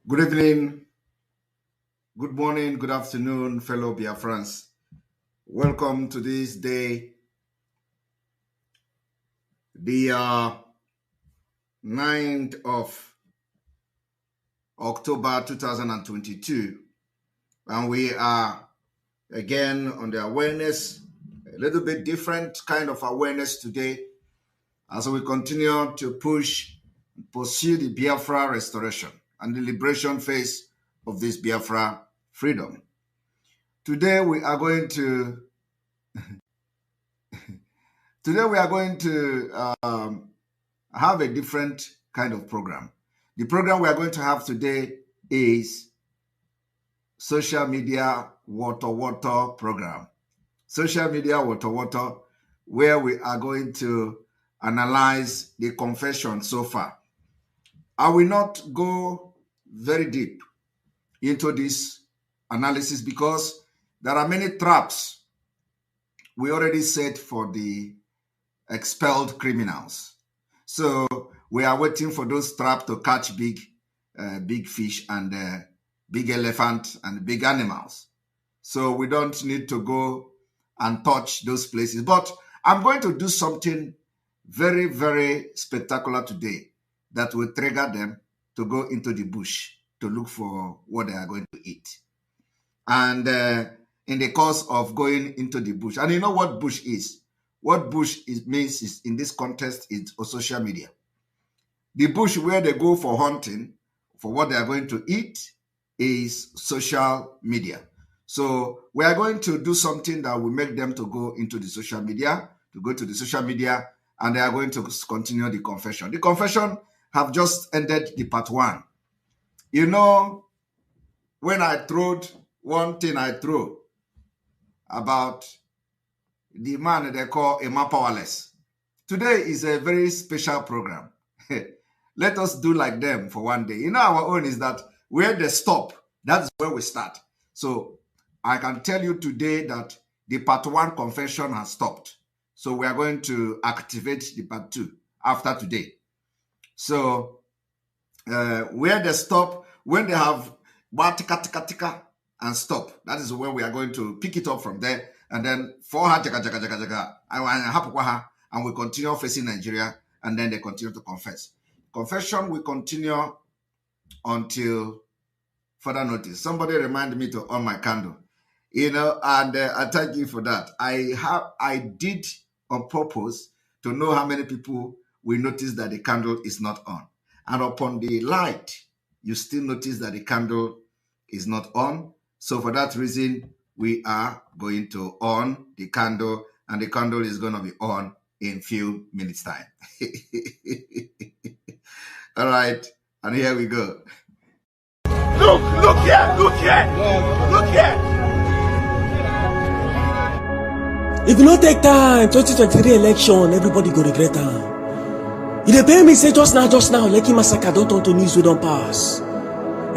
Good evening, good morning, good afternoon, fellow Biafrans. Welcome to this day, the 9th of October 2022. And we are again on the awareness, a little bit different kind of awareness today, as we continue to pursue the Biafra restoration and the liberation phase of this Biafra freedom. Today we are going to have a different kind of program. The program we are going to have today is social media water program. Social media water, where we are going to analyze the confession so far. I will not go very deep into this analysis because there are many traps we already set for the expelled criminals. So we are waiting for those traps to catch big fish and big elephant and big animals. So we don't need to go and touch those places. But I'm going to do something very, very spectacular today that will trigger them to go into the bush to look for what they are going to eat. And in the course of going into the bush, and you know what bush is? What bush means is in this context is social media. The bush where they go for hunting, for what they are going to eat, is social media. So we are going to do something that will make them to go into the social media, and they are going to continue the confession. The confession have just ended the part one. You know, when I throwed one thing I threw about the man they call Emma Powerless. Today is a very special program. Let us do like them for one day. You know, our own is that where they stop, that's where we start. So I can tell you today that the part one confession has stopped. So we are going to activate the part two after today. So where they stop, when they have tika and stop, that is when we are going to pick it up from there. And then for her, and we continue facing Nigeria, and then they continue to confess. Confession will continue until further notice. Somebody remind me to on my candle, and I thank you for that. I did on purpose to know how many people will notice that the candle is not on, and upon the light, you still notice that the candle is not on. So for that reason, we are going to on the candle, and the candle is going to be on in few minutes time. All right, and here we go. Look here. If you not take time, 2023 election, everybody go regret time. If they pay me, say just now, Lekki massacre don't turn to news we don't pass.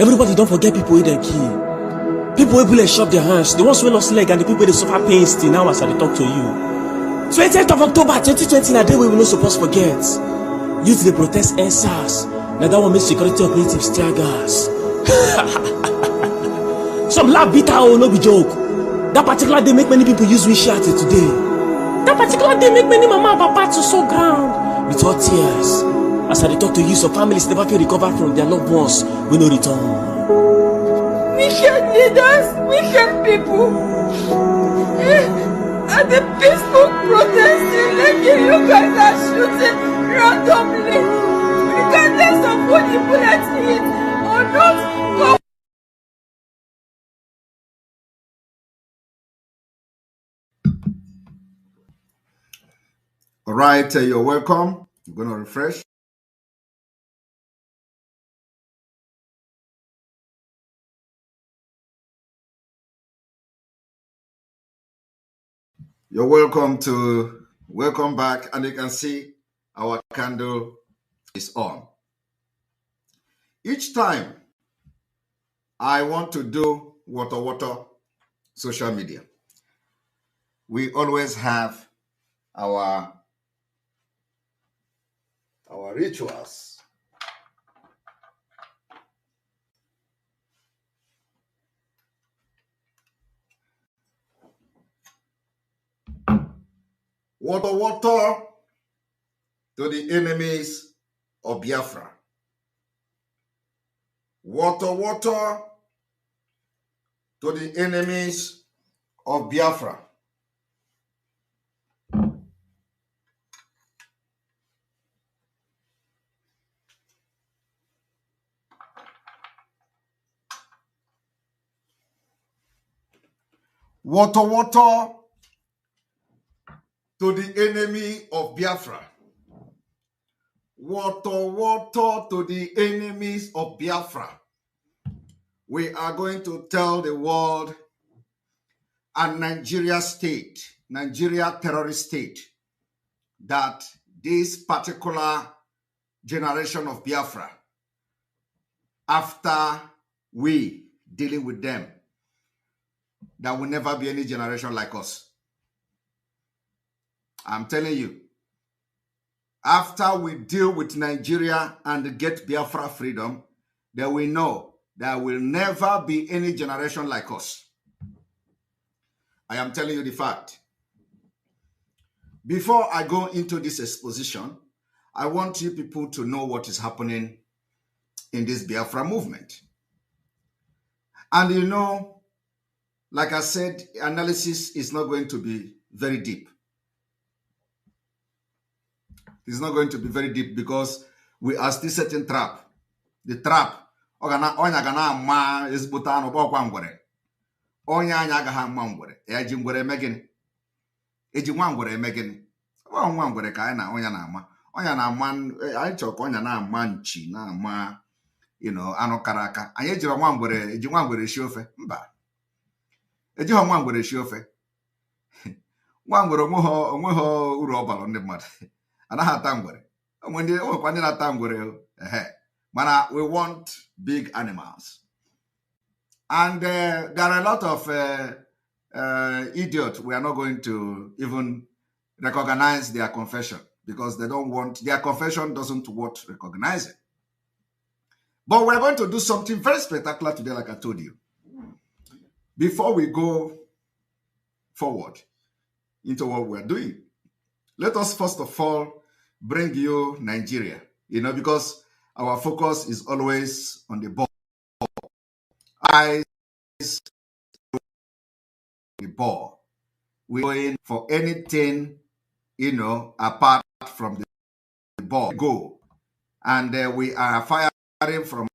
Everybody don't forget people who they kill. People who bullet shop their hands, the ones who lost leg and the people they suffer pain still now as I talk to you. 20th of October 2020, na day we will not supposed to forget. Youth they protest SARS. Now that one makes security operatives tear gas. Some laugh bitter or no be joke. That particular day make many people use WeChat today. That particular day make many mama and papa to sow ground with hot tears. As I talk to you, some families never feel recovered from their loved ones when no return. Wicked leaders, wicked people. At the peaceful protesting, like you guys are shooting randomly, regardless of what the bullet hit or not. All right, you're welcome. I'm going to refresh. You're welcome back, and you can see our candle is on. Each time I want to do water social media, we always have our rituals. Water, water to the enemies of Biafra. Water, water to the enemies of Biafra. Water, water to the enemy of Biafra. Water, water to the enemies of Biafra. We are going to tell the world and Nigeria state, Nigeria terrorist state, that this particular generation of Biafra, after we dealing with them, there will never be any generation like us. I'm telling you, after we deal with Nigeria and get Biafra freedom, then we know there will never be any generation like us. I am telling you the fact. Before I go into this exposition, I want you people to know what is happening in this Biafra movement. And you know, like I said, analysis is not going to be very deep. It's not going to be very deep because we are still setting trap. The trap. Onya gana ma ezigbote anụ bọkwa ngwere. Onye anya agaghị ama ngwere. Eji ngwere eme gịnị? Eji nwa ngwere eme gịnị? Ọ nwa ngwere ka anyị na onya na-ama. Onya na-ama anyị chọrọ ka onya na-ama nchi na-ama anụ kara aka. Anyị ejiri eji nwa ngwere esi ofe. Mba. Ejighị nwa ngwere esi ofe. Nwa ngwere onweghị uru ọ bara ndị mmadụ. Anaghị ata ngwere. Onwekwa ndị na-ata ngwere. But we want big animals. And there are a lot of idiots. We are not going to even recognize their confession because they don't want, their confession doesn't want recognizing. But we're going to do something very spectacular today, like I told you. Before we go forward into what we're doing, let us first of all bring you Nigeria, because our focus is always on the ball. Eyes on the ball. We're going for anything, apart from the ball. Go. And we are firing from.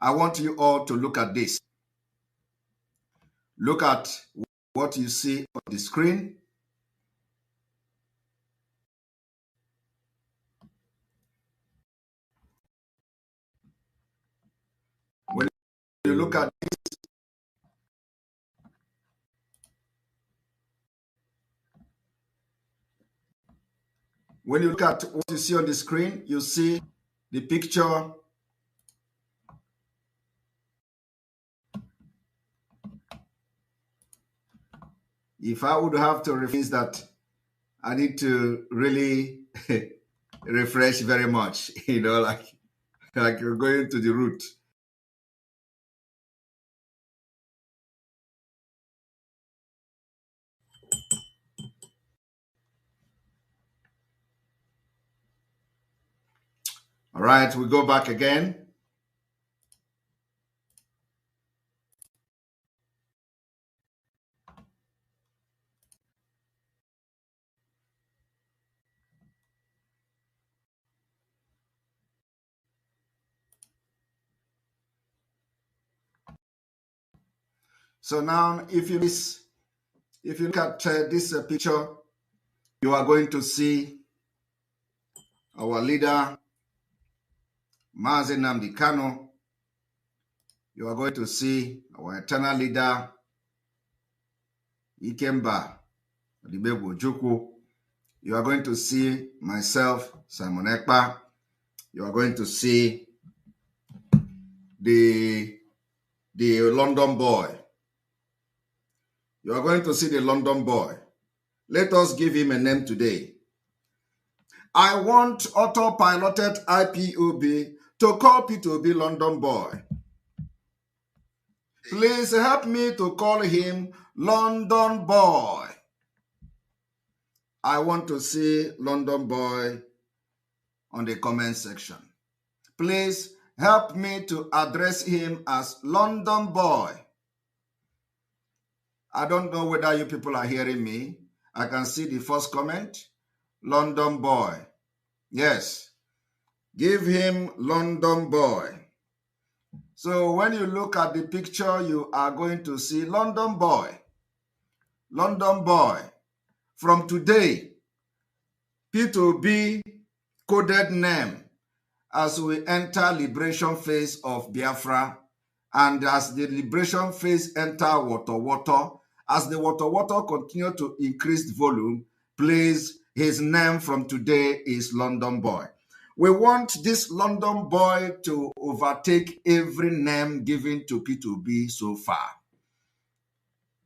I want you all to look at this. Look at what you see on the screen. When you look at this, when you look at what you see on the screen, you see the picture. If I would have to rephrase that, I need to really refresh very much, like you're going to the root. All right, we go back again. So now, if you look at this picture, you are going to see our leader, Mazi Nnamdi Kanu. You are going to see our eternal leader, Ikemba Odibegwu Ojukwu. You are going to see myself, Simon Ekpa. You are going to see the London boy. You are going to see the London boy. Let us give him a name today. I want autopiloted IPOB to call P2B London boy. Please help me to call him London boy. I want to see London Boy on the comment section. Please help me to address him as London Boy. I don't know whether you people are hearing me. I can see the first comment. London Boy. Yes. Give him London Boy. So when you look at the picture, you are going to see London Boy. London Boy. From today, P2B coded name as we enter liberation phase of Biafra, and as the liberation phase enter Water, as the Water continue to increase volume, please, his name from today is London Boy. We want this London Boy to overtake every name given to P2B so far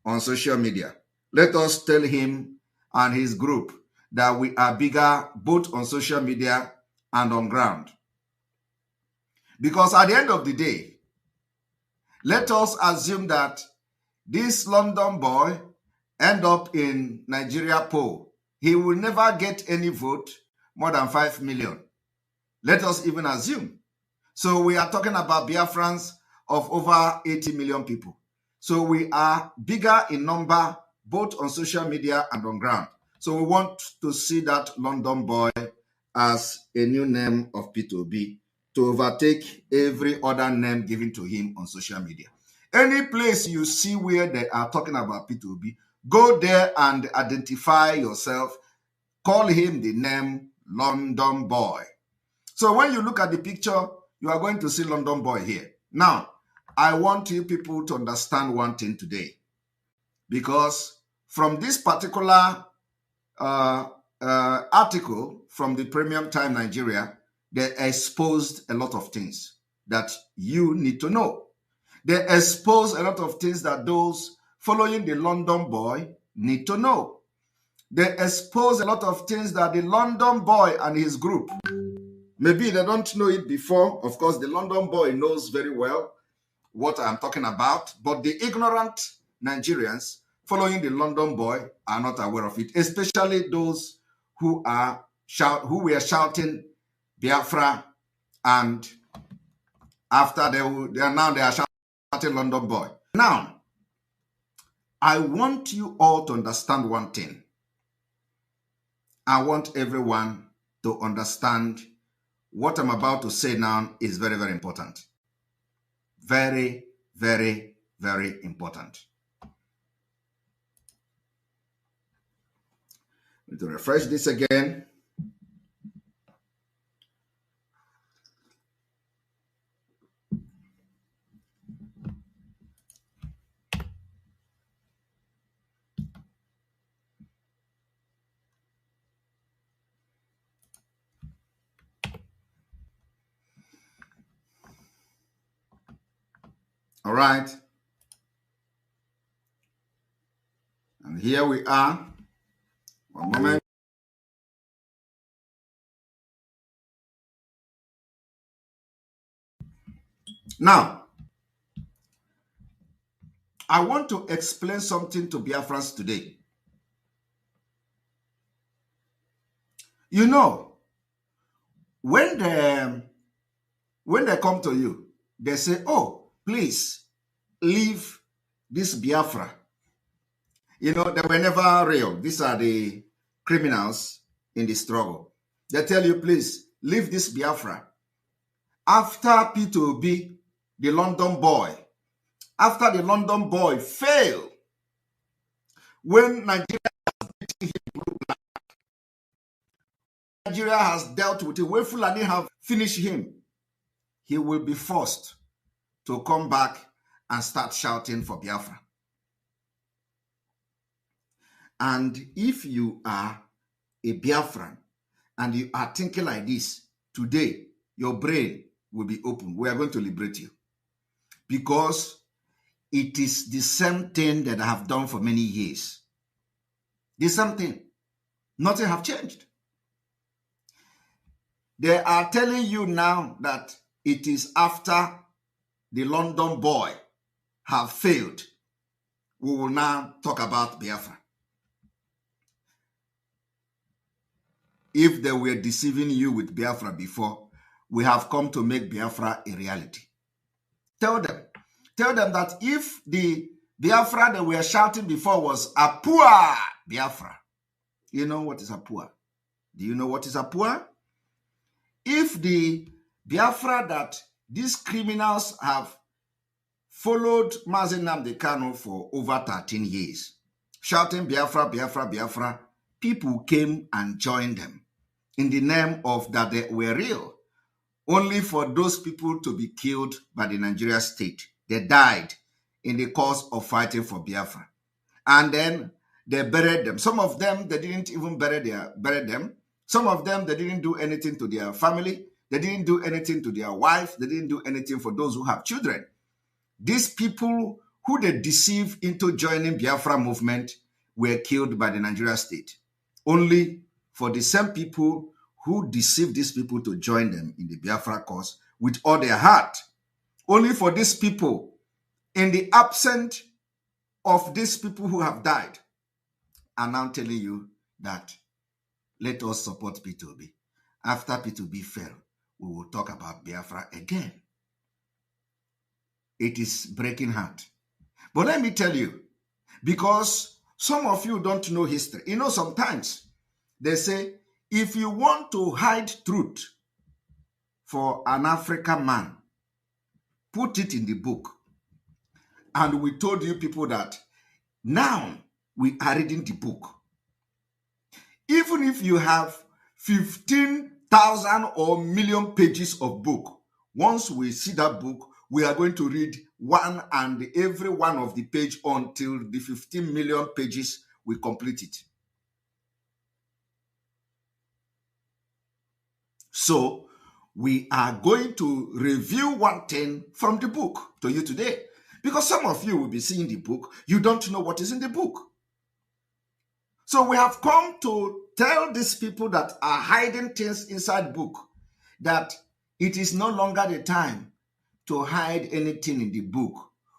on social media. Let us tell him and his group that we are bigger both on social media and on ground. Because at the end of the day, let us assume that this London Boy end up in Nigeria poll. He will never get any vote more than 5 million. Let us even assume. So we are talking about Biafrans of over 80 million people. So we are bigger in number both on social media and on ground. So we want to see that London Boy as a new name of P2B to overtake every other name given to him on social media. Any place you see where they are talking about P2B, go there and identify yourself. Call him the name London Boy. So when you look at the picture, you are going to see London Boy here. Now, I want you people to understand one thing today. Because from this particular article from the Premium Time Nigeria, they exposed a lot of things that you need to know. They exposed a lot of things that those following the London Boy need to know. They exposed a lot of things that the London Boy and his group, maybe they don't know it before. Of course, the London Boy knows very well what I'm talking about, but the ignorant Nigerians following the London Boy are not aware of it, especially those who were shouting Biafra, and after they are shouting London Boy. Now, I want you all to understand one thing. I want everyone to understand what I'm about to say now is very, very important. Very, very, very important. Need to refresh this again. All right. And here we are. One moment. Now, I want to explain something to Biafrans today. You know, when they come to you, they say, oh, please leave this Biafra. You know, they were never real. These are the criminals in the struggle. They tell you, please leave this Biafra. After P2B, the London Boy, after the London Boy failed, when Nigeria has beaten him, Nigeria has dealt with it, when Fulani have finished him, he will be forced to come back and start shouting for Biafra. And if you are a Biafran and you are thinking like this, today your brain will be open. We are going to liberate you. Because it is the same thing that I have done for many years. The same thing. Nothing have changed. They are telling you now that it is after the London Boy have failed. We will now talk about Biafra. if they were deceiving you with Biafra before, we have come to make Biafra a reality. Tell them that if the Biafra they were shouting before was Apua Biafra, you know what is Apua? Do you know what is Apua? If the Biafra that these criminals have followed Mazi Nnamdi Kanu for over 13 years, shouting Biafra, Biafra, Biafra, people came and joined them in the name of that they were real, only for those people to be killed by the Nigeria state. They died in the course of fighting for Biafra. And then they buried them. Some of them, they didn't even bury them. Some of them, they didn't do anything to their family. They didn't do anything to their wife. They didn't do anything for those who have children. These people who they deceived into joining Biafra movement were killed by the Nigeria state. Only for the same people who deceived these people to join them in the Biafra cause with all their heart. Only for these people, in the absence of these people who have died, are now telling you that let us support P2B. After P2B fell, we will talk about Biafra again. It is breaking heart. But let me tell you, because some of you don't know history. You know, sometimes they say, if you want to hide truth for an African man, put it in the book. And we told you people that now we are reading the book. Even if you have 15,000 or million pages of book, once we see that book, we are going to read one and every one of the page until the 15 million pages we complete it. So we are going to review one thing from the book to you today. Because some of you will be seeing the book, you don't know what is in the book. So we have come to tell these people that are hiding things inside the book that it is no longer the time to hide anything in the book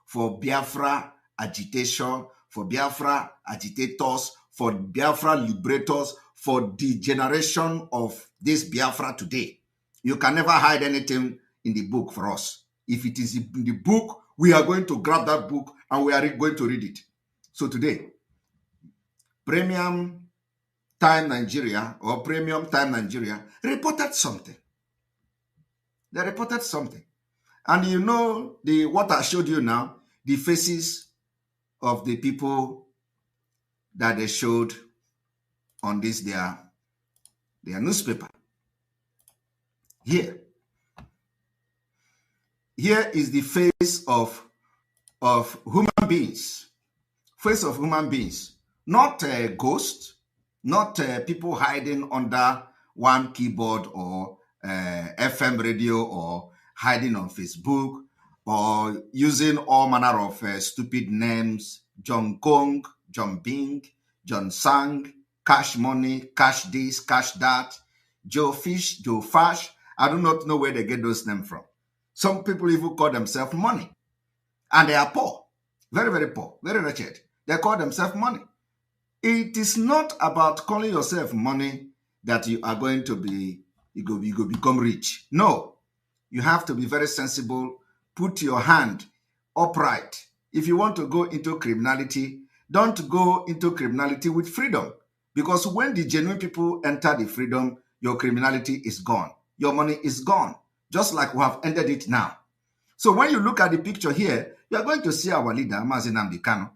for Biafra agitation, for Biafra agitators, for Biafra liberators, for the generation of this Biafra today. You can never hide anything in the book for us. If it is in the book, we are going to grab that book and we are going to read it. So today, Premium Time Nigeria or Premium Time Nigeria reported something. They reported something. And you know what I showed you now, the faces of the people that they showed on this their newspaper. Here is the face of human beings. Face of human beings. Not a ghost, not people hiding under one keyboard or FM radio or hiding on Facebook or using all manner of stupid names, John Kong, John Bing, John Sang, Cash Money, Cash this, Cash that, Joe Fish, Joe Fash. I do not know where they get those names from. Some people even call themselves money. And they are poor. Very, very poor. Very wretched. They call themselves money. It is not about calling yourself money that you are going to be, you go become rich. No. You have to be very sensible. Put your hand upright. If you want to go into criminality, don't go into criminality with freedom. Because when the genuine people enter the freedom, your criminality is gone. Your money is gone. Just like we have ended it now. So when you look at the picture here, you are going to see our leader, Mazi Nnamdi Kanu.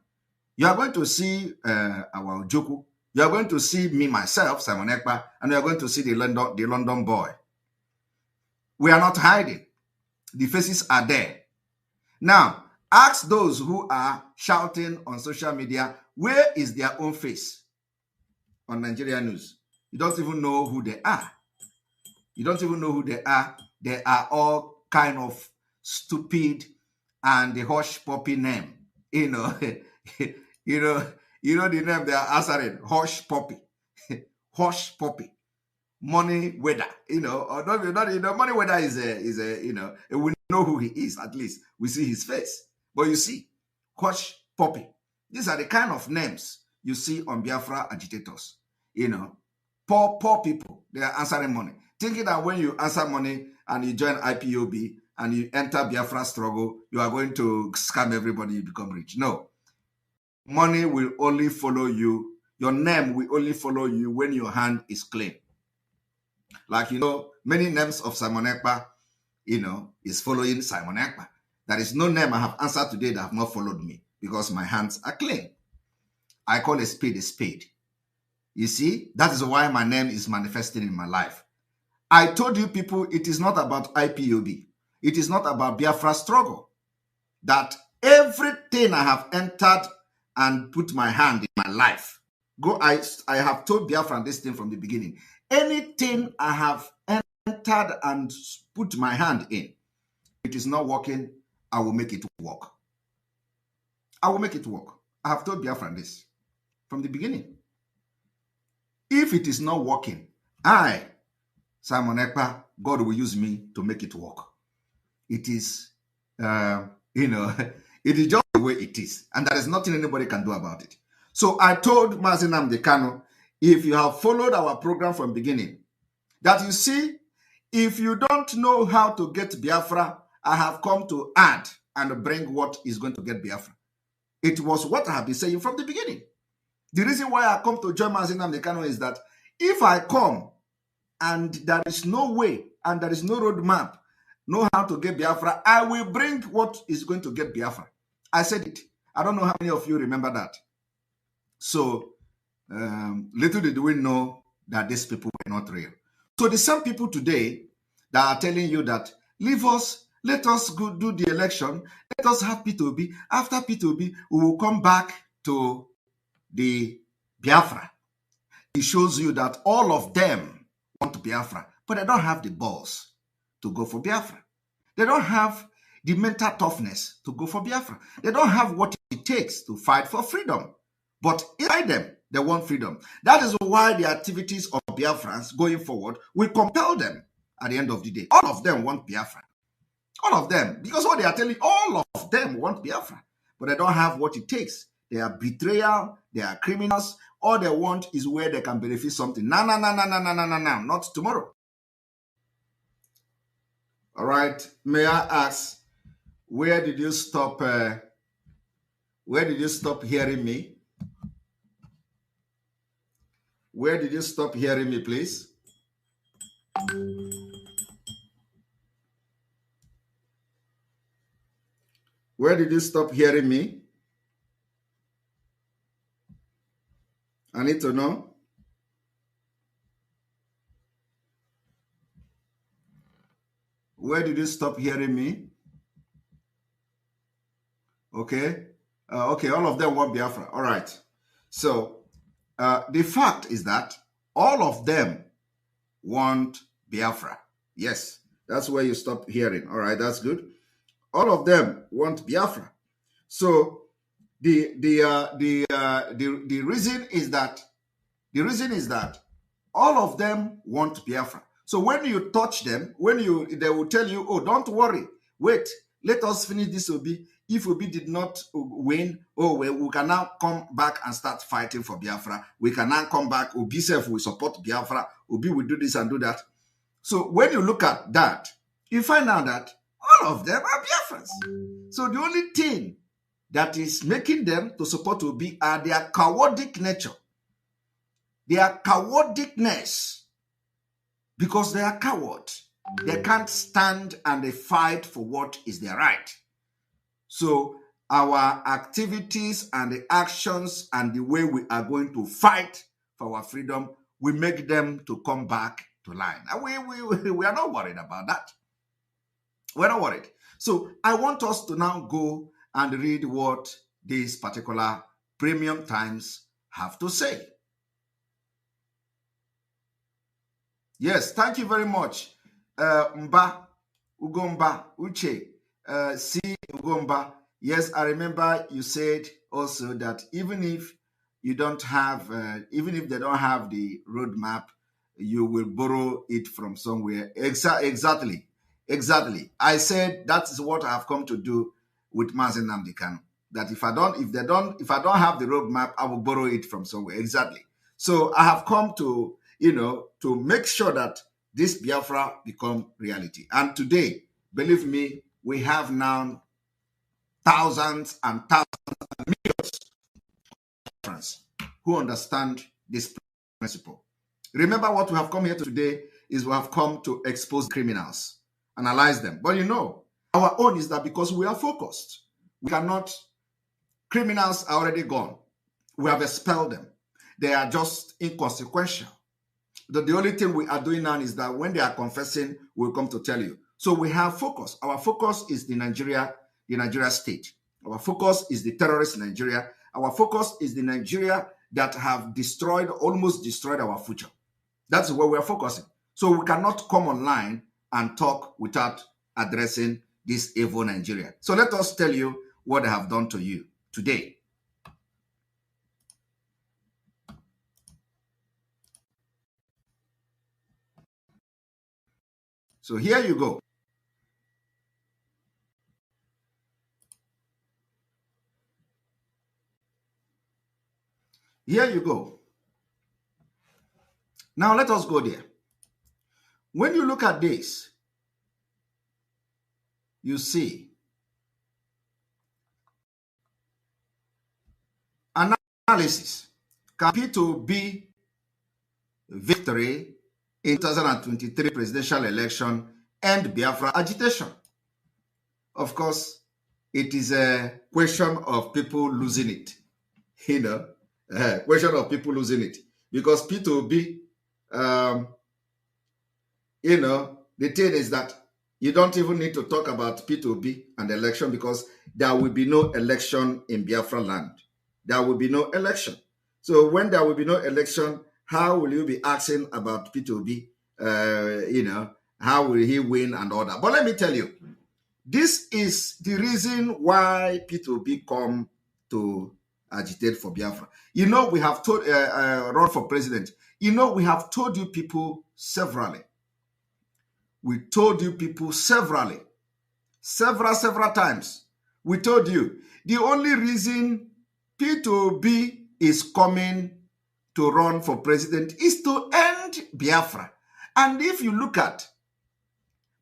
You are going to see our Ojoku. You are going to see me, myself, Simon Ekpa, and you are going to see the London boy. We are not hiding. The faces are there. Now, ask those who are shouting on social media, where is their own face on Nigeria News? You don't even know who they are. You don't even know who they are. They are all kind of stupid and the hush puppy name. You know, you know the name they are answering, hush puppy. Hush puppy. Money weather, or not, money weather is a, we know who he is, at least we see his face. But you see, hush puppy. These are the kind of names you see on Biafra agitators, Poor people, they are answering money. Thinking that when you answer money and you join IPOB and you enter Biafra struggle, you are going to scam everybody, you become rich. No. Money will only follow you. Your name will only follow you when your hand is clean. Like, many names of Simon Ekpa, is following Simon Ekpa. There is no name I have answered today that have not followed me because my hands are clean. I call a spade a spade. You see, that is why my name is manifesting in my life. I told you people, it is not about IPOB. It is not about Biafra struggle. That everything I have entered and put my hand in my life, I have told Biafra this thing from the beginning. Anything I have entered and put my hand in, it is not working, I will make it work. I will make it work. I have told Biafra this from the beginning. If it is not working, Simon Ekpa, God will use me to make it work. It is, it is just the way it is. And there is nothing anybody can do about it. So I told Mazi Nnamdi Kanu, if you have followed our program from beginning, that you see, if you don't know how to get Biafra, I have come to add and bring what is going to get Biafra. It was what I have been saying from the beginning. The reason why I come to join Mazi Nnamdi Kanu is that if I come and there is no way and there is no roadmap, know how to get Biafra, I will bring what is going to get Biafra. I said it. I don't know how many of you remember that. So, little did we know that these people were not real. So the same people today that are telling you that, leave us, let us go do the election, let us have P2B. After P2B, we will come back to the Biafra. It shows you that all of them want Biafra, but they don't have the balls to go for Biafra. They don't have the mental toughness to go for Biafra. They don't have what it takes to fight for freedom. But inside them, they want freedom. That is why the activities of Biafrans going forward will compel them at the end of the day. All of them want Biafra. All of them. Because what they are telling, all of them want Biafra. But they don't have what it takes. They are betrayal. They are criminals. All they want is where they can benefit something. No. Not tomorrow. All right. May I ask, where did you stop hearing me? Where did you stop hearing me, please? Where did you stop hearing me? I need to know. Where did you stop hearing me? Okay. Okay, all of them want Biafra. All right. So, the fact is that all of them want Biafra. Yes, that's where you stop hearing. All right, that's good. All of them want Biafra. So the reason is that all of them want Biafra. So when you touch them, they will tell you, oh, don't worry, wait, let us finish this Obi. If Obi did not win, we can now come back and start fighting for Biafra. We can now come back. Obi self will support Biafra. Obi will do this and do that. So when you look at that, you find out that all of them are Biafrans. So the only thing that is making them to support Obi are their cowardic nature. Their cowardicness. Because they are cowards. They can't stand and they fight for what is their right. So our activities and the actions and the way we are going to fight for our freedom, we make them to come back to line. And we are not worried about that. We're not worried. So I want us to now go and read what these particular Premium Times have to say. Yes, thank you very much. Mba, Ugomba, Uche. See Ugomba. Yes, I remember you said also that even if you don't have, even if they don't have the roadmap, you will borrow it from somewhere. Exactly. I said that is what I have come to do with Mazi Nnamdi Kanu. That if I don't have the roadmap, I will borrow it from somewhere. Exactly. So I have come to to make sure that this Biafra become reality. And today, believe me, we have now thousands and thousands and millions of friends who understand this principle. Remember, what we have come here today is we have come to expose criminals, analyze them. But our own is that because we are focused, we cannot, criminals are already gone. We have expelled them. They are just inconsequential. The only thing we are doing now is that when they are confessing, we'll come to tell you. So we have focus. Our focus is the Nigeria state. Our focus is the terrorist Nigeria. Our focus is the Nigeria that have almost destroyed our future. That's where we are focusing. So we cannot come online and talk without addressing this evil Nigeria. So let us tell you what they have done to you today. So here you go. Here you go. Now let us go there. When you look at this, you see analysis. Can P2B victory in 2023 presidential election and Biafra agitation? Of course, it is a question of people losing it. Question of people losing it. Because P2B, the thing is that you don't even need to talk about P2B and election because there will be no election in Biafra land. There will be no election. So when there will be no election, how will you be asking about P2B? How will he win and all that? But let me tell you, this is the reason why P2B come to agitate for Biafra. We have told, run for president. We have told you people severally. We told you people several times. We told you the only reason P2B is coming to run for president is to end Biafra. And if you look at,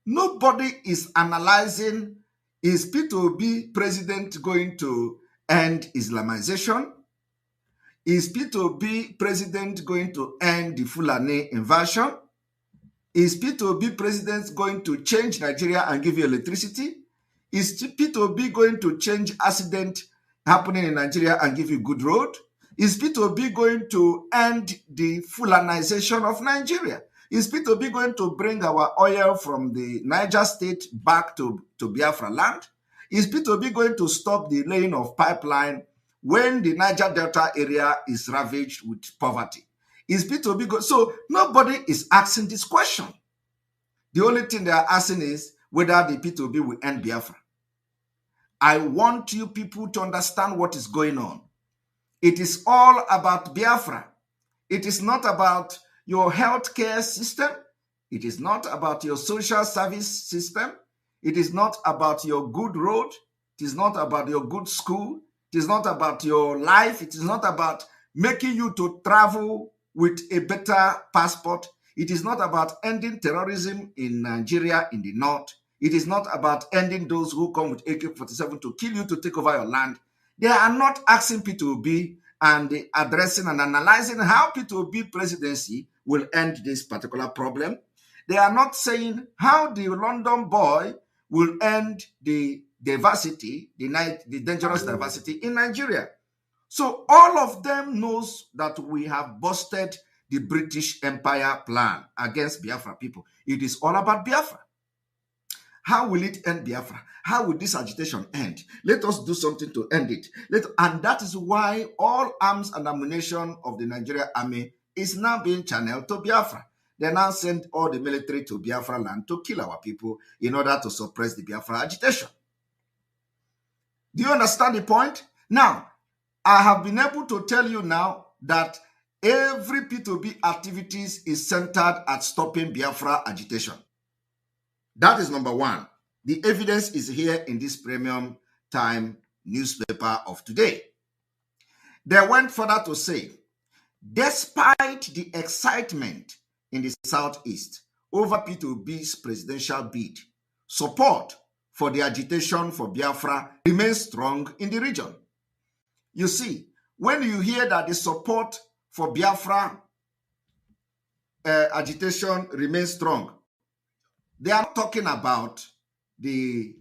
nobody is analyzing, is P2B president going to end Islamization? Is P2B president going to end the Fulani invasion? Is P2B president going to change Nigeria and give you electricity? Is P2B going to change accident happening in Nigeria and give you good road? Is P2B going to end the Fulanization of Nigeria? Is P2B going to bring our oil from the Niger state back to Biafra land? Is P2B going to stop the laying of pipeline when the Niger Delta area is ravaged with poverty? Is P2B so nobody is asking this question. The only thing they are asking is whether the P2B will end Biafra. I want you people to understand what is going on. It is all about Biafra. It is not about your healthcare system. It is not about your social service system. It is not about your good road. It is not about your good school. It is not about your life. It is not about making you to travel with a better passport. It is not about ending terrorism in Nigeria in the north. It is not about ending those who come with AK-47 to kill you, to take over your land. They are not asking P2B and addressing and analyzing how P2B presidency will end this particular problem. They are not saying how the London boy will end the diversity, the dangerous diversity in Nigeria. So all of them knows that we have busted the British Empire plan against Biafra people. It is all about Biafra. How will it end Biafra? How will this agitation end? Let us do something to end it. And that is why all arms and ammunition of the Nigerian army is now being channeled to Biafra. They now send all the military to Biafra land to kill our people in order to suppress the Biafra agitation. Do you understand the point? Now, I have been able to tell you now that every P2B activities is centered at stopping Biafra agitation. That is number one. The evidence is here in this premium time newspaper of today. They went further to say, Despite the excitement in the Southeast over P2B's presidential bid, support for the agitation for Biafra remains strong in the region. You see, when you hear that the support for Biafra agitation remains strong, they are talking about the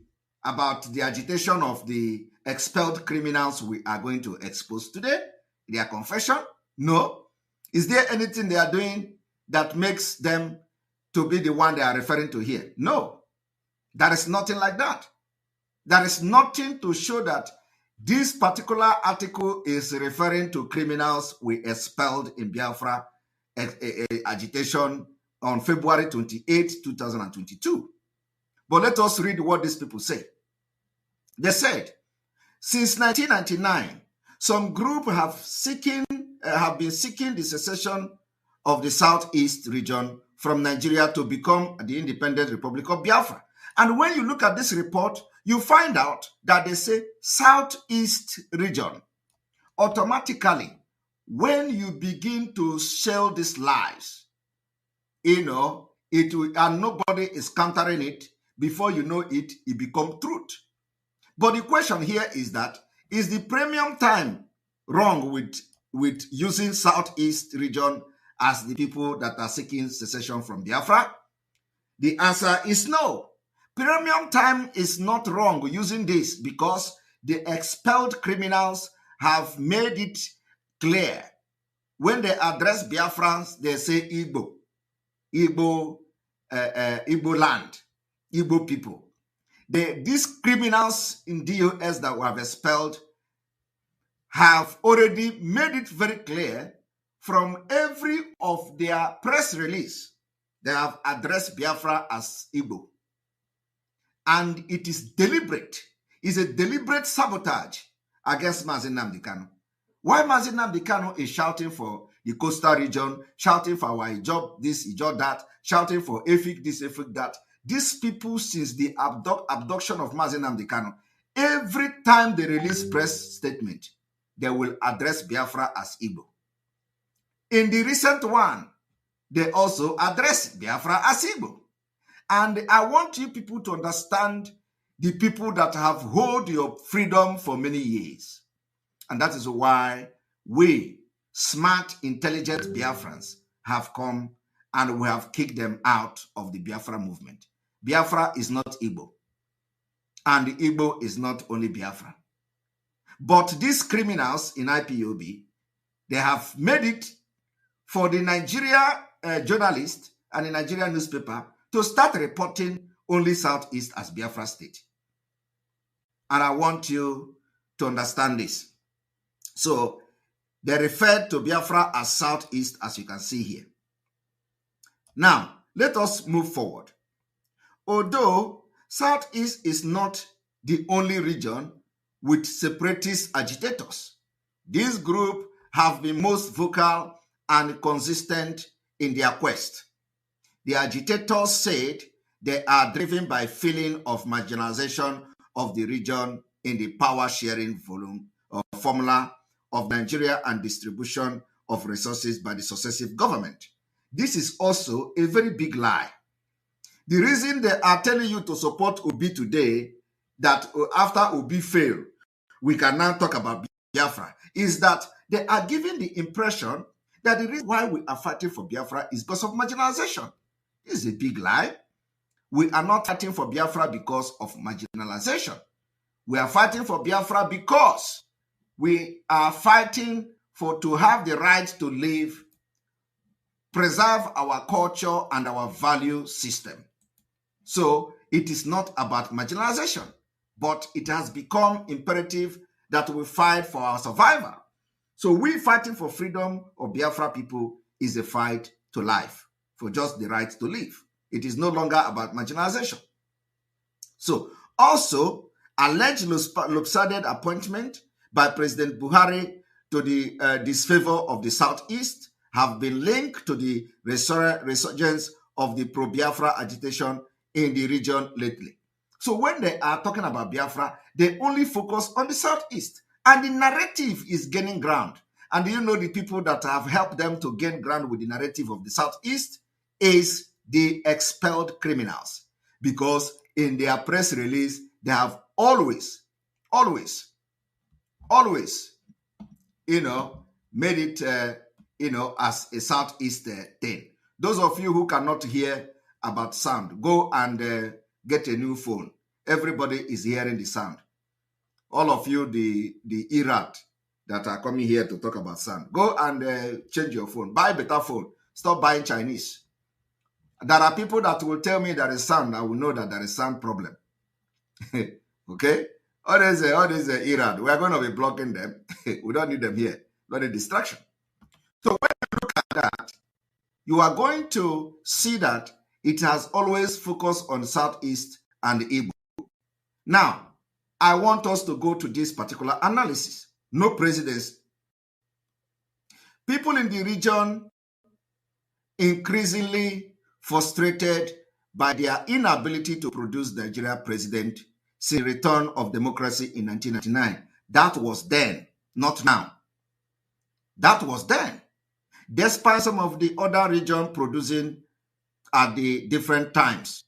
agitation of the expelled criminals we are going to expose today, their confession. No. Is there anything they are doing that makes them to be the one they are referring to here? No. There is nothing like that. There is nothing to show that this particular article is referring to criminals we expelled in Biafra agitation on February 28, 2022. But let us read what these people say. They said, since 1999, some group have been seeking the secession of the Southeast region from Nigeria to become the independent Republic of Biafra. And when you look at this report, you find out that they say Southeast region. Automatically, when you begin to sell these lies, it will, and nobody is countering it, before you know it, it becomes truth. But the question here is that, is the premium time wrong with using Southeast region as the people that are seeking secession from Biafra? The answer is no. Premium time is not wrong using this because the expelled criminals have made it clear. When they address Biafrans, they say Igbo land, Igbo people. These criminals in DOS that we have expelled have already made it very clear from every of their press release. They have addressed Biafra as Igbo. And it is deliberate. It's a deliberate sabotage against Mazi Nnamdi Kanu. Why Mazi Nnamdi Kanu is shouting for the coastal region, shouting for our Ijob this, Ijob that, shouting for Efik this, Efik that. These people, since the abduction of Mazi Nnamdi Kanu, every time they release press statement, they will address Biafra as Igbo. In the recent one, they also address Biafra as Igbo. And I want you people to understand the people that have held your freedom for many years. And that is why we, smart, intelligent Biafrans, have come and we have kicked them out of the Biafra movement. Biafra is not Igbo. And Igbo is not only Biafra. But these criminals in IPOB, they have made it for the Nigeria journalist and the Nigerian newspaper to start reporting only Southeast as Biafra state. And I want you to understand this. So they refer to Biafra as Southeast, as you can see here. Now, let us move forward. Although Southeast is not the only region with separatist agitators, this group have been most vocal and consistent in their quest. The agitators said they are driven by feeling of marginalization of the region in the power sharing formula of Nigeria and distribution of resources by the successive government. This is also a very big lie. The reason they are telling you to support Obi today, that after Obi failed, we can now talk about Biafra, is that they are giving the impression that the reason why we are fighting for Biafra is because of marginalization. This is a big lie. We are not fighting for Biafra because of marginalization. We are fighting for Biafra because we are fighting to have the right to live, preserve our culture and our value system. So it is not about marginalization, but it has become imperative that we fight for our survival. So we fighting for freedom of Biafra people is a fight to life, for just the right to live. It is no longer about marginalization. So also, alleged lopsided appointment by President Buhari to the disfavor of the Southeast have been linked to the resurgence of the pro-Biafra agitation in the region lately. So when they are talking about Biafra, they only focus on the Southeast. And the narrative is gaining ground. And do you know the people that have helped them to gain ground with the narrative of the Southeast is the expelled criminals. Because in their press release, they have always, made it, as a Southeast thing. Those of you who cannot hear about sound, go and get a new phone. Everybody is hearing the sound. All of you, the Irat that are coming here to talk about sound, go and change your phone. Buy a better phone. Stop buying Chinese. There are people that will tell me there is sound. I will know that there is sound problem. Okay? All these Iran, we are going to be blocking them. We don't need them here. Not a distraction. So when you look at that, you are going to see that it has always focused on Southeast and Igbo. Now, I want us to go to this particular analysis. No presidents. People in the region increasingly frustrated by their inability to produce Nigeria president since the return of democracy in 1999. That was then, not now. That was then. Despite some of the other regions producing at the different times.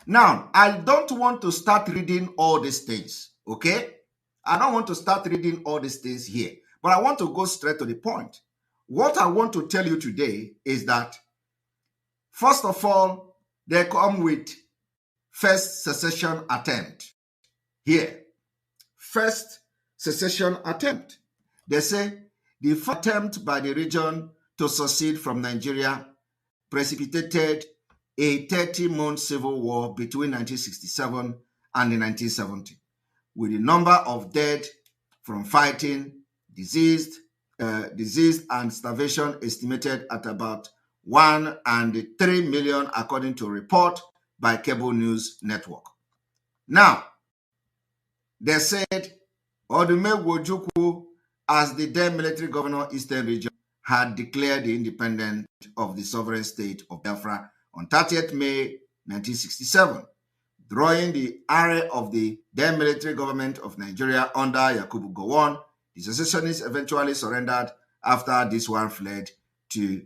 Now, I don't want to start reading all these things, okay? I don't want to start reading all these things here, but I want to go straight to the point. What I want to tell you today is that, first of all, they come with first secession attempt. Here, first secession attempt. They say the first attempt by the region to secede from Nigeria precipitated a 30-month civil war between 1967 and 1970, with the number of dead from fighting, disease and starvation estimated at about 1 and 3 million, according to a report by Cable News Network. Now, they said Odume Ojukwu, as the then military governor Eastern Region, had declared the independence of the sovereign state of Biafra on 30th May 1967, drawing the array of the then military government of Nigeria under Yakubu Gowon. The secessionists eventually surrendered after this one fled to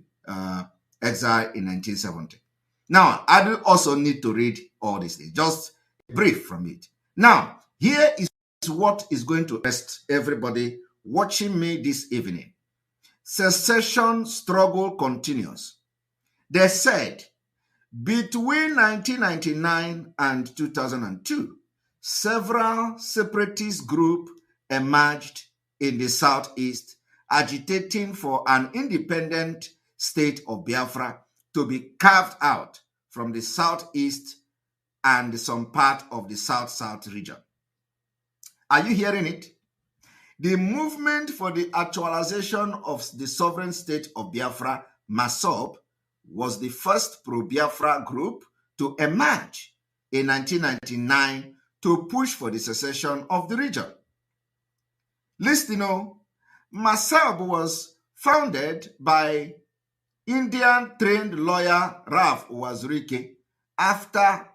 exile in 1970. Now, I do also need to read all these things, just a brief from it. Now, here is what is going to rest everybody watching me this evening. Secession struggle continues. They said, between 1999 and 2002, several separatist groups emerged in the Southeast, agitating for an independent state of Biafra to be carved out from the Southeast and some part of the South-South region. Are you hearing it? The movement for the actualization of the sovereign state of Biafra, MASOB, was the first pro-Biafra group to emerge in 1999 to push for the secession of the region. Listen, MASOB was founded by Indian-trained lawyer Ralph Uwazurike after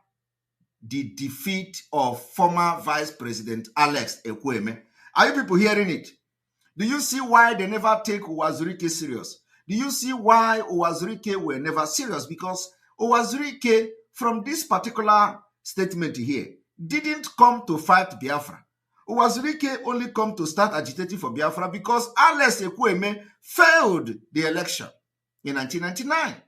the defeat of former Vice President Alex Ekwueme. Are you people hearing it? Do you see why they never take Uwazurike serious? Do you see why Uwazurike were never serious? Because Uwazurike, from this particular statement here, didn't come to fight Biafra. Uwazurike only come to start agitating for Biafra because Alex Ekwueme failed the election in 1999.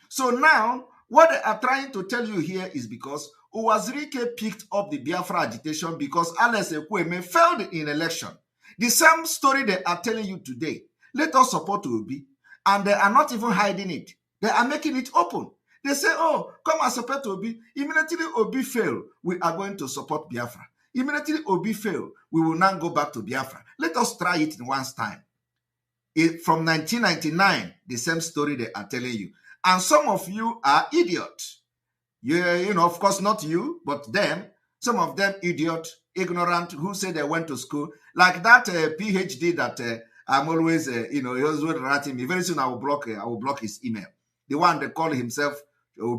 So now, what they are trying to tell you here is because Uwazurike picked up the Biafra agitation because Alex Ekwueme failed in election. The same story they are telling you today. Let us support Obi. And they are not even hiding it. They are making it open. They say, oh, come and support Obi. Immediately Obi fail, we are going to support Biafra. Immediately Obi fail, we will now go back to Biafra. Let us try it in one time. From 1999, the same story they are telling you. And some of you are idiots. Of course, not you, but them. Some of them idiot, ignorant, who say they went to school. Like that PhD that I'm always, he always writing me. Very soon I will block his email. The one that call himself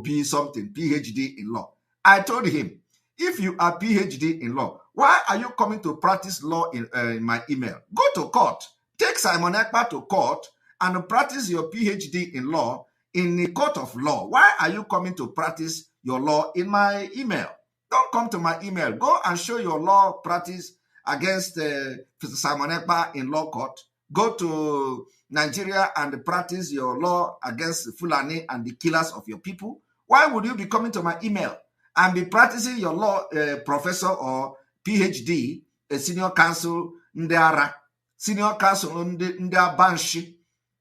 be something, PhD in law. I told him, if you are PhD in law, why are you coming to practice law in my email? Go to court. take Simon Ekpa to court and practice your PhD in law in the court of law. Why are you coming to practice your law in my email? Don't come to my email. Go and show your law practice against Simon Ekpa in law court. Go to Nigeria and practice your law against Fulani and the killers of your people. Why would you be coming to my email and be practicing your law professor or PhD, a senior counsel, Ndara, senior counsel, Ndabanshi,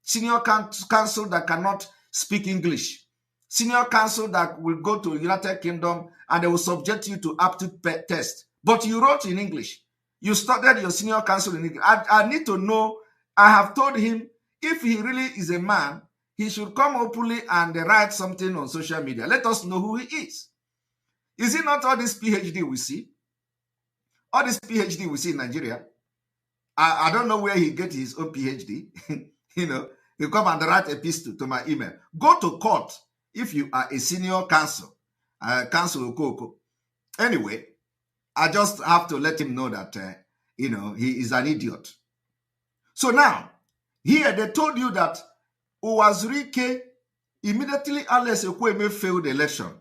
senior counsel that cannot speak English, senior counsel that will go to United Kingdom and they will subject you to aptitude test. But you wrote in English. You studied your senior counsel in English. I need to know. I have told him if he really is a man, he should come openly and write something on social media. Let us know who he is. Is it not all this PhD we see? All this PhD we see in Nigeria. I don't know where he gets his own PhD. You know, you come and write a epistle to my email. Go to court if you are a senior counsel, counsel Okoko. Anyway, I just have to let him know that, you know, he is an idiot. So now, here they told you that Uwazurike, immediately Alex Ekwueme failed the election,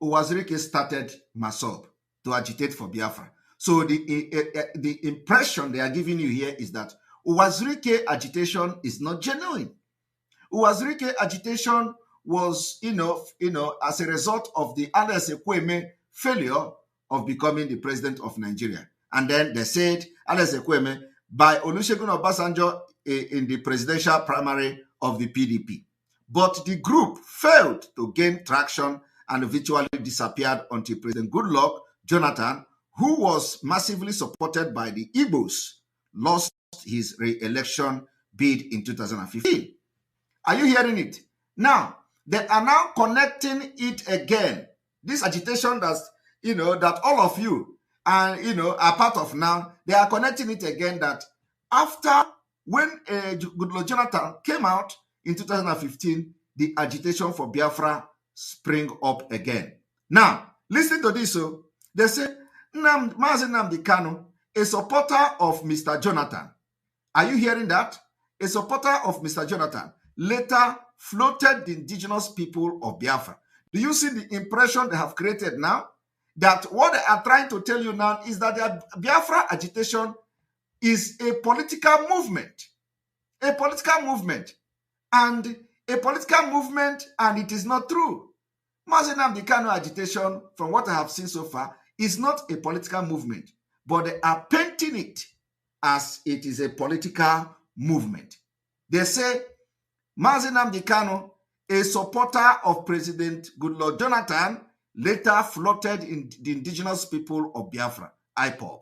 Uwazurike started MASOB to agitate for Biafra. So the impression they are giving you here is that Uwazurike agitation is not genuine. Uwazurike agitation was, you know, as a result of the Alex Ekwueme failure of becoming the president of Nigeria. And then they said Alex Ekwueme by Olusegun Obasanjo in the presidential primary of the PDP. But the group failed to gain traction and virtually disappeared until President Goodluck Jonathan, who was massively supported by the Igbos, lost his re-election bid in 2015. Are you hearing it? Now, they are now connecting it again. This agitation that's, you know, that all of you and, you know, are part of now, they are connecting it again that after when Goodluck Jonathan came out in 2015, the agitation for Biafra spring up again. Now, listen to this. So they say, Mazi Nnamdi Kanu, a supporter of Mr. Jonathan. Are you hearing that? A supporter of Mr. Jonathan later floated the indigenous people of Biafra. Do you see the impression they have created now? That what they are trying to tell you now is that the Biafra agitation is a political movement. A political movement. And a political movement, and it is not true. Mazi Nnamdi Kanu agitation, from what I have seen so far, is not a political movement, but they are painting it as it is a political movement. They say Mazi Nnamdi Kanu, a supporter of President Goodluck Jonathan, later floated in the indigenous people of Biafra, Ipob.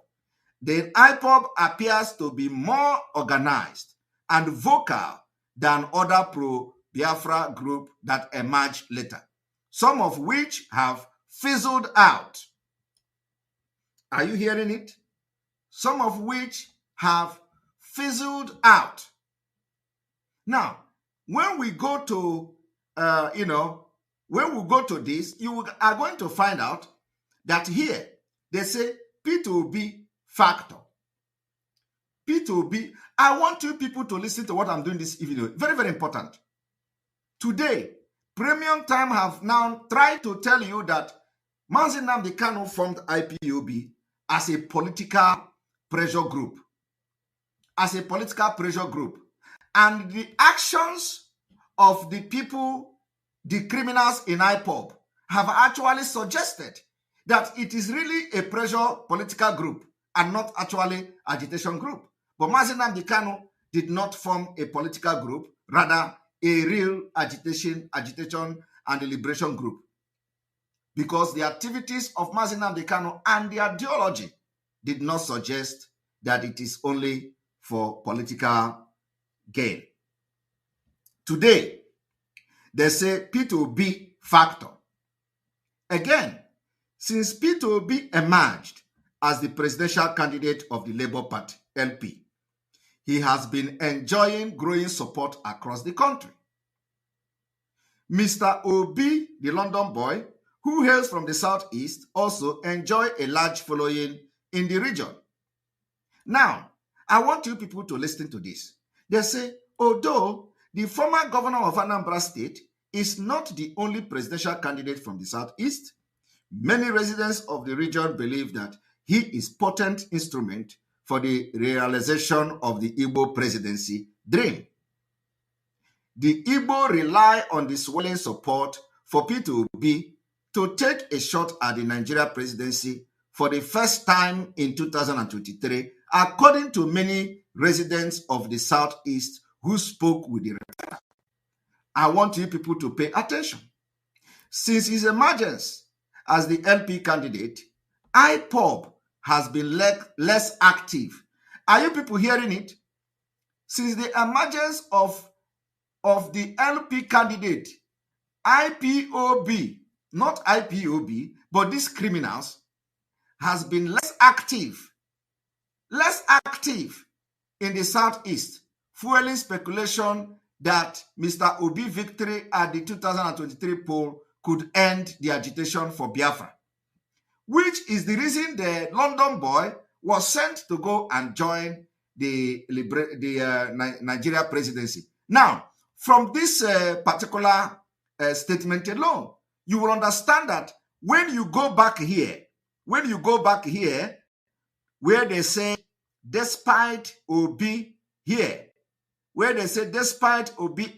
The Ipob appears to be more organized and vocal than other pro-Biafra groups that emerged later, some of which have fizzled out. Are you hearing it? Some of which have fizzled out. Now, when we go to, when we go to this, you are going to find out that here they say P2B factor. P2B. I want you people to listen to what I'm doing this evening. Very, very important. Today, Premium Time have now tried to tell you that Mazi Nnamdi Kanu formed IPOB as a political pressure group. As a political pressure group. And the actions of the people, the criminals in Ipob, have actually suggested that it is really a pressure political group and not actually agitation group. But Mazi Nnamdi Kanu did not form a political group, rather a real agitation and a liberation group. Because the activities of Mazi Nnamdi Kanu and the ideology did not suggest that it is only for political gain. Today, they say P2B factor. Again, since P2B emerged as the presidential candidate of the Labour Party, LP, he has been enjoying growing support across the country. Mr. Obi, the London boy, who hails from the southeast, also enjoy a large following in the region. Now, I want you people to listen to this. they say, although the former governor of Anambra State is not the only presidential candidate from the Southeast, many residents of the region believe that he is a potent instrument for the realization of the Igbo presidency dream. The Igbo rely on the swelling support for P2B to take a shot at the Nigeria presidency for the first time in 2023, according to many residents of the Southeast who spoke with the reporter. I want you people to pay attention. Since his emergence as the LP candidate, Ipob has been less active. Are you people hearing it? Since the emergence of the LP candidate, IPOB, not IPOB, but these criminals, has been less active in the Southeast, fueling speculation that Mr. Obi victory at the 2023 poll could end the agitation for Biafra, which is the reason the London boy was sent to go and join the Nigeria presidency. Now, from this particular statement alone, you will understand that when you go back here, where they say, despite Obi here, where they say, despite Obi,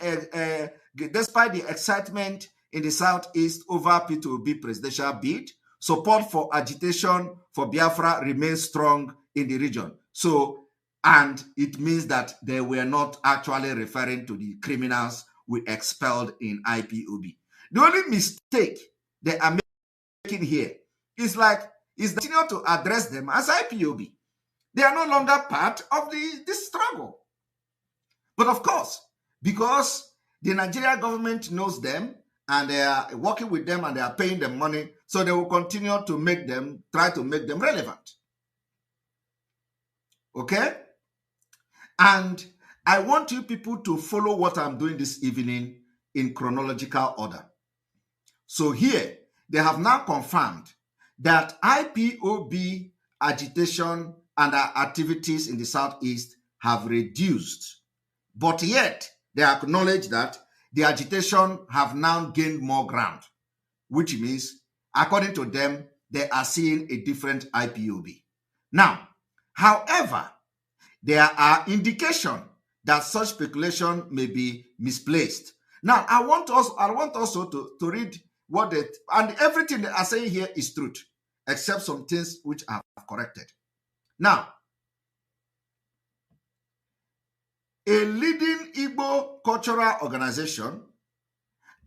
despite the excitement in the Southeast over P2B presidential bid, support for agitation for Biafra remains strong in the region. So, and it means that they were not actually referring to the criminals we expelled in IPOB. The only mistake they are making here is continue to address them as IPOB. They are no longer part of this struggle. But of course, because the Nigeria government knows them and they are working with them and they are paying them money, so they will continue to try to make them relevant. Okay? And I want you people to follow what I'm doing this evening in chronological order. So here, they have now confirmed that IPOB agitation and activities in the Southeast have reduced. But yet, they acknowledge that the agitation have now gained more ground, which means, according to them, they are seeing a different IPOB. Now, however, there are indications that such speculation may be misplaced. Now, I want also to read what and everything they are saying here is truth, except some things which I have corrected. Now, a leading Igbo cultural organization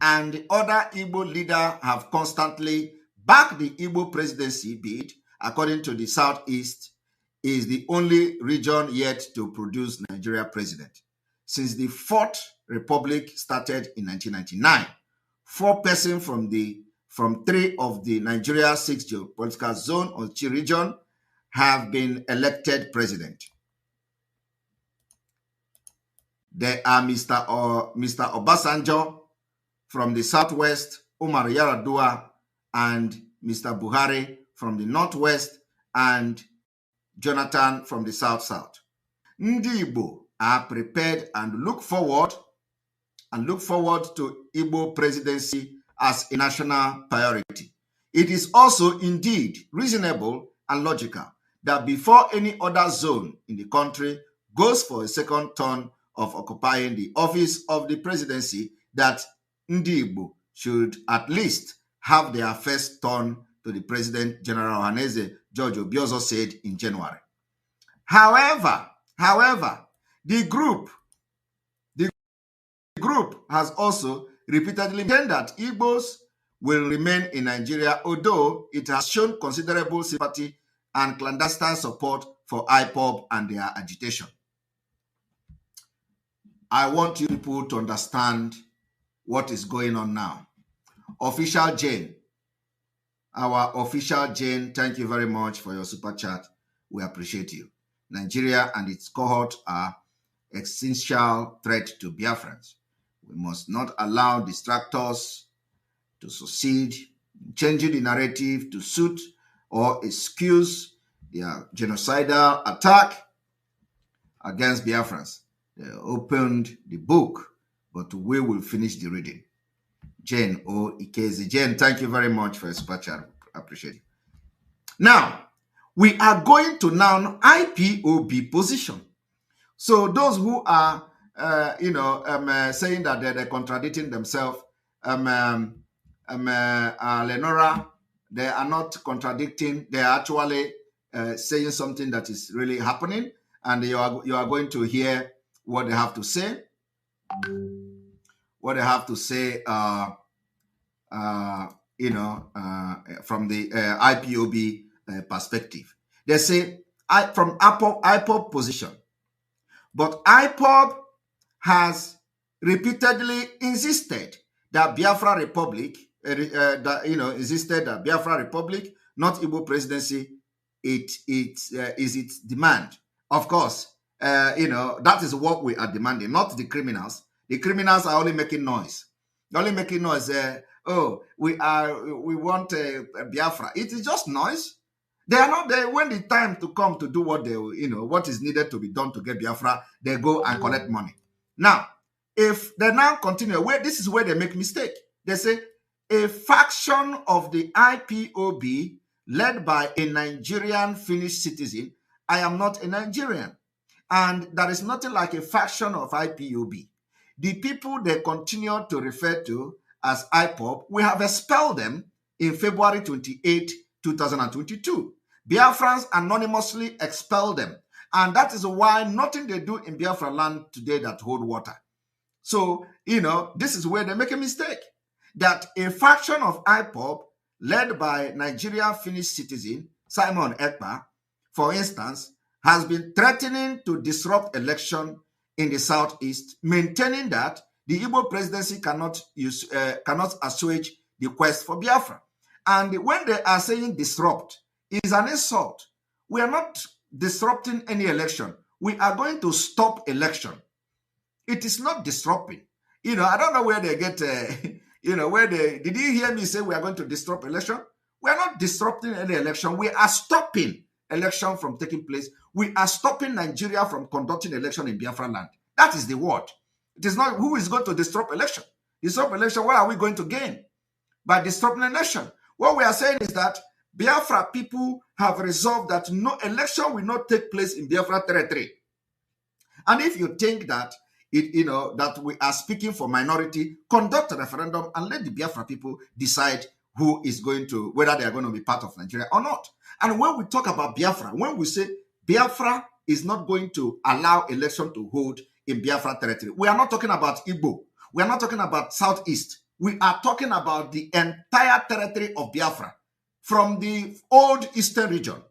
and the other Igbo leaders have constantly backed the Igbo presidency bid, according to the Southeast, is the only region yet to produce Nigeria president. Since the Fourth Republic started in 1999, 4 persons from 3 of the Nigeria 6 geopolitical zone or Chi region have been elected president. There are Mr. Obasanjo from the Southwest, Umar Yar'Adua, and Mr. Buhari from the Northwest, and Jonathan from the South. Ndi Igbo are prepared and look forward to Igbo presidency as a national priority. It is also indeed reasonable and logical that before any other zone in the country goes for a second turn of occupying the office of the presidency, that Ndi Igbo should at least have their first turn to the President General Ohanaeze George Obiozor said in January. However, the group has also repeatedly maintained that Igbos will remain in Nigeria, although it has shown considerable sympathy and clandestine support for Ipob and their agitation. I want you people to understand what is going on now. Official Jane, our official Jane, thank you very much for your super chat. We appreciate you. Nigeria and its cohort are existential threat to Biafrans. We must not allow distractors to succeed in changing the narrative to suit or excuse their genocidal attack against Biafrans. opened the book, but we will finish the reading. Jane O. Ikezi. Jane, thank you very much for your super chat. I appreciate it. Now, we are going to now IPOB position. So those who are, saying that they're contradicting themselves, Lenora, they are not contradicting. They are actually saying something that is really happening, and you are going to hear what they have to say. What they have to say, from the IPOB perspective. They say from Ipob position, but Ipob has repeatedly insisted that Biafra Republic, insisted that Biafra Republic, not Igbo presidency, is its demand. Of course, that is what we are demanding, not the criminals. The criminals are only making noise. They're only making noise. We want Biafra. It is just noise. They are not there when the time to come to do what what is needed to be done to get Biafra. They go and collect money. Now, if they now continue, this is where they make mistake. They say a faction of the IPOB led by a Nigerian Finnish citizen. I am not a Nigerian, and there is nothing like a faction of IPOB. The people they continue to refer to as IPOB, we have expelled them in February 28, 2022. Biafrans anonymously expelled them. And that is why nothing they do in Biafra land today that hold water. So, this is where they make a mistake. That a faction of IPOB led by Nigerian Finnish citizen Simon Ekpa, for instance, has been threatening to disrupt election in the southeast, maintaining that the Igbo presidency cannot assuage the quest for Biafra. And when they are saying disrupt, it is an insult. We are not disrupting any election. We are going to stop election. It is not disrupting. I don't know where they get, did you hear me say we are going to disrupt election? We are not disrupting any election. We are stopping election from taking place. We are stopping Nigeria from conducting election in Biafra land. That is the word. It is not who is going to disrupt election. Disrupt election, what are we going to gain by disrupting election? What we are saying is that Biafra people have resolved that no election will not take place in Biafra territory. And if you think that that we are speaking for minority, conduct a referendum and let the Biafra people decide who is going to, whether they are going to be part of Nigeria or not. And when we talk about Biafra, when we say Biafra is not going to allow election to hold in Biafra territory, we are not talking about Igbo. We are not talking about Southeast. We are talking about the entire territory of Biafra from the old Eastern region.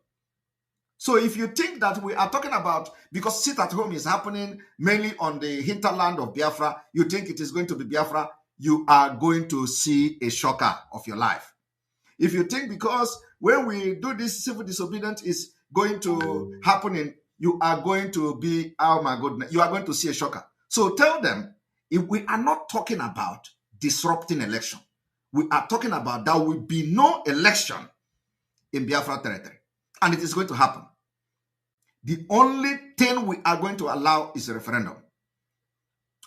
So if you think that we are talking about, because sit at home is happening mainly on the hinterland of Biafra, you think it is going to be Biafra, you are going to see a shocker of your life. If you think because when we do this civil disobedience is going to happen, you are going to be, oh my goodness, you are going to see a shocker. So tell them, if we are not talking about disrupting election, we are talking about there will be no election in Biafra territory. And it is going to happen. The only thing we are going to allow is a referendum.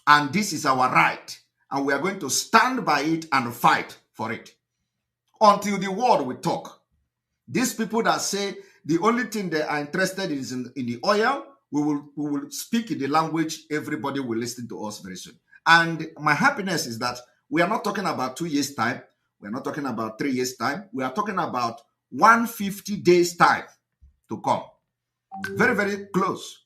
And this is our right. And we are going to stand by it and fight for it. Until the world will talk. These people that say the only thing they are interested in is in the oil, we will speak in the language everybody will listen to us very soon. And my happiness is that we are not talking about 2 years' time. We are not talking about 3 years' time. We are talking about 150 days' time to come. Very, very close.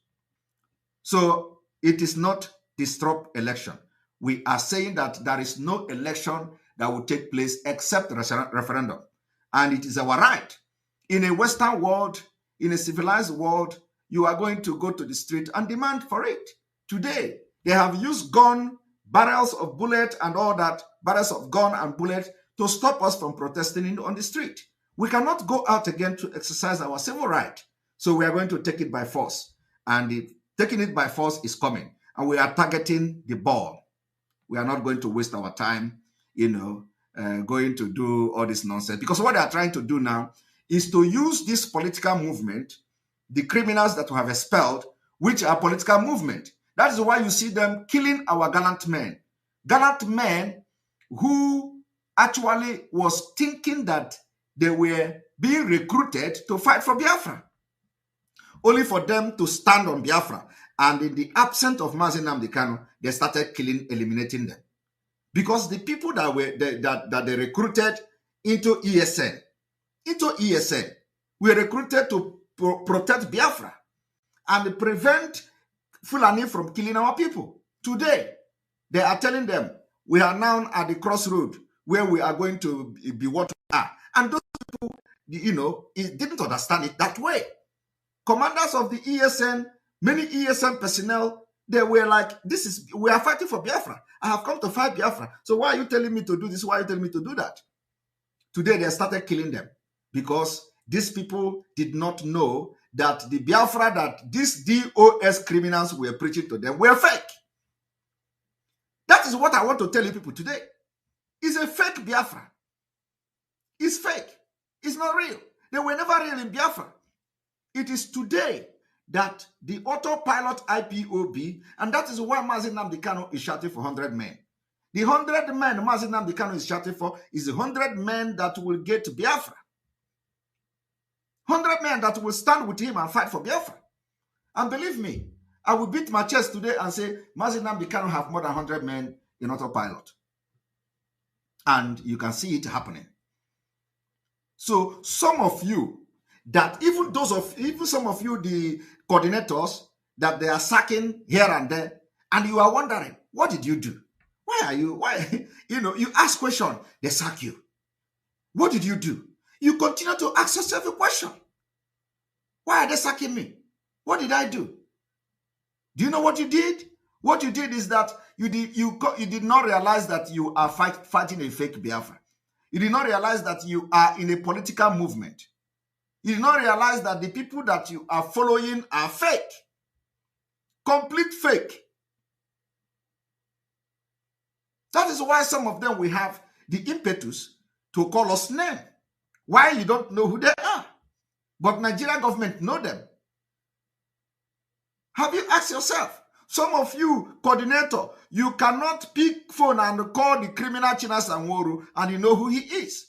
So it is not disrupt election. We are saying that there is no election that will take place except referendum. And it is our right. In a Western world, in a civilized world, you are going to go to the street and demand for it. Today, they have used gun, barrels of bullet and all that, barrels of gun and bullet to stop us from protesting on the street. We cannot go out again to exercise our civil right. So we are going to take it by force. And taking it by force is coming. And we are targeting the ball. We are not going to waste our time, going to do all this nonsense. Because what they are trying to do now is to use this political movement, the criminals that we have expelled, which are political movement. That is why you see them killing our gallant men. Gallant men who actually was thinking that they were being recruited to fight for Biafra, only for them to stand on Biafra. And in the absence of Mazi Nnamdi Kanu, they started killing, eliminating them. Because the people that they recruited into ESN, were recruited to protect Biafra and prevent Fulani from killing our people. Today, they are telling them, we are now at the crossroad where we are going to be what we are. And those people, didn't understand it that way. Commanders of the ESN, many ESN personnel, they were like, we are fighting for Biafra. I have come to fight Biafra. So why are you telling me to do this? Why are you telling me to do that? Today, they started killing them because these people did not know that the Biafra that these DOS criminals were preaching to them were fake. That is what I want to tell you people today. It's a fake Biafra. It's fake. It's not real. They were never real in Biafra. It is today that the autopilot IPOB, and that is why Mazi Nnamdi Kanu is shouting for 100 men. The 100 men Mazi Nnamdi Kanu is shouting for is the 100 men that will get Biafra. 100 men that will stand with him and fight for Biafra. And believe me, I will beat my chest today and say, Mazi Nnamdi Kanu have more than 100 men in autopilot. And you can see it happening. So some of you, that even some of you, the coordinators, that they are sacking here and there, and you are wondering, what did you do? Why, you ask question, they sack you. What did you do? You continue to ask yourself a question. Why are they sacking me? What did I do? Do you know what you did? What you did is that you did not realize that you are fighting a fake Biafra. You did not realize that you are in a political movement. You did not realize that the people that you are following are fake. Complete fake. That is why some of them will have the impetus to call us name. Why? You don't know who they are. But Nigerian government know them. Have you asked yourself? Some of you, coordinator, you cannot pick phone and call the criminal Chinas Anworu and you know who he is.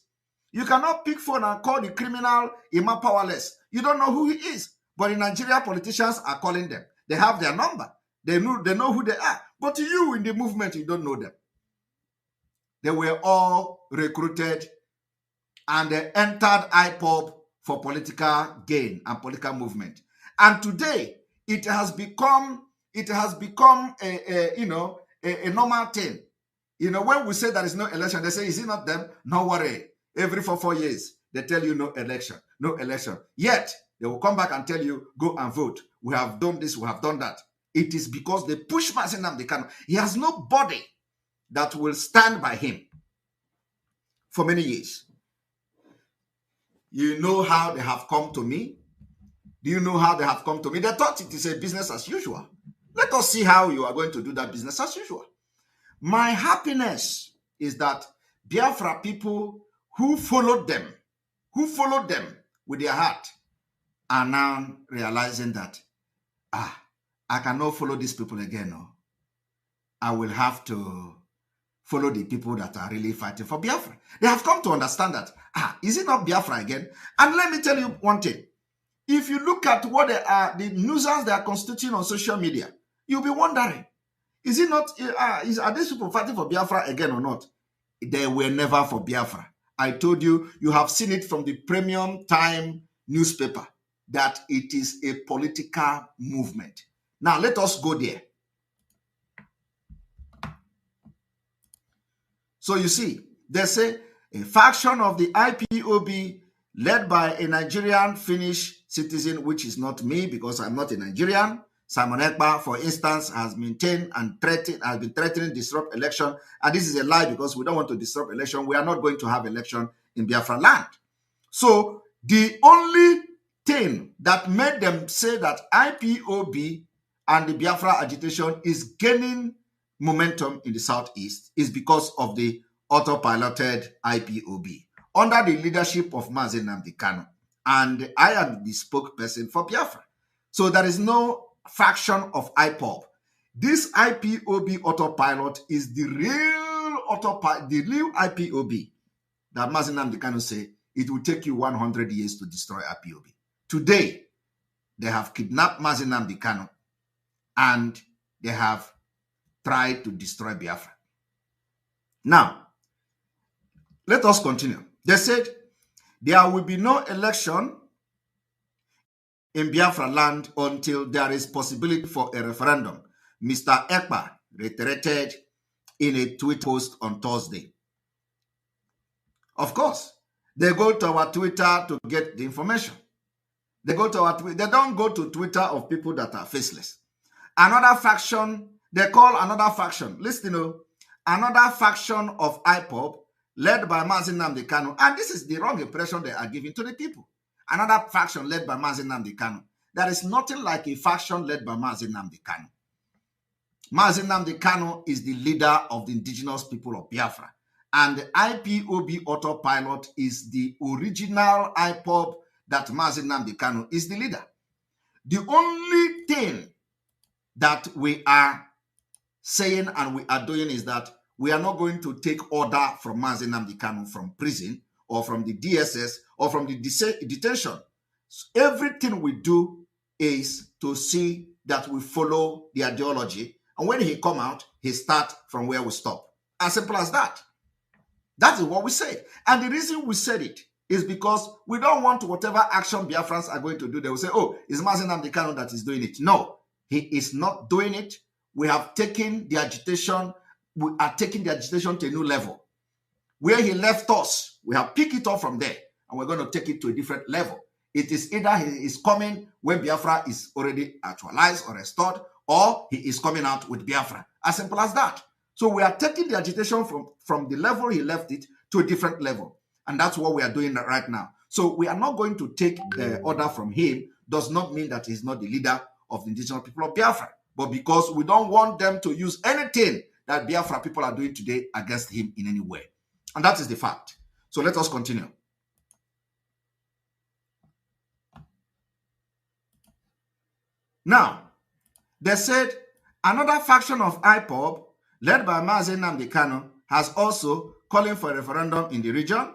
You cannot pick phone and call the criminal Ima Powerless. You don't know who he is. But in Nigeria, politicians are calling them. They have their number. They know who they are. But you in the movement, you don't know them. They were all recruited and they entered Ipob for political gain and political movement. And today, it has become a normal thing. When we say there is no election, they say, is it not them? No worry. Every 4 years, they tell you no election. Yet, they will come back and tell you, go and vote. We have done this, we have done that. It is because they push Mazi Nnamdi Kanu. He has nobody that will stand by him for many years. You know how they have come to me? Do you know how they have come to me? They thought it is a business as usual. Let us see how you are going to do that business as usual. My happiness is that Biafra people who followed them with their heart, are now realizing that, I cannot follow these people again. No. I will have to follow the people that are really fighting for Biafra. They have come to understand that, is it not Biafra again? And let me tell you one thing. If you look at what they are, the nuisance they are constituting on social media, you'll be wondering, is it not, are these people fighting for Biafra again or not? They were never for Biafra. I told you, you have seen it from the Premium Time newspaper, that it is a political movement. Now, let us go there. So you see, they say a faction of the IPOB led by a Nigerian Finnish citizen, which is not me because I'm not a Nigerian. Simon Ekpa, for instance, has been threatening to disrupt election. And this is a lie because we don't want to disrupt election. We are not going to have election in Biafra land. So the only thing that made them say that IPOB and the Biafra agitation is gaining momentum in the Southeast is because of the autopiloted IPOB under the leadership of Mazi Nnamdi Kanu. And I am the spokesperson for Biafra. So there is no faction of Ipob. This IPOB autopilot is the real autopilot, the real IPOB that Mazi Nnamdi Kanu say it will take you 100 years to destroy IPOB. Today, they have kidnapped Mazi Nnamdi Kanu and they have tried to destroy Biafra. Now, let us continue. They said there will be no election in Biafra land until there is possibility for a referendum. Mr. Ekpa reiterated in a tweet post on Thursday. Of course, they go to our Twitter to get the information. They go to our Twitter. They don't go to Twitter of people that are faceless. Another faction, they call another faction. Listen, another faction of Ipob led by Mazi Nnamdi Kanu. And this is the wrong impression they are giving to the people. Another faction led by Mazi Nnamdi Kanu. There is nothing like a faction led by Mazi Nnamdi Kanu. Mazi Nnamdi Kanu is the leader of the indigenous people of Biafra. And the IPOB autopilot is the original Ipob that Mazi Nnamdi Kanu is the leader. The only thing that we are saying and we are doing is that we are not going to take order from Mazi Nnamdi Kanu from prison or from the DSS or from the detention. So everything we do is to see that we follow the ideology. And when he come out, he start from where we stop. As simple as that. That is what we say. And the reason we said it is because we don't want whatever action Biafrans are going to do. They will say, oh, it's Mazi Nnamdi Kanu that is doing it. No, he is not doing it. We have taken the agitation. We are taking the agitation to a new level. Where he left us, we have picked it up from there. And we're going to take it to a different level. It is either he is coming when Biafra is already actualized or restored, or he is coming out with Biafra. As simple as that. So we are taking the agitation from the level he left it to a different level. And that's what we are doing right now. So we are not going to take the order from him. Does not mean that he's not the leader of the indigenous people of Biafra. But because we don't want them to use anything that Biafra people are doing today against him in any way. And that is the fact. So let us continue. Now, they said another faction of Ipob, led by Mazi Nnamdi Kanu, has also calling for a referendum in the region.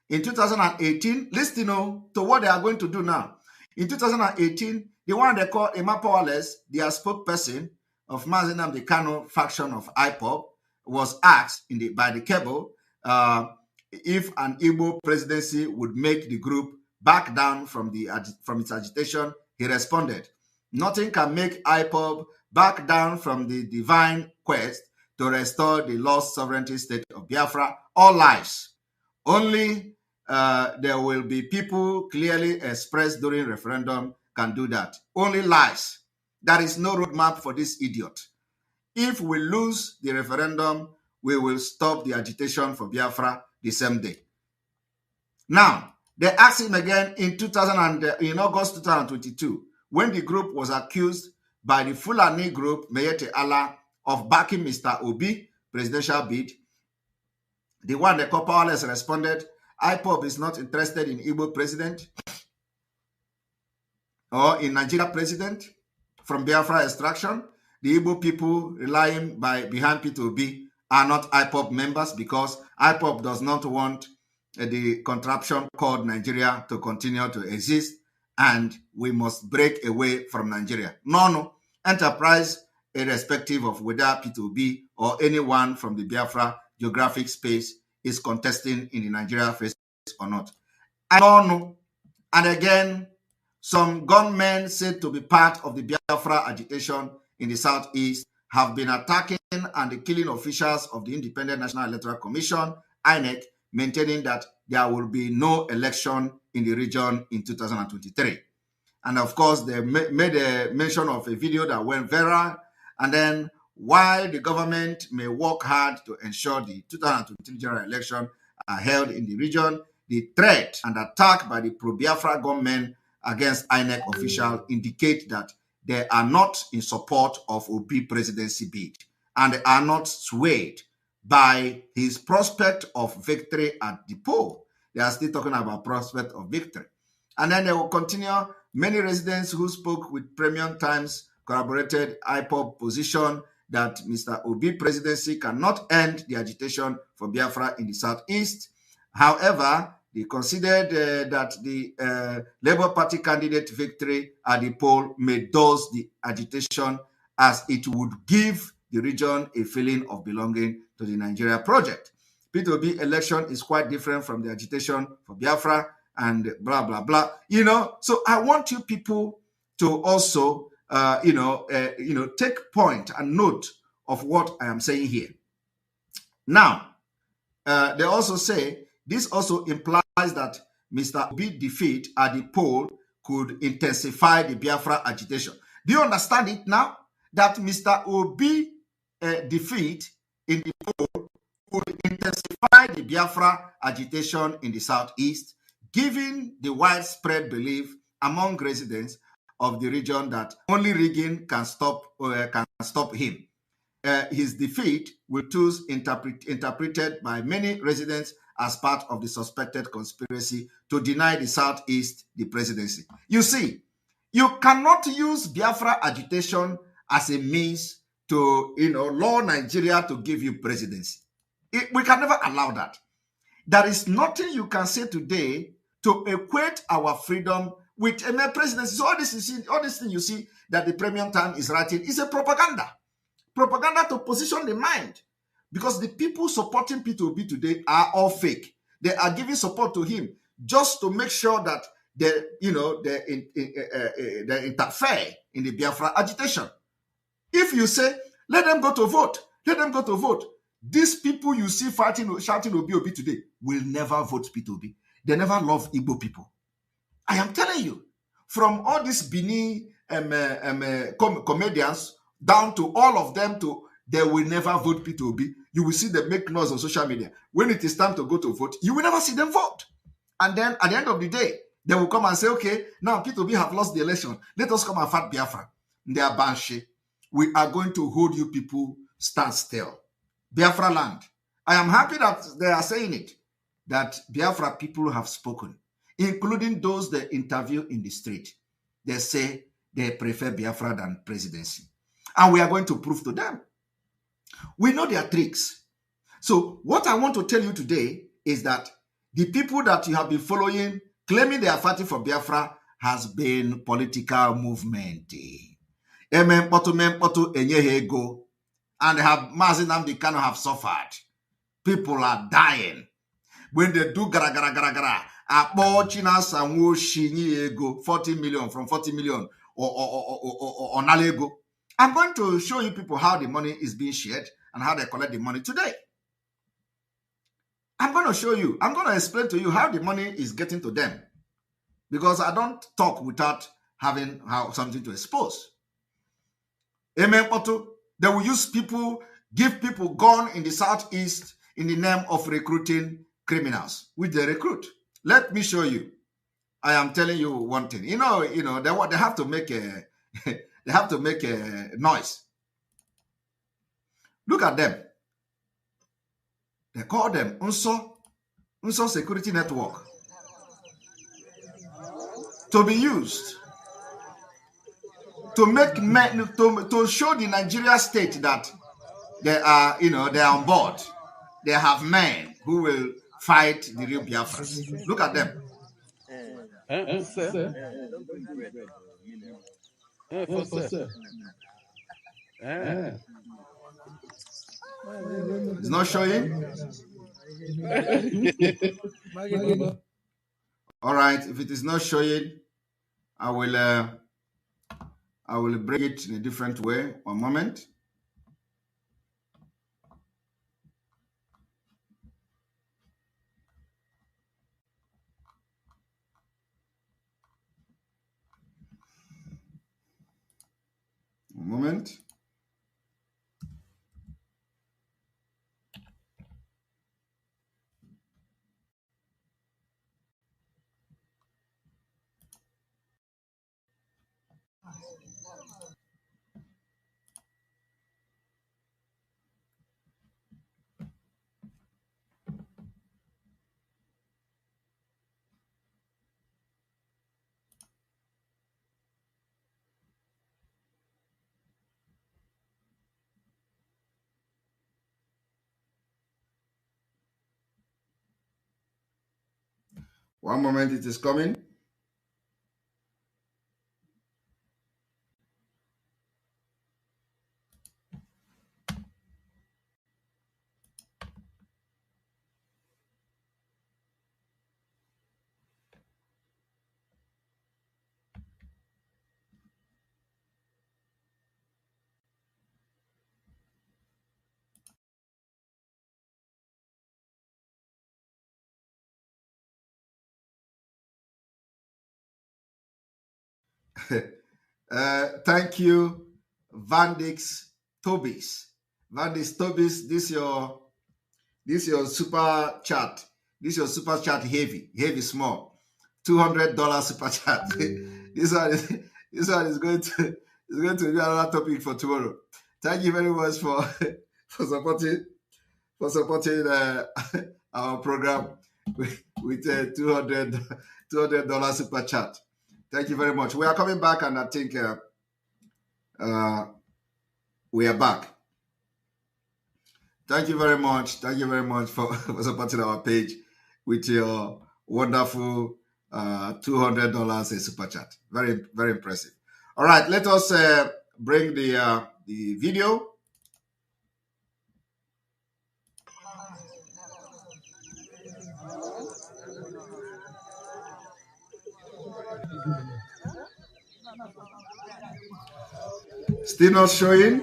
In 2018, listen to what they are going to do now. In 2018, the one they call Emma Powerless, their spokesperson of Mazi Nnamdi Kanu faction of Ipob, was asked by the cable if an Igbo presidency would make the group back down from its agitation. He responded, "Nothing can make Ipob back down from the divine quest to restore the lost sovereignty state of Biafra. All lies. Only there will be people clearly expressed during referendum can do that. Only lies. There is no roadmap for this idiot. If we lose the referendum, we will stop the agitation for Biafra the same day." Now, they asked him again in August 2022, when the group was accused by the Fulani group Meyete Allah of backing Mr. Obi presidential bid. The one the Powerless responded, "Ipob is not interested in Igbo president or in Nigeria president from Biafra extraction. The Igbo people relying behind Peter Obi are not Ipob members because Ipob does not want the contraption called Nigeria to continue to exist, and we must break away from Nigeria. No. Enterprise, irrespective of whether Peter Obi or anyone from the Biafra geographic space is contesting in the Nigeria phase or not. And again, some gunmen said to be part of the Biafra agitation in the southeast have been attacking and killing officials of the Independent National Electoral Commission, INEC, maintaining that there will be no election in the region in 2023. And of course, they made a mention of a video that went viral. And then, while the government may work hard to ensure the 2023 general election are held in the region, the threat and attack by the pro-Biafra government against INEC officials indicate that they are not in support of Obi presidency bid, and they are not swayed by his prospect of victory at the poll. They are still talking about prospect of victory. And then they will continue. Many residents who spoke with Premium Times corroborated Ipob position that Mr. Obi presidency cannot end the agitation for Biafra in the southeast. However, they considered that the Labour Party candidate victory at the poll may dose the agitation, as it would give the region a feeling of belonging to the Nigeria project. P2B election is quite different from the agitation for Biafra and blah, blah, blah. So I want you people to also, take point and note of what I am saying here. Now, they also say this also implies that Mr. Obi defeat at the poll could intensify the Biafra agitation. Do you understand it now? That Mr. Obi defeat in the poll could intensify the Biafra agitation in the southeast, given the widespread belief among residents of the region that only rigging can stop him. His defeat will too interpreted by many residents as part of the suspected conspiracy to deny the Southeast the presidency. You see, you cannot use Biafra agitation as a means to, lure Nigeria to give you presidency. We can never allow that. There is nothing you can say today to equate our freedom with a presidency. So all this thing you see that the Premium Time is writing is a propaganda to position the mind, because the people supporting P2B today are all fake. They are giving support to him just to make sure that they interfere in the Biafra agitation. If you say, let them go to vote, these people you see shouting Obi today will never vote P2B. They never love Igbo people. I am telling you, from all these Bini comedians down to all of them, they will never vote P2B. You will see them make noise on social media. When it is time to go to vote, you will never see them vote. And then at the end of the day, they will come and say, okay, now P2B have lost the election. Let us come and fight Biafra. They are banshee. We are going to hold you people stand still. Biafra land. I am happy that they are saying it, that Biafra people have spoken, including those they interview in the street. They say they prefer Biafra than presidency. And we are going to prove to them. We know their tricks. So what I want to tell you today is that the people that you have been following, claiming they are fighting for Biafra, has been political movement. And have Mazi Nnamdi Kanu have suffered. People are dying. When they do gara gara gara gara, 40 million from 40 million or Nalego. I'm going to show you people how the money is being shared and how they collect the money today. I'm going to show you. I'm going to explain to you how the money is getting to them, because I don't talk without having something to expose. Amen. They will use people, give people gun in the southeast in the name of recruiting criminals, which they recruit. Let me show you. I am telling you one thing. They have to make a they have to make a noise. Look at them. They call them Unso Security Network, to be used to make men to show the Nigeria state that they are, they are on board. They have men who will fight the real Biafras. Look at them. It's not showing. All right, if it is not showing, I will bring it in a different way. One moment. One moment. One moment, it is coming. Thank you, Vandix Tobis. Vandix Tobis, this your super chat. This your super chat heavy small. $200 super chat. This one is going to be another topic for tomorrow. Thank you very much for for supporting our program with $200 super chat. Thank you very much. We are coming back, and I think we are back. Thank you very much. Thank you very much for supporting our page with your wonderful $200 super chat. Very, very impressive. All right, let us bring the video. Still not showing?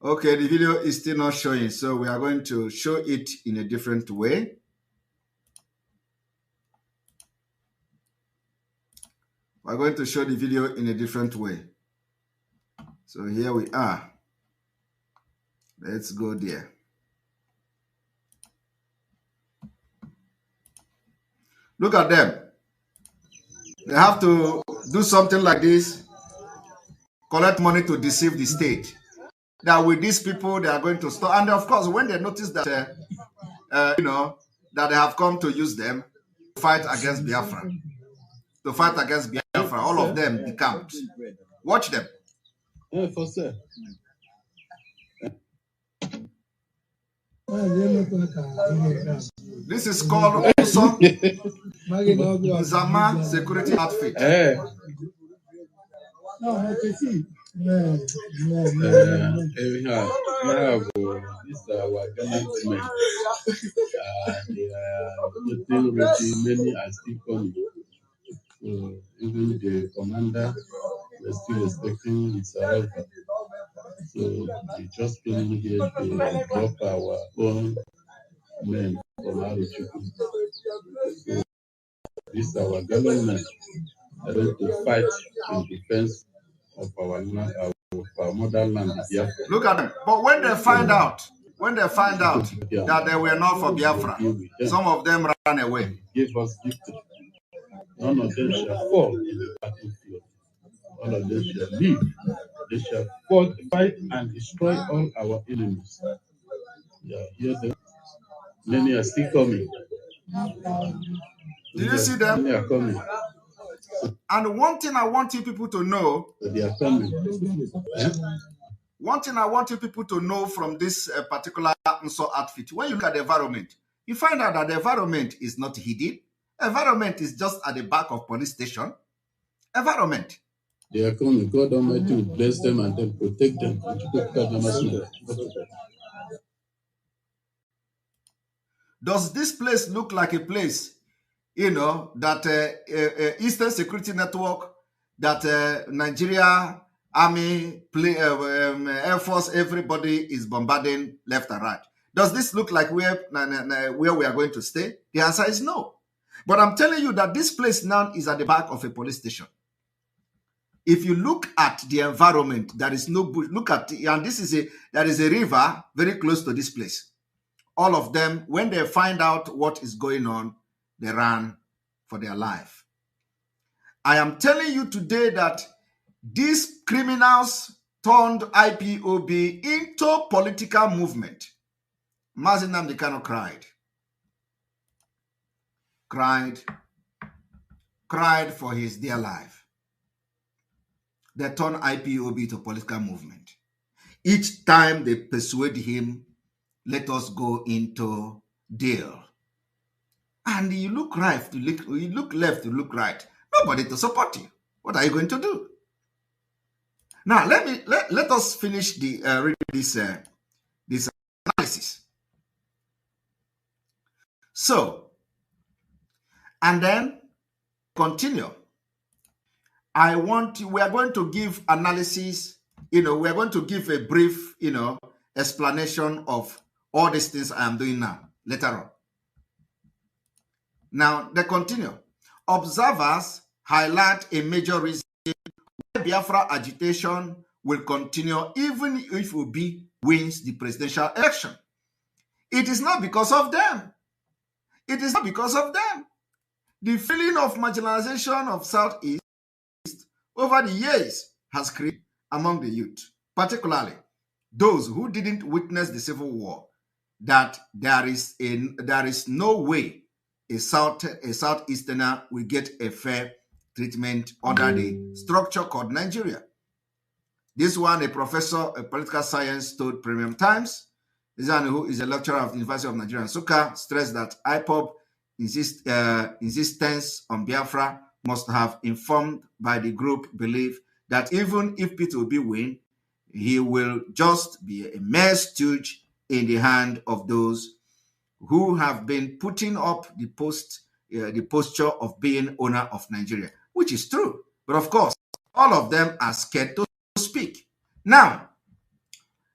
Okay, the video is still not showing, so we are going to show it in a different way. We're going to show the video in a different way. So here we are. Let's go there. Look at them. They have to do something like this, collect money to deceive the state. That with these people, they are going to stop. And of course, when they notice that, that they have come to use them to fight against Biafra, all of them decamped. Watch them. This is called also Zama security outfit. This is our government men. They are getting ready. Many are still coming. So even the commander is still expecting his arrival. So we just came here to drop our own men from Aruchuku. So this is our government ready to fight in defense of our land, our motherland. Look at them. But when they find out that they were not for Biafra, some of them ran away. Give us victory. None of them shall fall in the battlefield. All of them shall live. They shall fight and destroy all our enemies. Yeah, hear them. Many are still coming. Do you see them? Many are coming. And one thing I want you people to know. They are coming. One thing I want you people to know from this particular Nso outfit, when you look at the environment, you find out that the environment is not hidden. Environment is just at the back of police station. Environment. They are coming. God Almighty will bless them and then protect them. Does this place look like a place, that Eastern Security Network, that Nigeria Army, Air Force, everybody is bombarding left and right? Does this look like where we are going to stay? The answer is no. But I'm telling you that this place now is at the back of a police station. If you look at the environment, there is no bush. Look at and there is a river very close to this place. All of them, when they find out what is going on, they ran for their life. I am telling you today that these criminals turned IPOB into political movement. Mazi Nnamdi Kanu cried for his dear life. They turned IPOB to political movement. Each time they persuade him, let us go into deal. and you look right, you look left, you look right, nobody to support you. What are you going to do? Now, let us finish the read this analysis. So, and then continue. We are going to give analysis, we are going to give a brief, explanation of all these things I am doing now, later on. Now, they continue. Observers highlight a major reason why Biafra agitation will continue even if Obi wins the presidential election. It is not because of them. It is not because of them. The feeling of marginalization of Southeast over the years has created among the youth, particularly those who didn't witness the Civil War, that there is no way a Southeasterner will get a fair treatment under the structure called Nigeria. This one, a professor of political science, told Premium Times. This one, who is a lecturer of the University of Nigeria, Nsukka, stressed that Ipob insistence on Biafra must have informed by the group belief that even if Peter Obi win, he will just be a mere stooge in the hand of those who have been putting up the posture of being owner of Nigeria, which is true. But of course, all of them are scared to speak. Now,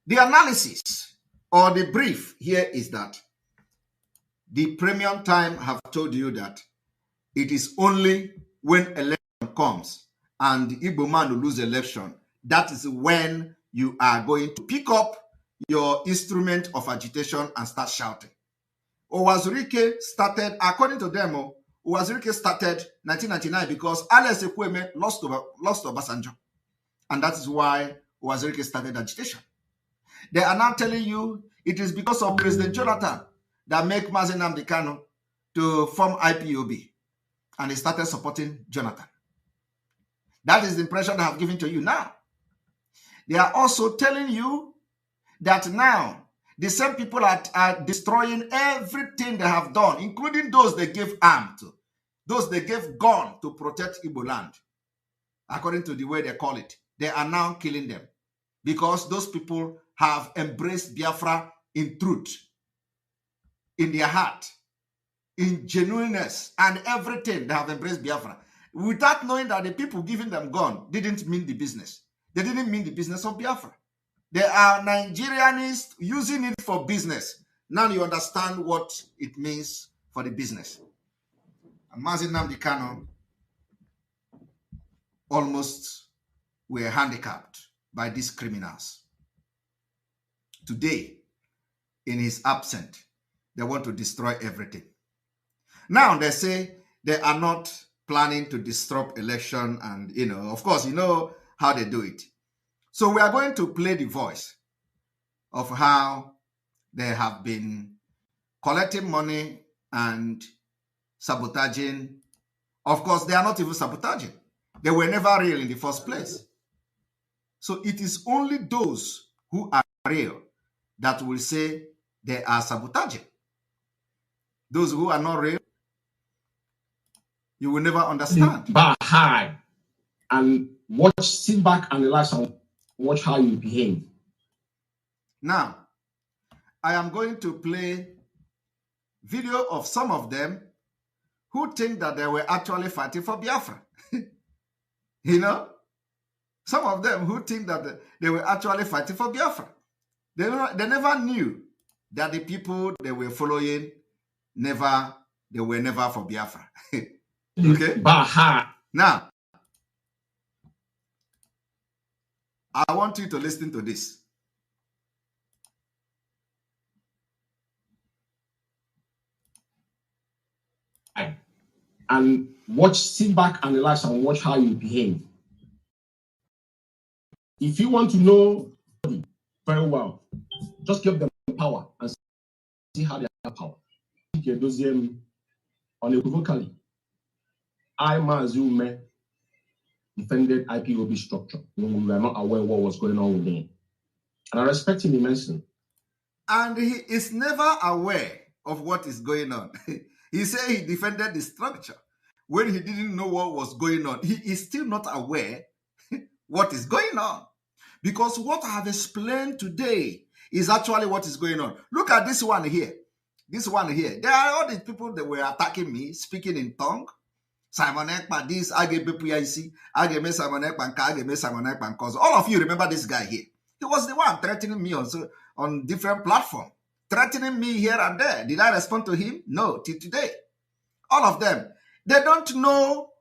the analysis or the brief here is that the Premium Time have told you that it is only when election comes and the Igbo man will lose election, that is when you are going to pick up your instrument of agitation and start shouting. Owazurike started, according to them, Owazurike started 1999 because Alex Ekwueme lost to Obasanjo. And that is why Owazurike started agitation. They are now telling you it is because of President Jonathan that make Mazi Nnamdi Kanu to form IPOB. And he started supporting Jonathan. That is the impression I have given to you now. They are also telling you that now the same people are destroying everything they have done, including those they gave arm to, those they gave gun to protect Igbo land. According to the way they call it, they are now killing them because those people have embraced Biafra in truth, in their heart, in genuineness, and everything. They have embraced Biafra without knowing that the people giving them gun didn't mean the business. They didn't mean the business of Biafra. They are Nigerianists using it for business. Now you understand what it means for the business. And Mazi Nnamdi Kanu almost were handicapped by these criminals. Today, in his absence, they want to destroy everything. Now they say they are not planning to disrupt election, and of course, you know how they do it. So we are going to play the voice of how they have been collecting money and sabotaging. Of course, they are not even sabotaging. They were never real in the first place. So it is only those who are real that will say they are sabotaging. Those who are not real, you will never understand. Bar high and sit back and relax and watch how you behave. Now, I am going to play video of some of them who think that they were actually fighting for Biafra. Some of them who think that they were actually fighting for Biafra. They never knew that the people they were following they were never for Biafra. Okay? Baha. Now, I want you to listen to this. And sit back and relax and watch how you behave. If you want to know very well, just give them power and see how they have power. Unequivocally, I, Mazume, defended IPOB structure when we were not aware what was going on with them. And I respect him immensely. And he is never aware of what is going on. He said he defended the structure when he didn't know what was going on. He is still not aware what is going on. Because what I have explained today is actually what is going on. Look at this one here. This one here. There are all these people that were attacking me, speaking in tongue. Simon Ekpa, this, I gave Simon Ekpa, because all of you remember this guy here. He was the one threatening me on different platforms, threatening me here and there. Did I respond to him? No, till today. All of them. They don't know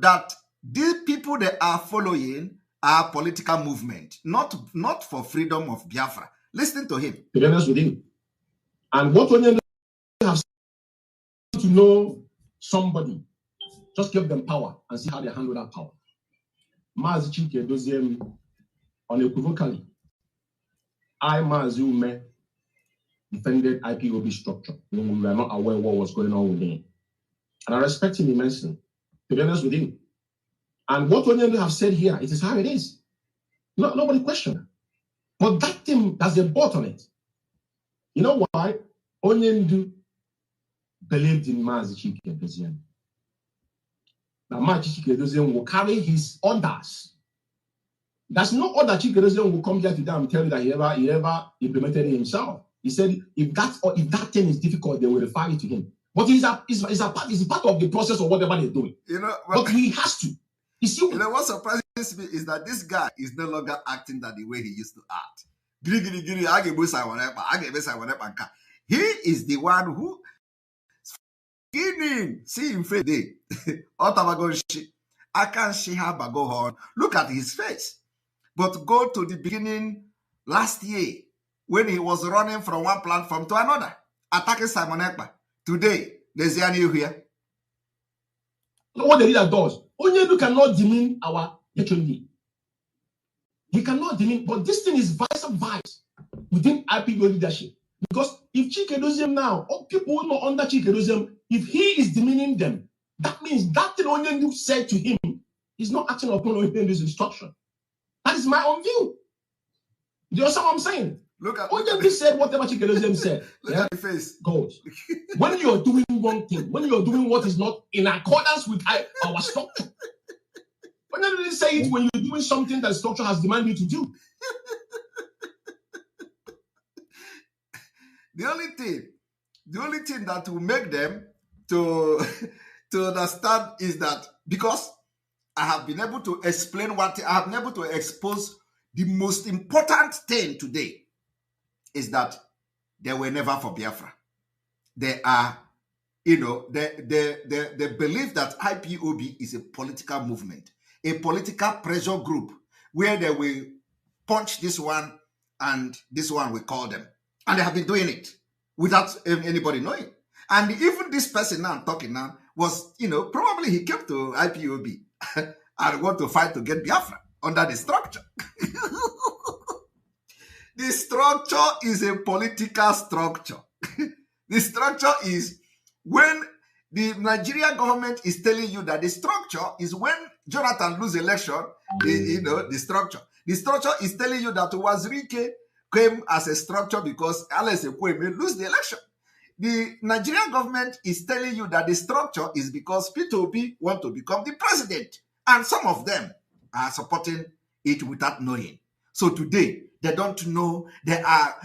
that these people they are following are political movement, not for freedom of Biafra. Listen to him. To be honest with you. And what when you have to know somebody, just give them power and see how they handle that power. Mazi Chike Doziem unequivocally. I Mazi Ume defended IPOB structure when we were not aware what was going on within. And I respect him immensely, to be honest with you. And what Onyendu have said here, it is how it is. Nobody questioned that. But that thing, there's a but on it. You know why? Onyendu believed in Mazi Chike Doziem. That Mazi Chike Doziem will carry his orders. There's no other Chike Doziem will come here today and tell you that he ever implemented it himself. He said if that thing is difficult, they will refer it to him. But he's a part of the process of whatever they're doing. You know, but he has to. You know what surprises me is that this guy is no longer acting that the way he used to act. He is the one who see him face day. I can't see how bago horn. Look at his face. But go to the beginning last year when he was running from one platform to another, attacking Simon Ekpa. Today, there's a new here. What the leader does, Onyendu cannot demean our HOD. He cannot demean, but this thing is vice within IPO leadership. Because if Chike Doziem now, or people who are under Chike Doziem, if he is demeaning them, that means that thing Onyendu said to him is not acting upon Onyendu's instruction. That is my own view. Do you understand what I'm saying? Look at Onyendu said whatever Chike Doziem said. Look at the face. Goes. When you're doing one thing, when you're doing what is not in accordance with our structure. Onyendu didn't say it when you're doing something that structure has demanded you to do. The only thing that will make them to understand is that because I have been able to explain I have been able to expose the most important thing today is that they were never for Biafra. They are, they believe that IPOB is a political movement, a political pressure group where they will punch this one and this one will call them. And they have been doing it without anybody knowing. And even this person now I'm talking now was, probably he came to IPOB and want to fight to get Biafra under the structure. The structure is a political structure. The structure is when the Nigerian government is telling you that the structure is when Jonathan lose election, the structure. The structure is telling you that Wazirike came as a structure because Alice Ekweme lose the election. The Nigerian government is telling you that the structure is because P2P want to become the president. And some of them are supporting it without knowing. So today, they don't know. They are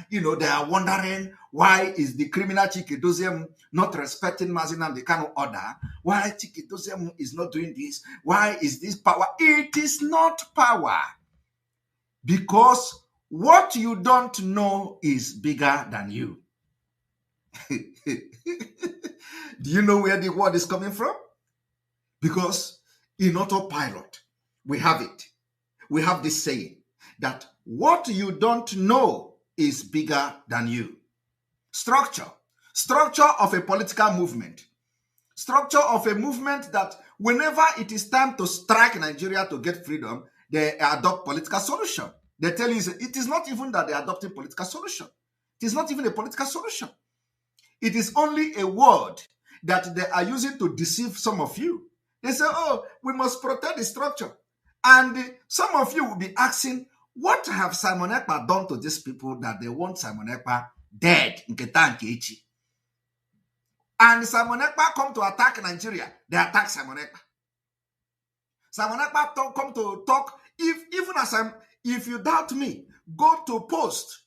wondering why is the criminal Chike Doziem not respecting Nnamdi Kanu order? Why Chike Doziem is not doing this? Why is this power? It is not power. Because what you don't know is bigger than you. Do you know where the word is coming from? Because in autopilot, we have it. We have this saying that what you don't know is bigger than you. Structure of a political movement. Structure of a movement that whenever it is time to strike Nigeria to get freedom, they adopt political solution. They tell you it is not even that they are adopting political solution. It is not even a political solution. It is only a word that they are using to deceive some of you. They say, oh, we must protect the structure. And some of you will be asking, what have Simon Ekpa done to these people that they want Simon Ekpa dead? And Simon Ekpa come to attack Nigeria, they attack Simon Ekpa. Simon Ekpa come to talk. If you doubt me, go to post.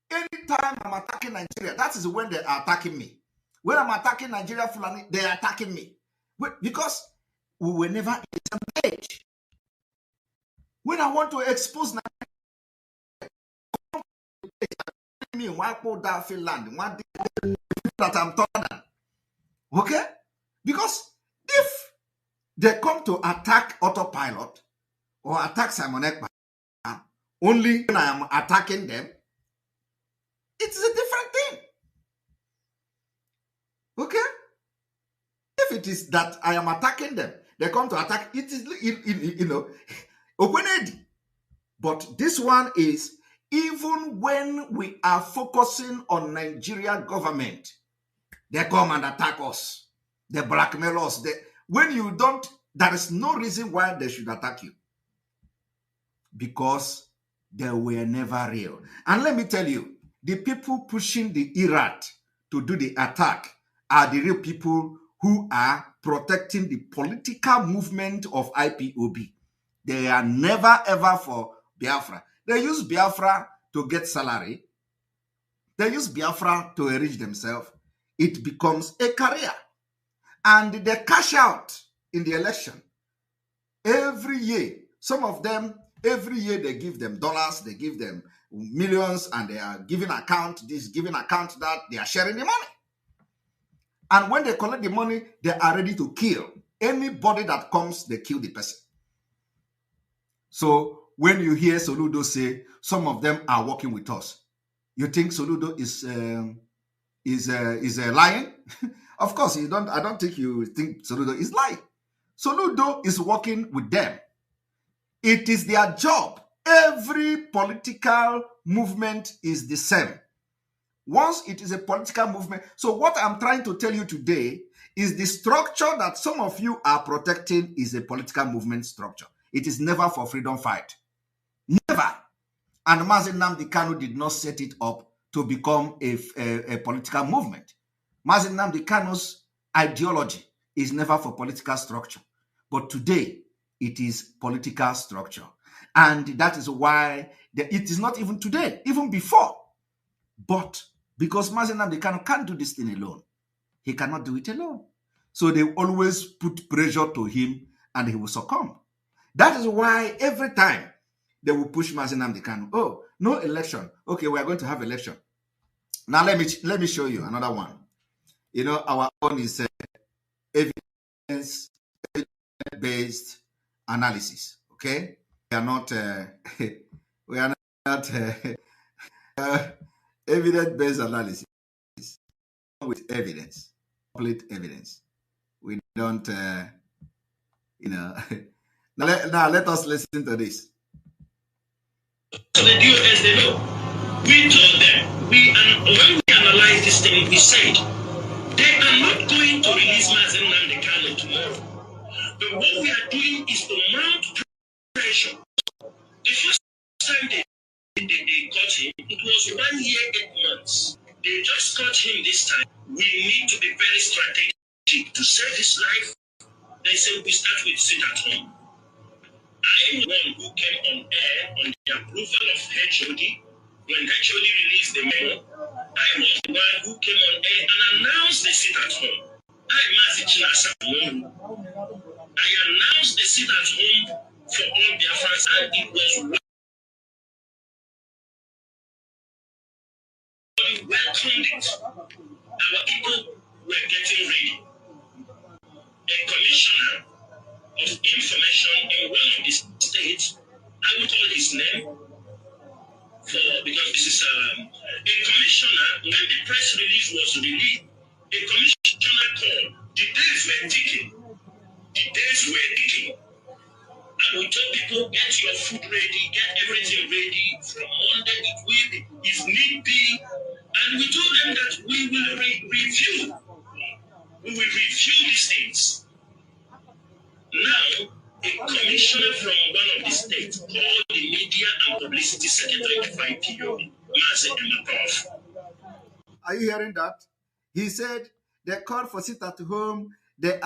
Anytime I'm attacking Nigeria, that is when they are attacking me. When I'm attacking Nigeria Fulani, they are attacking me. Because we were never in the same age. When I want to expose Nigeria, why put that Finland? One that I'm talking. Okay? Because if they come to attack Autopilot or attack Simon Ekpa, only when I am attacking them, it is a different thing. Okay? If it is that I am attacking them, they come to attack, it is, open. But this one is, even when we are focusing on Nigeria government, they come and attack us. They blackmail us. When you don't, there is no reason why they should attack you. Because they were never real. And let me tell you, the people pushing the Iraq to do the attack are the real people who are protecting the political movement of IPOB. They are never ever for Biafra. They use Biafra to get salary. They use Biafra to enrich themselves. It becomes a career. And they cash out in the election. Every year, some of them, every year they give them dollars, they give them millions, and they are giving account this, giving account that, they are sharing the money. And when they collect the money, they are ready to kill. Anybody that comes, they kill the person. So when you hear Soludo say, some of them are working with us, you think Soludo is lying? Of course, you don't. I don't think you think Soludo is lying. Soludo is working with them. It is their job. Every political movement is the same. Once it is a political movement. So what I'm trying to tell you today is the structure that some of you are protecting is a political movement structure. It is never for freedom fight. Never. And Mazi Nnamdi Kanu did not set it up to become a political movement. Mazi Nnamdi Kanu's ideology is never for political structure. But today, it is political structure. And that is why it is not even today, even before. But because Mazi Nnamdi Kanu can't do this thing alone. He cannot do it alone. So they always put pressure to him and he will succumb. That is why every time they will push Mazi Nnamdi Kanu. Oh, no election. Okay, we are going to have election. Now let me show you another one. You know, our own is evidence-based analysis. Okay, we are not evidence-based analysis with evidence, complete evidence. We don't, now let us listen to this. So they do as they know. We told them, when we analyze this thing, we said, they are not going to release Mazi Nnamdi Kanu tomorrow. But what we are doing is to mount pressure. The first time they got him, it was 1 year, 8 months. They just got him this time. We need to be very strategic to save his life. They said we start with sit at home. I am one who came on air on the approval of HOD. When HOD released the memo, I was the one who came on air and announced the sit at home. I announced the sit at home for all Biafrans, and it was welcomed it. Our people were getting ready. A commissioner of information in one of the states, I will call his name, because this is a commissioner. When the press release was released, a commissioner called. The days were ticking. And we told people, get your food ready, get everything ready. From Monday it will be, if need be. And we told them that we will review. We will review these things. Now, a commissioner from one of the states called the media and publicity secretary to IPOB, Mazi Nnamdi. Are you hearing that? He said They called for sit at home. They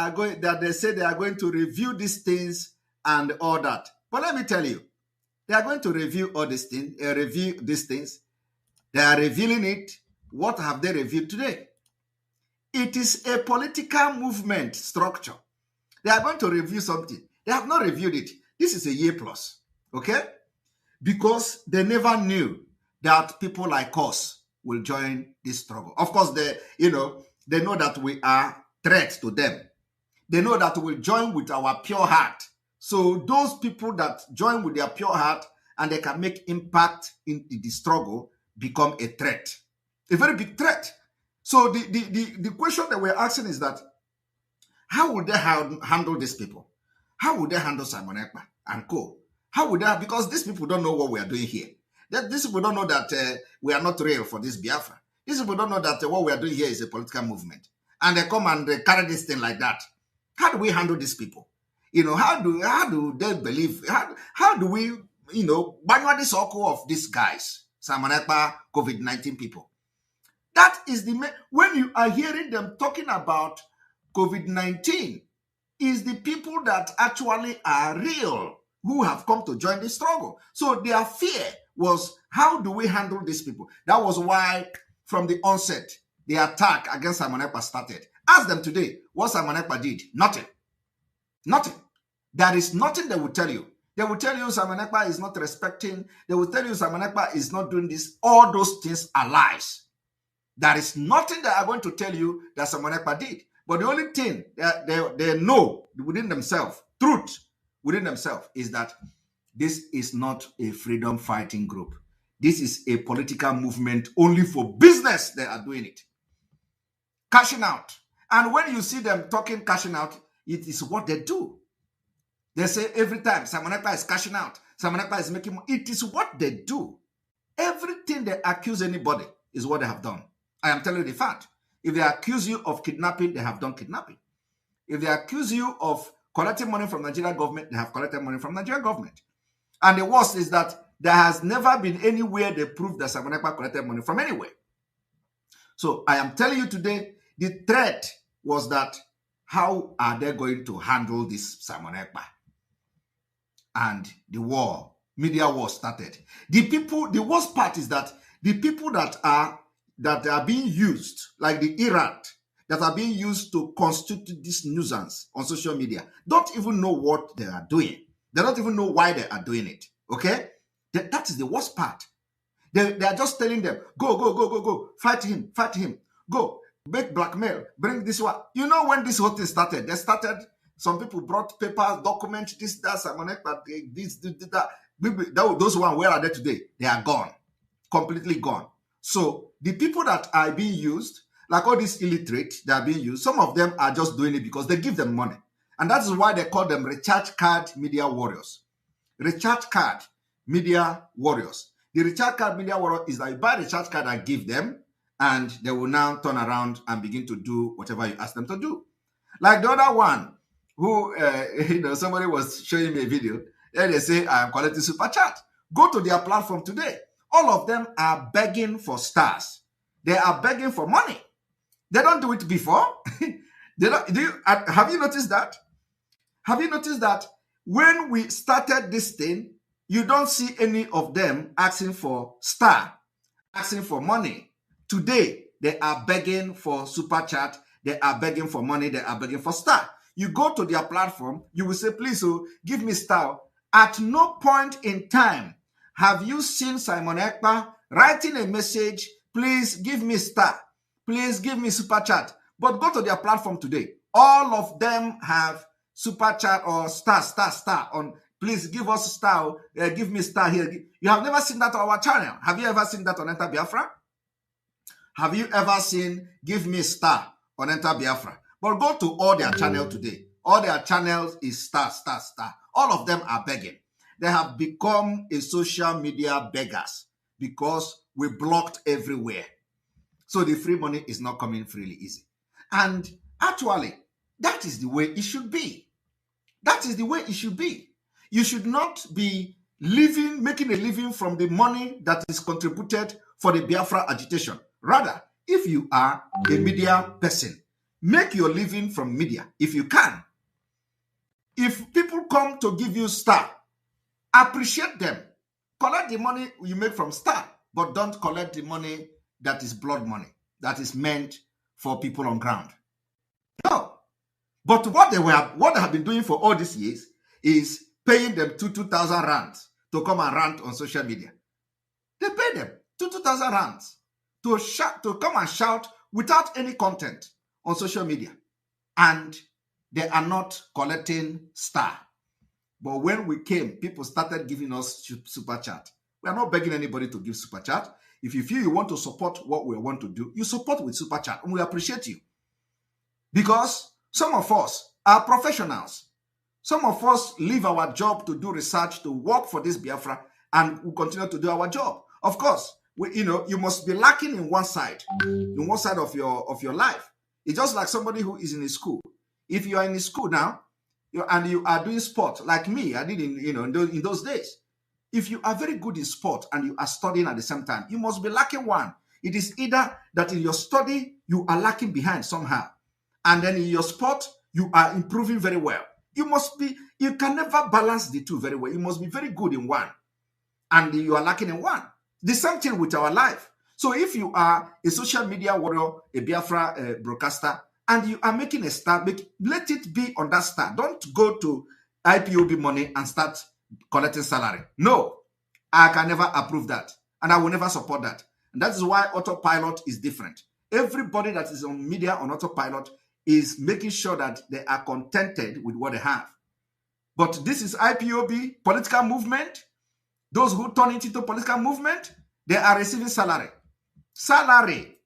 say they are going to review these things and all that. But let me tell you, they are going to review all these things, They are revealing it. What have they reviewed today? It is a political movement structure. They are going to review something. They have not reviewed it. This is a year plus, okay? Because they never knew that people like us will join this struggle. Of course, they know that we are threats to them. They know that we'll join with our pure heart. So those people that join with their pure heart and they can make impact in the struggle become a threat, a very big threat. So the question that we're asking is that, how would they handle these people? How would they handle Simon Ekpa and co? How would they? Because these people don't know what we are doing here. These people don't know that we are not real for this Biafra. These people don't know that what we are doing here is a political movement. And they come and they carry this thing like that. How do we handle these people? How do they believe? How do we, ban this circle of these guys, Simon Ekpa, COVID-19 people? That is when you are hearing them talking about COVID-19, is the people that actually are real who have come to join the struggle. So their fear was, how do we handle these people? That was why from the onset, the attack against Simon Ekpa started. Ask them today what Simon Ekpa did. Nothing. Nothing. There is nothing they will tell you. They will tell you Simon Ekpa is not respecting. They will tell you Simon Ekpa is not doing this. All those things are lies. There is nothing they are going to tell you that Simon Ekpa did. But the only thing that they know within themselves, truth within themselves, is that this is not a freedom fighting group. This is a political movement only for business. They are doing it. Cashing out. And when you see them talking cashing out, it is what they do. They say every time Simon Ekpa is cashing out, Simon Ekpa is making money. It is what they do. Everything they accuse anybody is what they have done. I am telling you the fact. If they accuse you of kidnapping, they have done kidnapping. If they accuse you of collecting money from Nigerian government, they have collected money from Nigerian government. And the worst is that there has never been anywhere they prove that Simon Ekpa collected money from anywhere. So I am telling you today, the threat was that, how are they going to handle this Simon Ekpa? And the war, media war started. The worst part is that the people that are being used, like the Iraq, that are being used to constitute this nuisance on social media, don't even know what they are doing. They don't even know why they are doing it. Okay? That is the worst part. They are just telling them, go, fight him, go, make blackmail, bring this one. You know when this whole thing started? Some people brought papers, documents, this, that, Simon Ekpa, this, that. Those ones, where are they today? They are gone. Completely gone. So the people that are being used, like all these illiterate, they are being used. Some of them are just doing it because they give them money. And that is why they call them recharge card media warriors. Recharge card media warriors. The recharge card media warrior is that you buy the recharge card and give them, and they will now turn around and begin to do whatever you ask them to do. Like the other one, who, somebody was showing me a video, and they say, I am collecting super chat. Go to their platform today. All of them are begging for stars. They are begging for money. They don't do it before. Have you noticed that? Have you noticed that when we started this thing, you don't see any of them asking for star, asking for money. Today, they are begging for super chat. They are begging for money. They are begging for star. You go to their platform, you will say, please, give me star. At no point in time have you seen Simon Ekpa writing a message, please give me star, please give me super chat. But go to their platform today. All of them have super chat or star on, please give us star, give me star here. You have never seen that on our channel. Have you ever seen that on Enter Biafra? Have you ever seen give me star on Enter Biafra? But go to all their channel today. All their channels is star. All of them are begging. They have become a social media beggars because we blocked everywhere. So the free money is not coming freely easy. And actually, that is the way it should be. That is the way it should be. You should not be making a living from the money that is contributed for the Biafra agitation. Rather, if you are a media person, Make your living from media if you can. If people come to give you star, appreciate them. Collect the money you make from star, but don't collect the money that is blood money, that is meant for people on ground. No. But what they have been doing for all these years is paying them 2,000 rands to come and rant on social media. They pay them 2,000 rands to come and shout without any content on social media. And they are not collecting star. But when we came, people started giving us super chat. We are not begging anybody to give super chat. If you feel you want to support what we want to do, you support with super chat, and we appreciate you. Because some of us are professionals. Some of us leave our job to do research, to work for this Biafra, and we continue to do our job. Of course, you must be lacking in one side of your life. It's just like somebody who is in a school. If you are in a school now, and you are doing sport, like me, I did in those days. If you are very good in sport and you are studying at the same time, you must be lacking one. It is either that in your study, you are lacking behind somehow. And then in your sport, you are improving very well. You can never balance the two very well. You must be very good in one. And you are lacking in one. The same thing with our life. So if you are a social media warrior, a Biafra broadcaster, and you are making a star, let it be on that star. Don't go to IPOB money and start collecting salary. No, I can never approve that. And I will never support that. And that is why autopilot is different. Everybody that is on media on autopilot is making sure that they are contented with what they have. But this is IPOB, political movement. Those who turn it into political movement, they are receiving salary. Salary.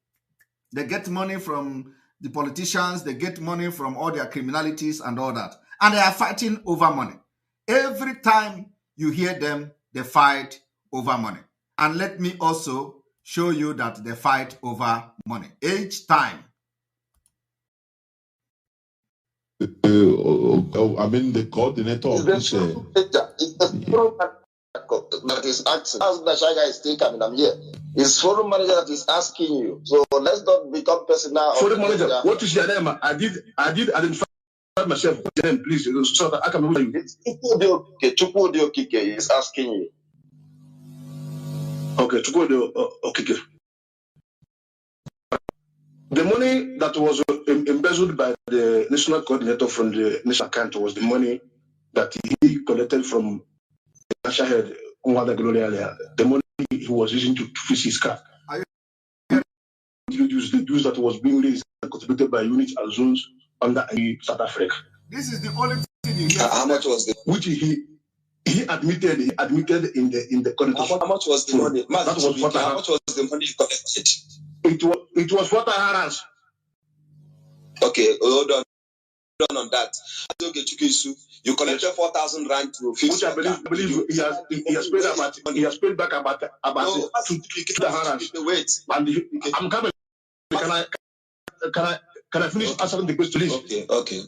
They get money from the politicians, they get money from all their criminalities and all that. And they are fighting over money. Every time you hear them, they fight over money. And let me also show you that they fight over money. Each time. I mean, the coordinator of this... that is asking. As the Shaga is still coming, I'm here. It's forum manager that is asking you. So let's not become personal. Forum manager, what is your name? I did identify myself. Then please, so that I can remember you. It's Chukwudi Okike is asking you. Okay, Chukwudi Okike. The money that was embezzled by the national coordinator from the national account was the money that he collected from the national head, the money he was using to fix his car. The dues that was being raised and contributed by units and zones under South Africa. This is the only thing you hear. How much was the which he admitted in the coordinator. How much was the money? That was what how much was the money you collected? It was what I had asked. Okay, hold on on that. You collected 4,000 rand to fix. Which I believe he has paid back about to the Harans. Wait. And I'm coming. Can I finish answering the question, please? Okay.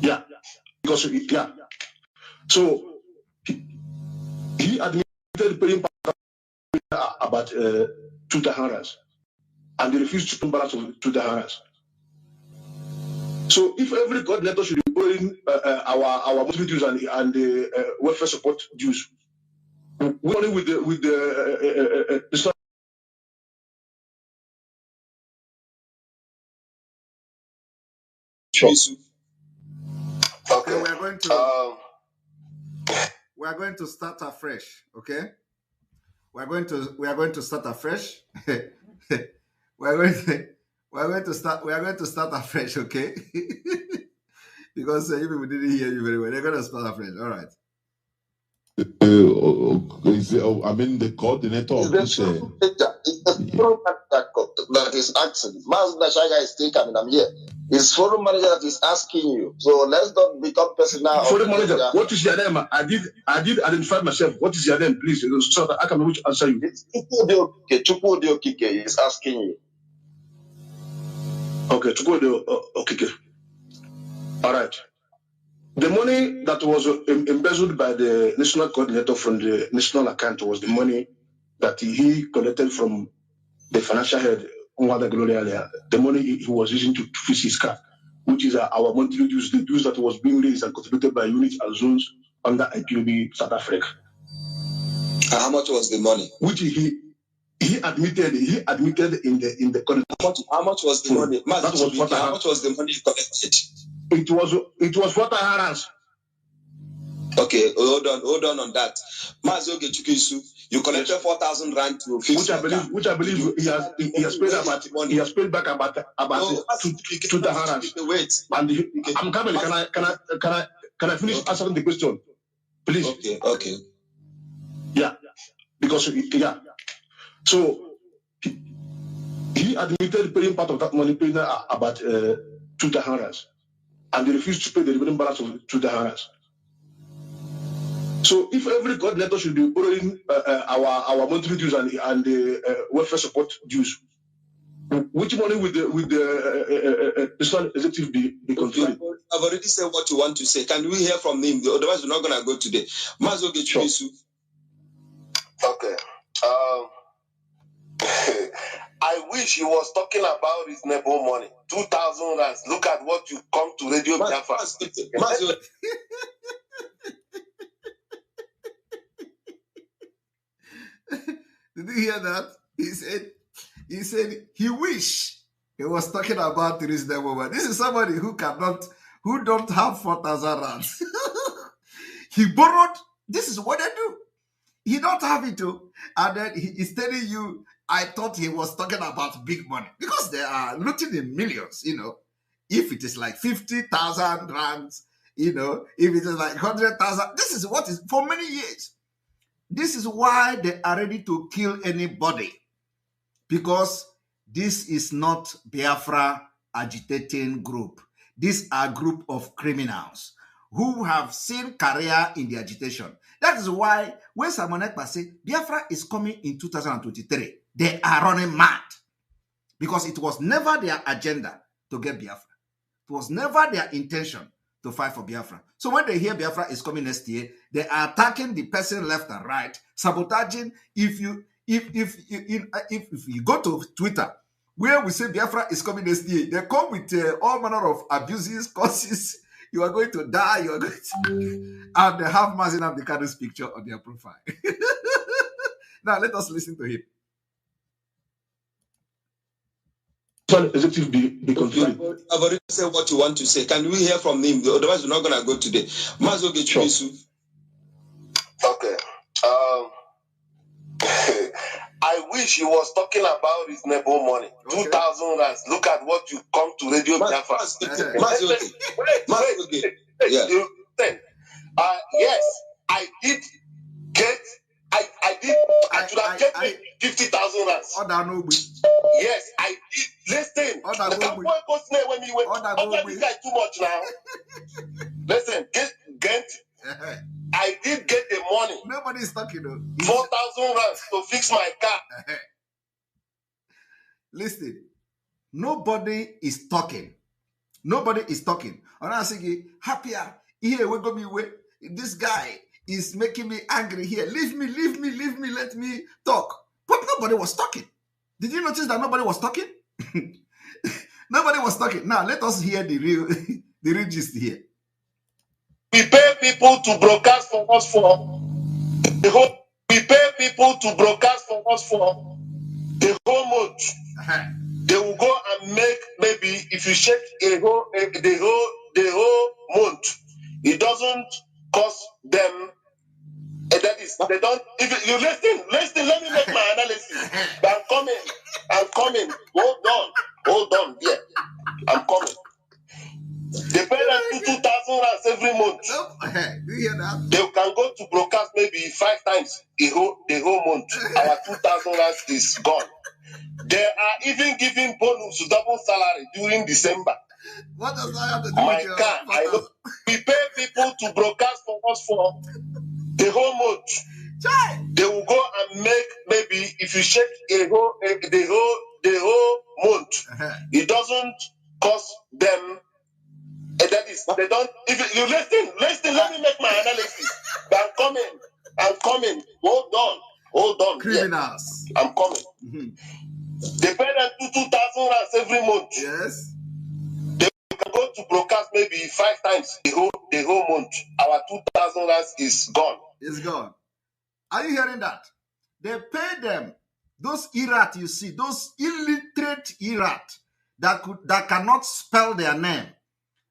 Yeah. Because so he admitted paying about to the Harans, and they refused to pay balance to the Harans. So if every coordinator should be paying our monthly dues and the welfare support dues, we're only with the Okay, we are going to start afresh. Okay, we are going to start afresh. we are going to start afresh. Okay, because even we didn't hear you very well. They're going to start afresh. All right. I mean, the coordinator of this. That is asking. Mazda Shaga is still coming. I'm here. It's forum manager that is asking you. So let's not become personal. Forum manager, what is your name? I did identify myself. What is your name, please? So that I can answer you. It's Chukwudi Okike is asking you. Okay, Chukwudi Okike. All right. The money that was embezzled by the national coordinator from the national account was the money that he collected from the financial head, the money he was using to fix his car, which is our monthly dues, the dues that was being raised and contributed by units and zones under IPOB South Africa. And how much was the money? Which he admitted in the how much was the money? How much was the money you collected? It was what I had asked. Okay, hold on on that. You collected 4,000 rand to fix which I believe he has paid about money. He has paid back about 2,000. Wait. And I'm coming. Can I finish answering the question, please? Okay. Yeah, because so he admitted paying part of that money, paying about 2,000, and they refused to pay the remaining balance of 2,000. So if every coordinator should be borrowing our monthly dues and the welfare support dues, which money will the national executive be controlling? I've already said what you want to say. Can we hear from him? Otherwise, we're not going to go today. Sure. Okay. I wish he was talking about his neighbor money. 2,000 rands. Look at what you come to Radio Biafra. Did you hear that? He said he wish he was talking about his neighbor money. This is somebody who don't have 4,000 rands. He borrowed. This is what they do. He don't have it too. And then he is telling you, I thought he was talking about big money. Because they are looting in millions, If it is like 50,000 rands, if it is like 100,000, this is what is for many years. This is why they are ready to kill anybody. Because this is not Biafra agitating group. These are a group of criminals who have seen career in the agitation. That is why when Simon Ekpa say Biafra is coming in 2023, they are running mad. Because it was never their agenda to get Biafra. It was never their intention to fight for Biafra. So when they hear Biafra is coming next year, they are attacking the person left and right, sabotaging. If you go to Twitter, where we say Biafra is coming next year, they come with all manner of abuses, curses. You are going to die. You are going to, and they have Mazin Abdikadu's picture on their profile. Now let us listen to him. Executive be controlling. I've already said what you want to say. Can we hear from him? Otherwise, we're not going to go today. Sure. Okay. I wish he was talking about his neighbor money. Okay. 2,000 rands. Look at what you come to Radio Biafra. Yes, I did get. I should have get 50,000 rands. Yes, I did. Listen, the cowboy goes there when he went. This guy too much now. Listen, get. I did get the money. Nobody is talking though. 4,000 rands to fix my car. Listen, nobody is talking. Nobody is talking. And I say, happier. Here, we go me away. This guy is making me angry here. Leave me, let me talk. But nobody was talking. Did you notice that nobody was talking? Nobody was talking. Now, let us hear the real gist here. We pay people to broadcast for us for the whole. We pay people to broadcast for us for the whole month. They will go and make maybe if you check the whole month, it doesn't cost them. That is, they don't. If you listen. Let me make my analysis. I'm coming. Hold on. Yeah, I'm coming. They pay them 2,000 rands every month. Do you hear that? They can go to broadcast maybe 5 times the whole month. Our 2,000 rands is gone. They are even giving bonus to double salary during December. What does that have to do my with car? We pay people to broadcast for us for the whole month. They will go and make maybe if you check the whole month, it doesn't cost them. That is, they don't. If you listen. Let me make my analysis. I'm coming. Hold on. Criminals. Yeah, I'm coming. They pay them 2,000 rands every month. Yes. They can go to broadcast maybe 5 times the whole month. Our 2,000 rands is gone. It's gone. Are you hearing that? They pay them. Those Irat you see, those illiterate Irat that cannot spell their name.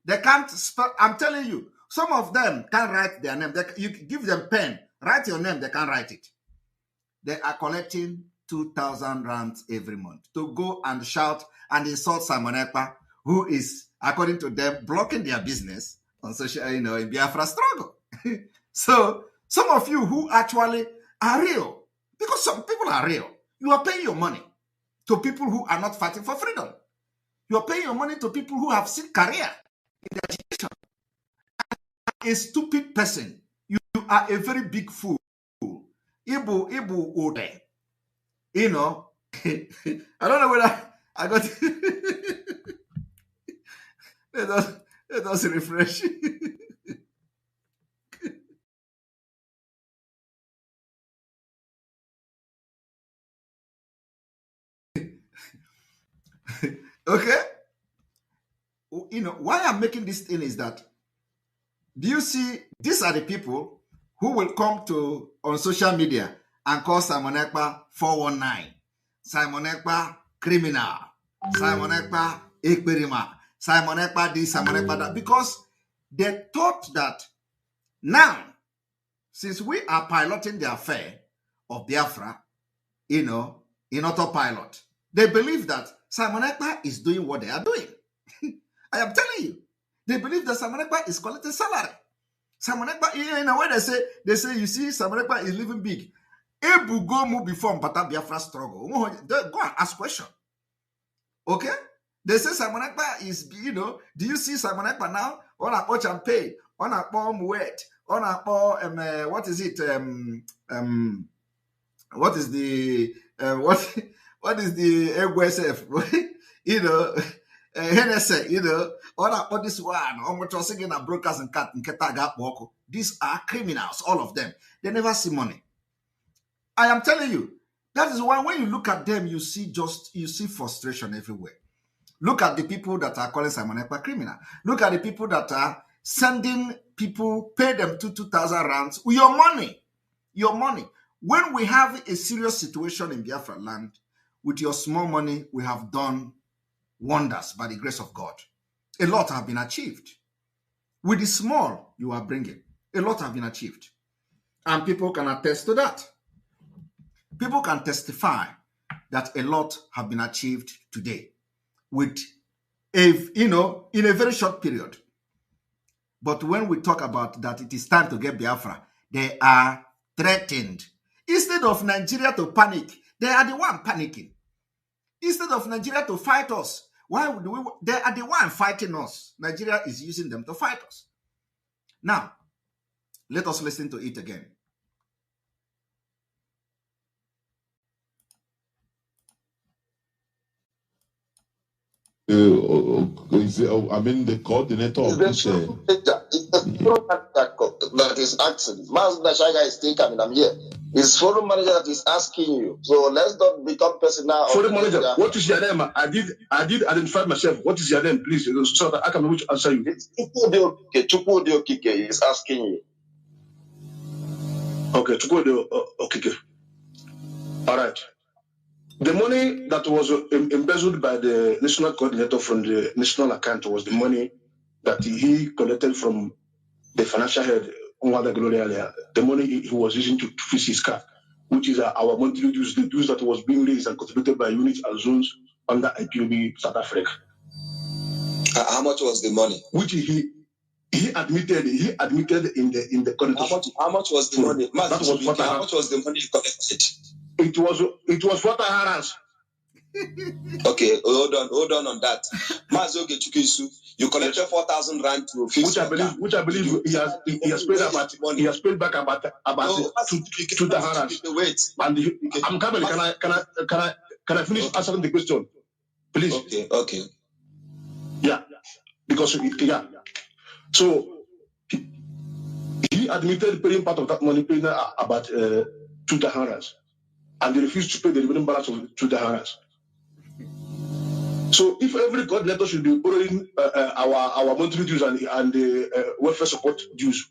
They can't spell. I'm telling you, some of them can't write their name. You give them pen, write your name, they can't write it. They are collecting 2,000 rands every month to go and shout and insult Simon Ekpa, who is, according to them, blocking their business on social, in Biafra struggle. So some of you who actually are real, because some people are real, you are paying your money to people who are not fighting for freedom. You are paying your money to people who have seen career in education. A stupid person, you are a very big fool. Ibu Ode. I don't know whether I got let us refresh. Okay? Why I'm making this thing is that, do you see, these are the people who will come on social media and call Simon Ekpa 419, Simon Ekpa criminal, Simon Ekpa ekperima, Simon Ekpa this, Simon Ekpa that, because they thought that now, since we are piloting the affair of Biafra, in autopilot, they believe that Simon Ekpa is doing what they are doing. I am telling you, they believe that Simon Ekpa is collecting salary. Simon Ekpa, in a way, they say, you see, Simon Ekpa is living big. Ebu go move before Mpata Biafra struggle. Go and ask question. Okay? They say Simon Ekpa is, do you see Simon Ekpa now? On a po champagne, on a po muet, on a po, what is it? What is the, what is the EXPOSITION? Hennessy, all this one, almost singing a brokers and cat and ketaga woko. These are criminals, all of them. They never see money. I am telling you, that is why when you look at them, you see frustration everywhere. Look at the people that are calling Simon Ekpa criminal. Look at the people that are sending people, pay them 2,000 rands with your money. Your money. When we have a serious situation in Biafra land, with your small money, we have done wonders by the grace of God. A lot have been achieved. With the small you are bringing, a lot have been achieved. And people can attest to that. People can testify that a lot have been achieved today with in a very short period. But when we talk about that it is time to get Biafra, they are threatened. Instead of Nigeria to panic, they are the one panicking. Instead of Nigeria to fight us, they are the one fighting us. Nigeria is using them to fight us. Now, let us listen to it again. I mean, the coordinator of this. That is asking. Mas Nashaga is still coming. I'm here. It's forum manager that is asking you. So let's not become personal. Forum manager, what is your name? I did identify myself. What is your name, please? So that I can answer you. It's Chukwudi Okike is asking you. Okay, Chukwudi Okike. All right. The money that was embezzled by the national coordinator from the national account was the money that he collected from the financial head, the money he was using to fix his car, which is our monthly dues, the dues that was being raised and contributed by units and zones under IPOB South Africa. How much was the money? Which he admitted in the coordinator. How much was the money? That was what how much was the money you collected? It was what I had. Okay, hold on on that. Mazoge Chukisu, you collected 4,000 rand to fix which I believe he has paid back about 2,000. Wait. And I'm coming. Can I finish answering the question, please? Okay. Yeah, because so he admitted paying part of that money, paying about 2,000, and they refused to pay the remaining balance of 2,000. So if every coordinator should be borrowing our monthly dues and the welfare support dues,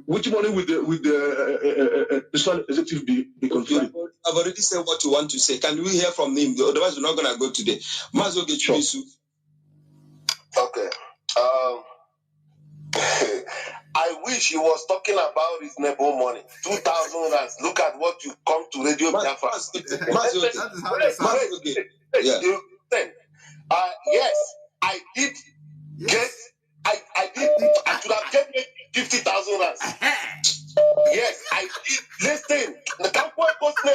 which money will the national executive be controlling? I've already said what you want to say. Can we hear from him? Otherwise, we're not going to go today. Sure. Okay. I wish he was talking about reasonable money. 2,000 rands. Look at what you come to Radio Biafra. Yes, I did get. I should have get 50,000 rands. Yes, I did. Listen, the campo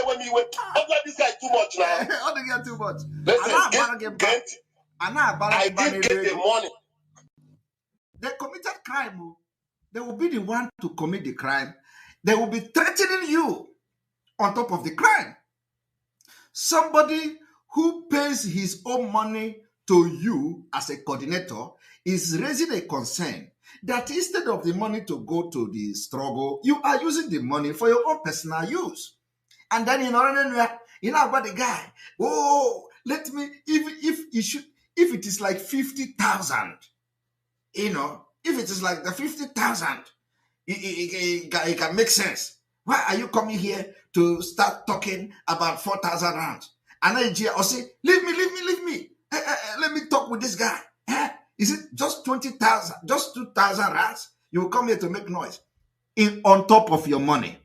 when he went. Don't let this guy too much now. I don't get too much. Listen, I did get the money. They committed crime. They will be the one to commit the crime. They will be threatening you on top of the crime. Somebody who pays his own money to you as a coordinator is raising a concern that instead of the money to go to the struggle, you are using the money for your own personal use. And then you know about the guy. Oh, let me, if it is like 50,000, if it is like the 50,000, it can make sense. Why are you coming here to start talking about 4,000 rands? And then I'll say, leave me. Let me talk with this guy. Is it just 20,000, just 2,000 rands? You will come here to make noise on top of your money.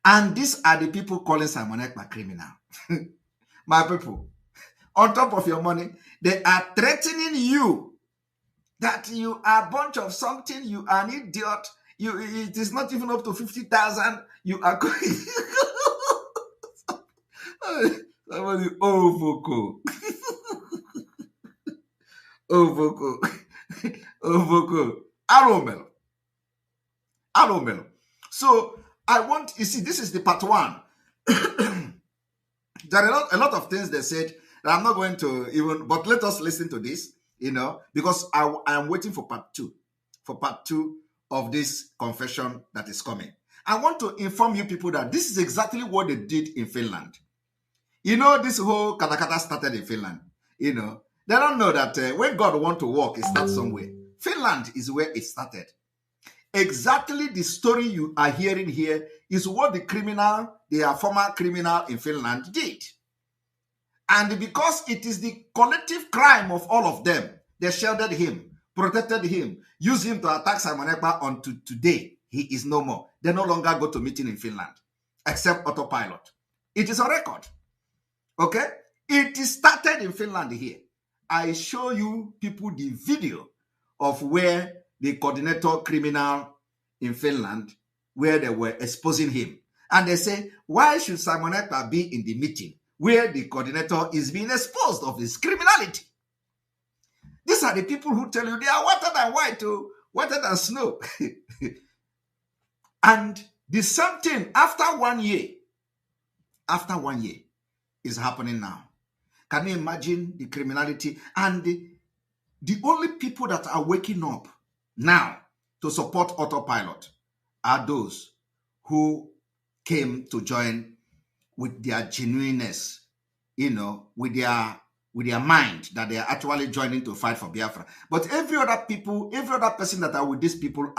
And these are the people calling Simon Ekpa criminal. My people, on top of your money, they are threatening you that you are a bunch of something, you are an idiot, it is not even up to 50,000, you are going. Somebody, Voco. Voco. Aromel. So, you see, this is the part one. There are a lot of things they said that I'm not going to even, but let us listen to this, because I am waiting for part two of this confession that is coming. I want to inform you people that this is exactly what they did in Finland. This whole katakata started in Finland. They don't know that when God wants to work, it starts somewhere. Finland is where it started. Exactly the story you are hearing here is what the former criminal in Finland did. And because it is the collective crime of all of them, they shielded him, protected him, used him to attack Simon Ekpa until today. He is no more. They no longer go to meeting in Finland, except autopilot. It is on record. Okay? It is started in Finland here. I show you people the video of where the coordinator criminal in Finland, where they were exposing him. And they say, why should Simon Ekpa be in the meeting where the coordinator is being exposed of his criminality? These are the people who tell you they are whiter than white, whiter than snow. And the same thing after 1 year is happening now. Can you imagine the criminality? And the only people that are waking up now to support autopilot are those who came to join with their genuineness, with their mind that they are actually joining to fight for Biafra. But every other person that are with these people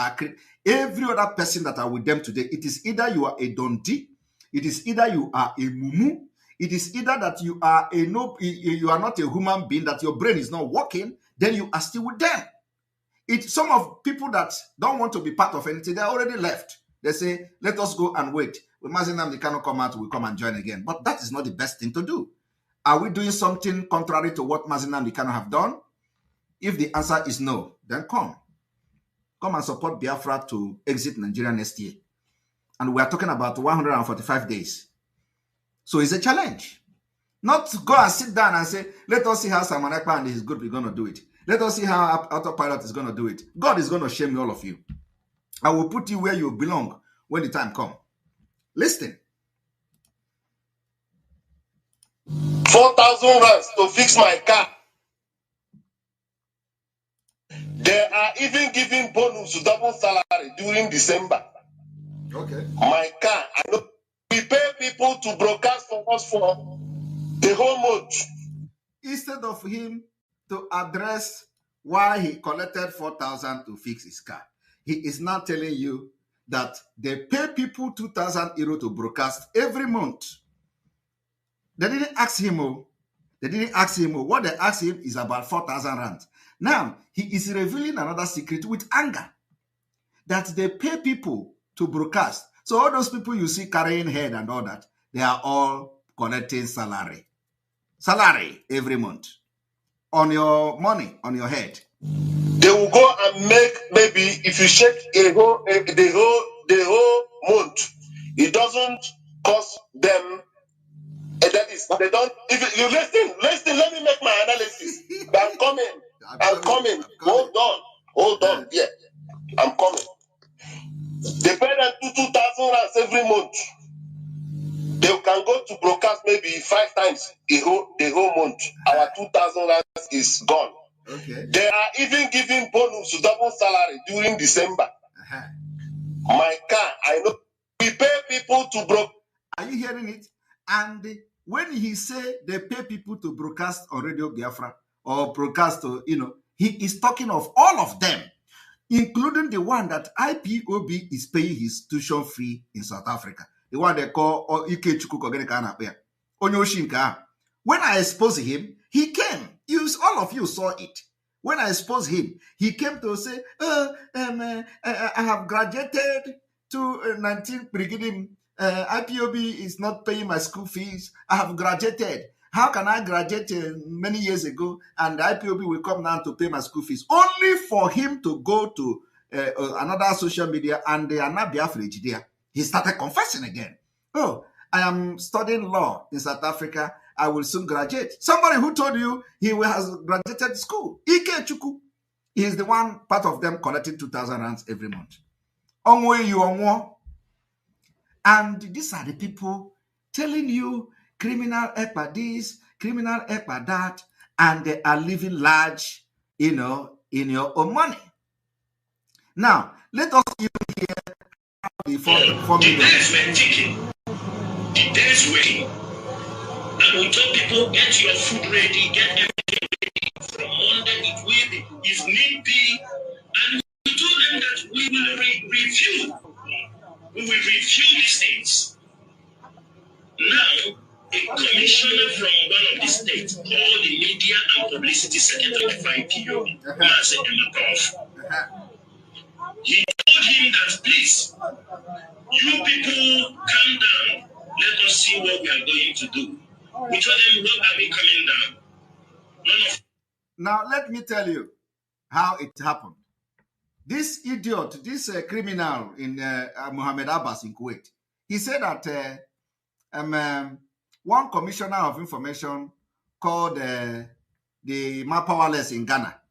every other person that are with them today, it is either you are a Donti, it is either you are a Mumu, it is either that you are you are not a human being, that your brain is not working, then you are still with them. It's some of people that don't want to be part of anything, they already left. They say, let us go and wait. When Mazinam cannot come out, we'll come and join again. But that is not the best thing to do. Are we doing something contrary to what Mazinam cannot have done? If the answer is no, then come and support Biafra to exit Nigeria next year. And we are talking about 145 days. So it's a challenge. Not to go and sit down and say, let us see how Simon Ekpa and his group is going to do it. Let us see how autopilot is going to do it. God is going to shame all of you. I will put you where you belong when the time comes. Listen. 4,000 rands to fix my car. They are even giving bonus to double salary during December. Okay. My car, I know we pay people to broadcast for us for the whole month. instead of him to address why he collected 4,000 to fix his car, he is now telling you that they pay people 2,000 euro to broadcast every month. They didn't ask him, What they asked him is about 4,000 rand. Now, he is revealing another secret with anger, that they pay people to broadcast. So all those people you see carrying head and all that, they are all collecting salary every month on your money, on your head. They will go and make, maybe if you check the whole month, it doesn't cost them. That is, they don't. If you listen, let me make my analysis. I'm coming. Hold on. Yeah, I'm coming. They pay them 2,000 rands every month. They can go to broadcast maybe 5 times the whole month. Our 2,000 rands is gone. Okay. They are even giving bonus to double salary during December. My car, I know. We pay people to broadcast. Are you hearing it? And when he say they pay people to broadcast on Radio Biafra or broadcast to, he is talking of all of them, including the one that IPOB is paying his tuition fee in South Africa. The one they call Ikechukwu. When I exposed him, he came. All of you saw it. When I exposed him, he came to say, I have graduated to 19 beginning. IPOB is not paying my school fees. I have graduated. How can I graduate many years ago and the IPOB will come down to pay my school fees? Only for him to go to another social media and they are not Biafra there. He started confessing again. Oh, I am studying law in South Africa. I will soon graduate. Somebody who told you he has graduated school. Ikechukwu. He is the one part of them collecting 2,000 rands every month. And these are the people telling you criminal EPA this, criminal EPA that, and they are living large, in your own money. Now, let us even hear the 4 million. The days were ticking. The days waiting. And we told people, get your food ready, get everything ready. From Monday it will be, if need be. And we told them that we will review. We will review these things. Now, a commissioner from one of the states called the media and publicity secretary of IPO, Mazi Emakov. He told him that, please, you people calm down. Let us see what we are going to do. We told them, what are we coming down? Now, let me tell you how it happened. This idiot, this criminal in Mohammed Abbas in Kuwait, he said that one commissioner of information called the Mapawales in Ghana,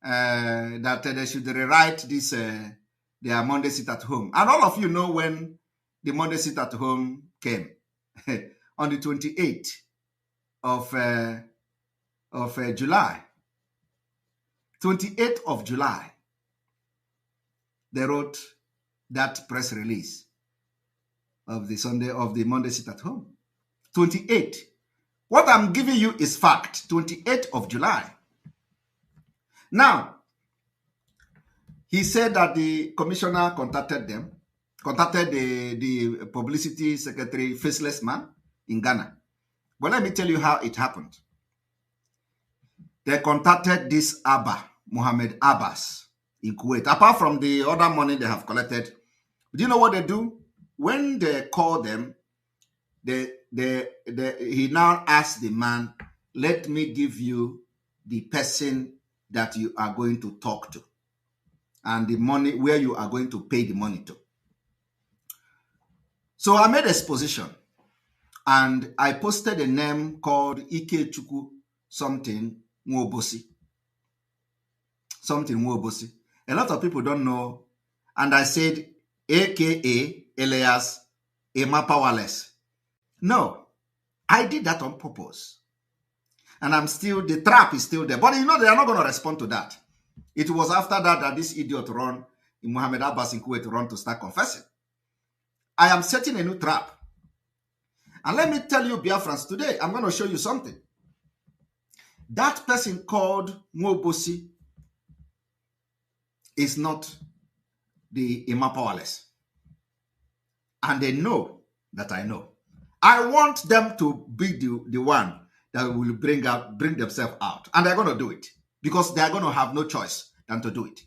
that they should rewrite this, their Monday sit at home. And all of you know when the Monday sit at home came. On the 28th of July. 28th of July, they wrote that press release of the Monday sit at home. 28. What I'm giving you is fact. 28th of July. Now, he said that the commissioner contacted the publicity secretary, Faceless Man, in Ghana. But let me tell you how it happened. They contacted this Mohammed Abbas in Kuwait. Apart from the other money they have collected, do you know what they do? When they call them, he now asks the man, let me give you the person that you are going to talk to and the money where you are going to pay the money to. So I made exposition and I posted a name called Ikechukwu something Nwobosi. Something Nwobosi. A lot of people don't know. And I said, AKA alias Emma Powerless. No, I did that on purpose. And the trap is still there. But they are not going to respond to that. It was after that this idiot run in Mohammed Abbas in Kuwait run to start confessing. I am setting a new trap. And let me tell you, Biafrans, today I'm going to show you something. That person called Nwobosi is not the Ima Powerless. And they know that I know. I want them to be the one that will bring themselves out. And they're going to do it because they're going to have no choice than to do it.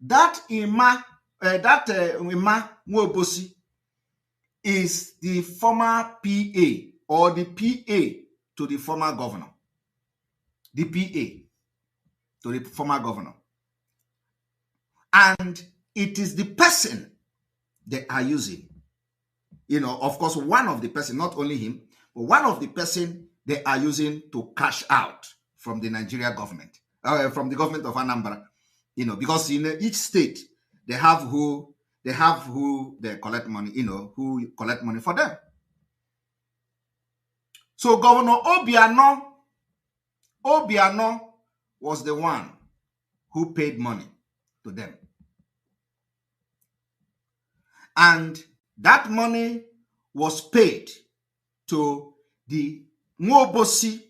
That Ima Nwobosi is the former PA or the PA to the former governor. The PA to the former governor. And it is the person they are using. You know, of course, one of the person, not only him, but one of the person they are using to cash out from the Nigeria government, from the government of Anambra. You know, because in each state they have who they collect money. You know, who collect money for them. So Governor Obiano was the one who paid money to them. And that money was paid to the Nwobosi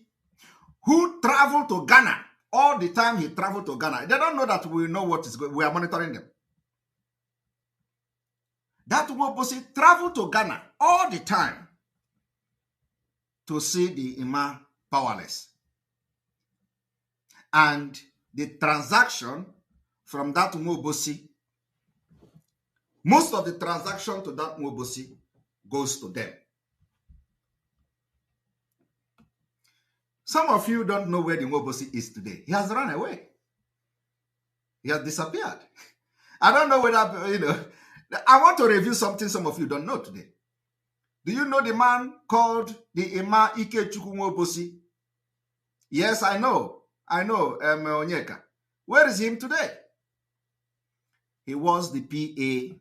who traveled to Ghana. All the time he traveled to Ghana. They don't know that we know what is going on. We are monitoring them. That Nwobosi traveled to Ghana all the time to see the Ima Powerless. And the transaction from that Nwobosi, most of the transaction to that Nwobosi goes to them. Some of you don't know where the Nwobosi is today. He has run away. He has disappeared. I don't know whether, you know, I want to review something some of you don't know today. Do you know the man called the Ima Ikechukwu Nwobosi? Yes, I know. Onyeka. Where is him today? He was the PA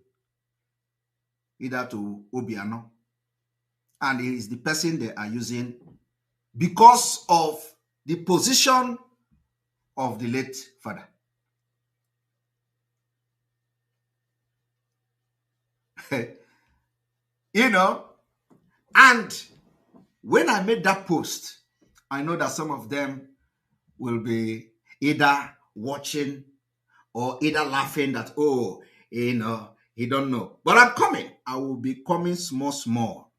either to Obiano. And he is the person they are using because of the position of the late father. You know, and when I made that post, I know that some of them will be either watching or either laughing that, oh, you know, he don't know. But I'm coming. I will be coming small.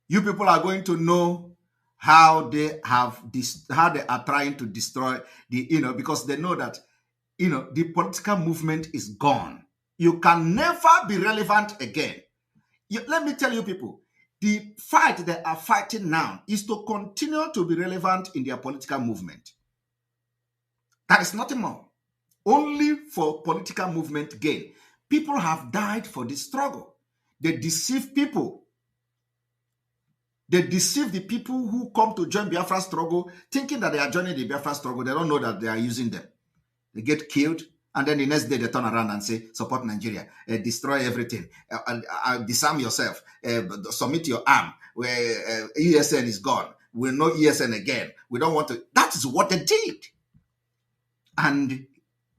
You people are going to know how they are trying to destroy the, you know, because they know that, you know, the political movement is gone. You can never be relevant again. Let me tell you people, the fight they are fighting now is to continue to be relevant in their political movement. That is nothing more. Only for political movement gain. People have died for this struggle. They deceive people. They deceive the people who come to join Biafra struggle, thinking that they are joining the Biafra struggle. They don't know that they are using them. They get killed, and then the next day they turn around and say, support Nigeria, destroy everything, disarm yourself, submit your arm, where ESN is gone. We'll know ESN again. We don't want to. That is what they did. And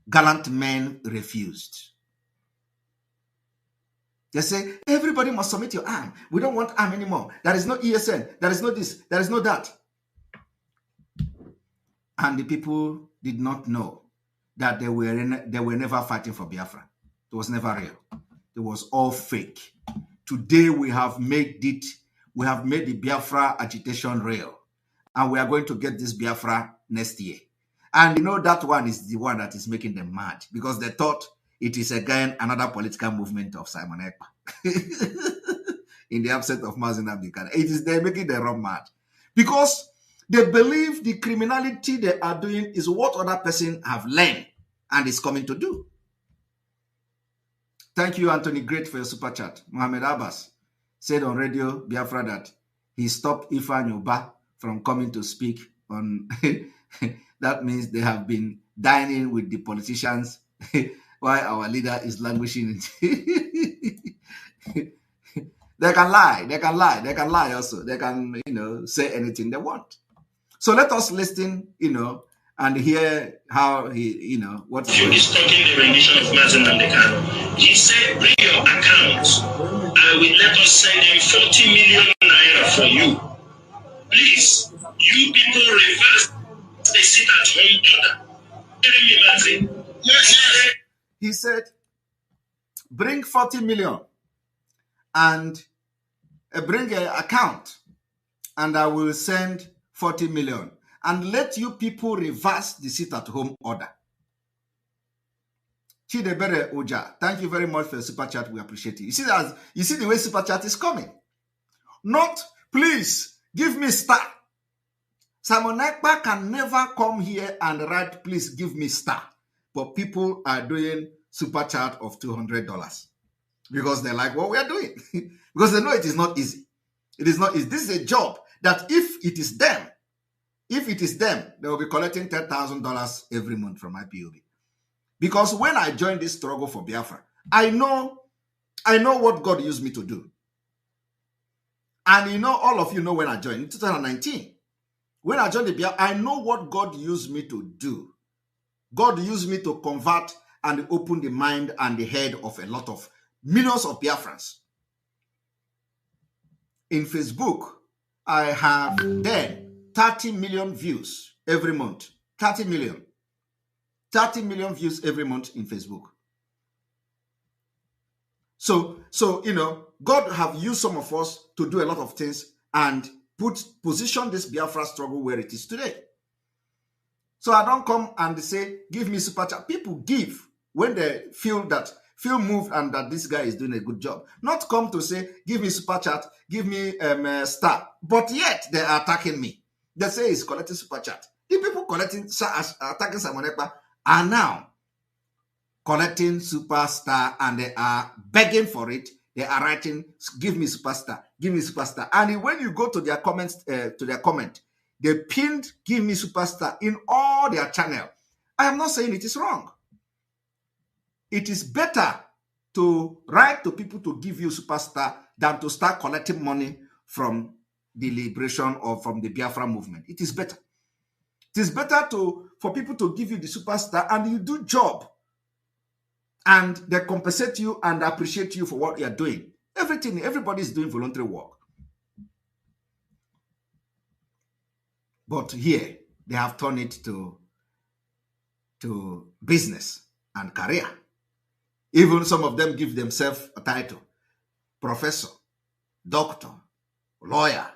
gallant men refused. They say, everybody must submit your arm. We don't want arm anymore. There is no ESN. There is no this. There is no that. And the people did not know that they were never fighting for Biafra. It was never real. It was all fake. Today we have made it. We have made the Biafra agitation real. And we are going to get this Biafra next year. And you know that one is the one that is making them mad because they thought it is again another political movement of Simon Ekpa. In the absence of Mazi Nnamdi Kanu. It is they're making them run mad. Because they believe the criminality they are doing is what other person have learned and is coming to do. Thank you, Anthony Great, for your super chat. Mohammed Abbas said on Radio Biafra that he stopped Ifeanyi Ubah from coming to speak on... That means they have been dining with the politicians while our leader is languishing. They can lie also. They can, you know, say anything they want. So let us listen, you know, and hear how he, you know, what is talking the rendition of Mazi Nnamdi Kanu. He said, bring your accounts. I will let us send him 40 million naira for you. Please, you people reverse the sit-at-home order. He said, bring 40 million and bring an account and I will send 40 million and let you people reverse the sit-at-home order. Chidebere Oja, thank you very much for the super chat. We appreciate it. You see the way super chat is coming. Not, please, give me star. Simon Ekpa can never come here and write, please give me star. But people are doing super chat of $200 because they like what we are doing. Because they know it is not easy. It is not easy. This is a job that if it is them, they will be collecting $10,000 every month from IPOB. Because when I joined this struggle for Biafra, I know what God used me to do. And all of you know when I joined in 2019. When I joined the Biafra, I know what God used me to do. God used me to convert and open the mind and the head of a lot of millions of Biafrans. In Facebook, I have then 30 million views every month. 30 million. 30 million views every month in Facebook. So God have used some of us to do a lot of things and position this Biafra struggle where it is today. So I don't come and say, give me super chat. People give when they feel moved and that this guy is doing a good job. Not come to say, give me super chat, give me star. But yet they are attacking me. They say he's collecting super chat. The people attacking Simon Ekpa are now collecting superstar and they are begging for it. They are writing, give me superstar, give me superstar. And when you go to their comments, they pinned give me superstar in all their channel. I am not saying it is wrong. It is better to write to people to give you superstar than to start collecting money from the liberation or from the Biafra movement. It is better. It is better for people to give you the superstar and you do job. And they compensate you and appreciate you for what you are doing. Everybody is doing voluntary work. But here, they have turned it to business and career. Even some of them give themselves a title. Professor, doctor, lawyer,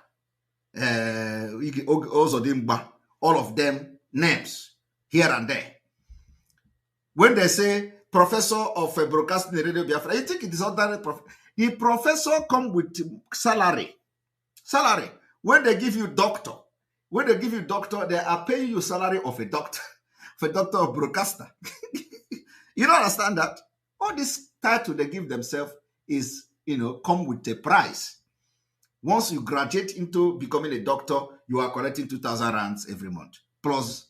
all of them names here and there. When they say professor of broadcasting radio Biafra, you think it is ordinary professor. The professor come with salary. Salary. When they give you doctor, they are paying you salary of a doctor, for a doctor of broadcaster. You don't understand that? All this title they give themselves is, come with a price. Once you graduate into becoming a doctor, you are collecting 2,000 rands every month, plus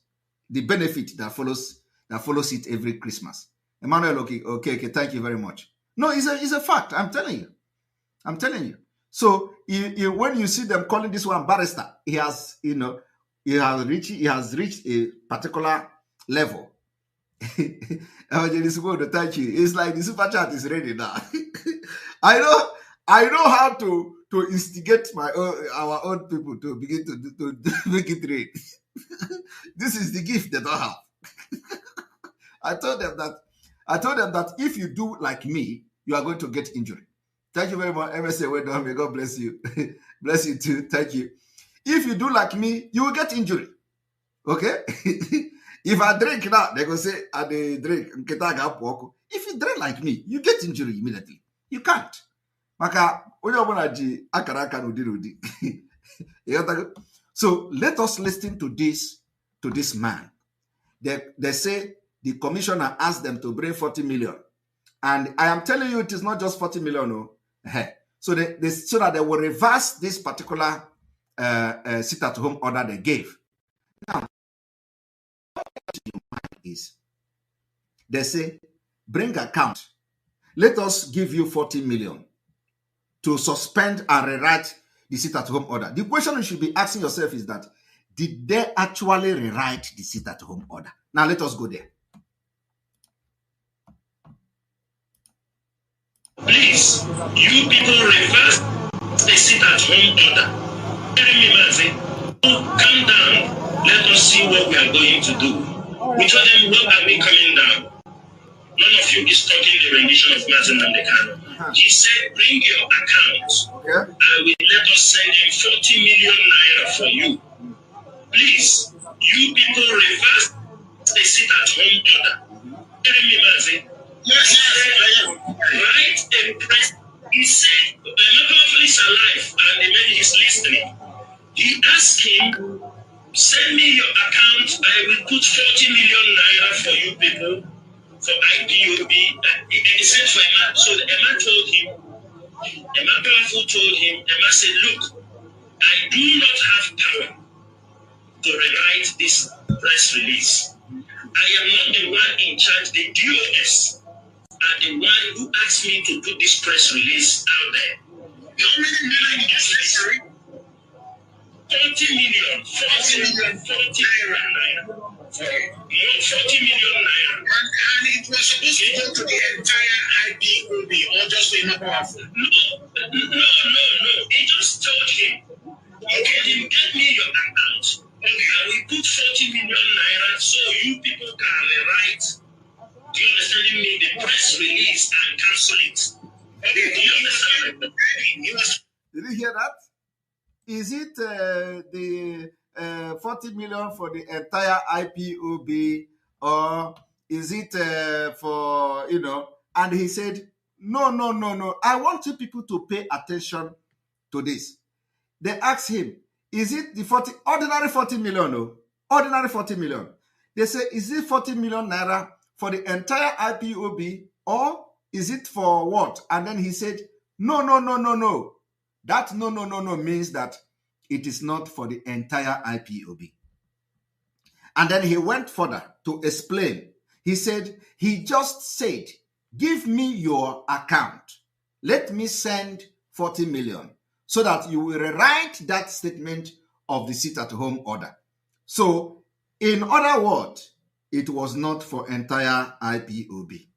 the benefit that follows it every Christmas. Emmanuel, okay, thank you very much. No, it's a fact. I'm telling you. So when you see them calling this one barrister, he has reached a particular level. Thank you. It's like the super chat is ready now. I know how to instigate our own people to begin to make it rain. This is the gift they don't have. I told them that if you do like me, you are going to get injury. Thank you very much. MSA, well done. May God bless you. Bless you too. Thank you. If you do like me, you will get injury. Okay? If I drink now, they go say, I drink. If you drink like me, you get injury immediately. You can't. So let us listen to this man. They say the commissioner asked them to bring 40 million. And I am telling you, it is not just 40 million. No. So that they will reverse this particular sit-at-home order they gave. Now, is they say, bring account. Let us give you 40 million to suspend and rewrite the sit-at-home order. The question you should be asking yourself is that, did they actually rewrite the sit-at-home order? Now let us go there. Please, you people reverse the sit-at-home order. come down. Let us see what we are going to do. We told them, what are we coming down? None of you is talking the rendition of Mazen Namdekano. He said, bring your account. Okay. I will let us send him 40 million naira for you. Please, you people reverse the sit-at-home order. Tell me, Mazen. Yes, I am. Write a press. He said, my mother is alive, and the man is listening. He asked him, send me your account. I will put 40 million naira for you people. For IPOB, he said for Emma, so Emma told him, Emma Powerful told him, Emma said, look, I do not have power to rewrite this press release. I am not the one in charge. The DOS are the one who asked me to put this press release out there. How many million is necessary? 40 million, 40 million, 40 naira. 40 million naira. And it was supposed to go to the entire IPOB or just to Emma Powerful? No. He just told him, okay, get me your account. Okay, I will put 40 million naira so you people can write. Do you understand me? The press release and cancel it. Okay, do you understand? Did you hear that? Is it the 40 million for the entire IPOB, or is it for, and he said, no. I want you people to pay attention to this. They asked him, is it the ordinary 40 million? No, ordinary 40 million. They say, is it 40 million naira for the entire IPOB, or is it for what? And then he said, no. That no means that it is not for the entire IPOB. And then he went further to explain. He said, he just said, give me your account. Let me send 40 million so that you will rewrite that statement of the sit-at-home order. So, in other words, it was not for entire IPOB.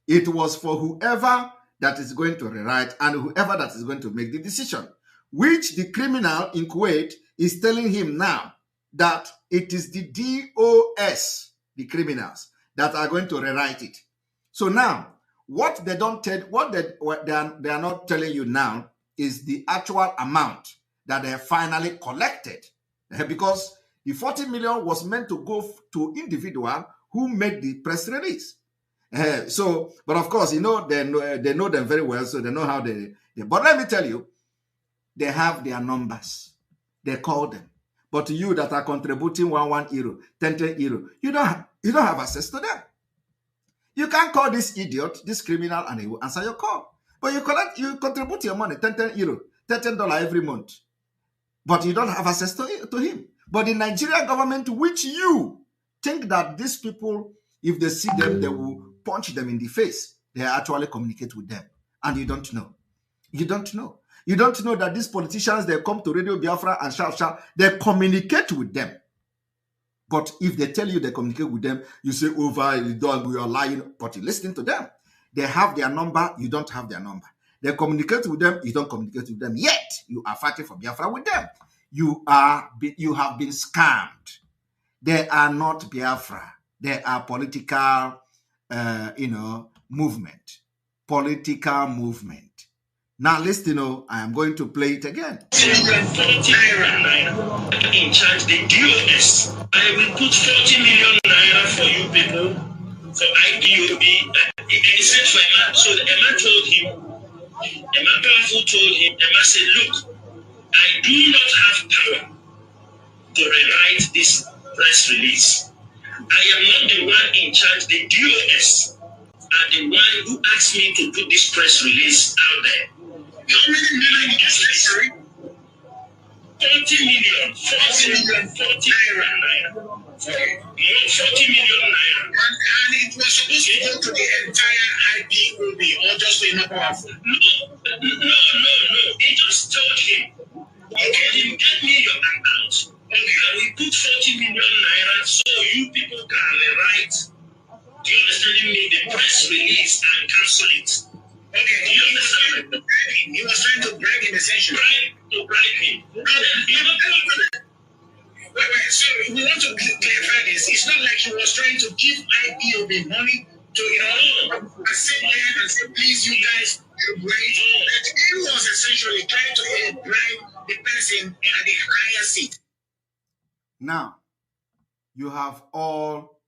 It was for whoever that is going to rewrite and whoever that is going to make the decision, which the criminal in Kuwait is telling him now that it is the DOS, the criminals, that are going to rewrite it. So now, what they don't tell, what they are not telling you now is the actual amount that they have finally collected, because the 40 million was meant to go to individual who made the press release. But of course, they know them very well, so they know how they. But let me tell you, they have their numbers. They call them. But you that are contributing 1 euro, 10 euro, you don't have access to them. You can't call this idiot, this criminal, and he will answer your call. But you contribute your money, 10 euro, $10 every month. But you don't have access to him. But the Nigerian government, which you think that these people, if they see them, they will punch them in the face. They actually communicate with them. And you don't know. You don't know. You don't know that these politicians, they come to Radio Biafra and shout, they communicate with them. But if they tell you they communicate with them, you say, we are lying, but you listen to them. They have their number, you don't have their number. They communicate with them, you don't communicate with them. Yet, you are fighting for Biafra with them. You have been scammed. They are not Biafra. They are political, movement. Political movement. Now, listen, I am going to play it again. In charge, the DOS. I will put 40 million naira for you people, for IPOB. He said for Emma, so Emma told him, Emma Powerful told him, Emma said, look, I do not have power to rewrite this press release. I am not the one in charge. The DOS are the one who asked me to put this press release out there. How many million is necessary? 40 million, 40 million, 40 naira. 40 million naira. And it was supposed to go to the entire IPOB or just to Emma Powerful? No. He just told him, okay, get me your account. Okay, I will put 40 million naira so you people can write. Do you understand me? The press release and cancel it. Okay, do you understand? He was trying to bribe him essentially. To bribe him. she was trying to give IPOB money to, I said there and said, please, you guys, right? That he was essentially trying to bribe the person at the higher seat. Now, you have all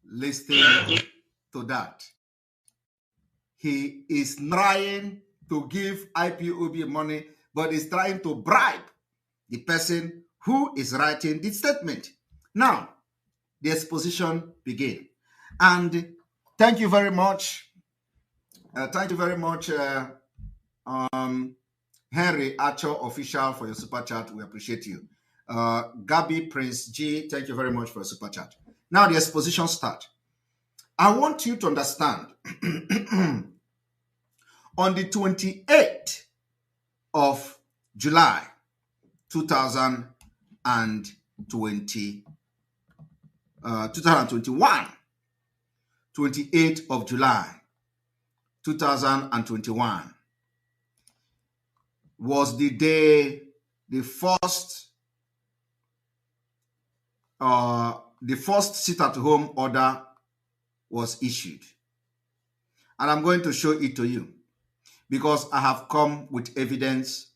listened to that. He is trying to give IPOB money, but is trying to bribe the person who is writing the statement. Now, the exposition begins. And thank you very much. Henry Archer Official, for your super chat. We appreciate you. Gabby Prince G, thank you very much for your super chat. Now the exposition starts. I want you to understand on the 28th of July 2021, 28th of July 2021 was the day the first sit-at-home order was issued. And I'm going to show it to you because I have come with evidence,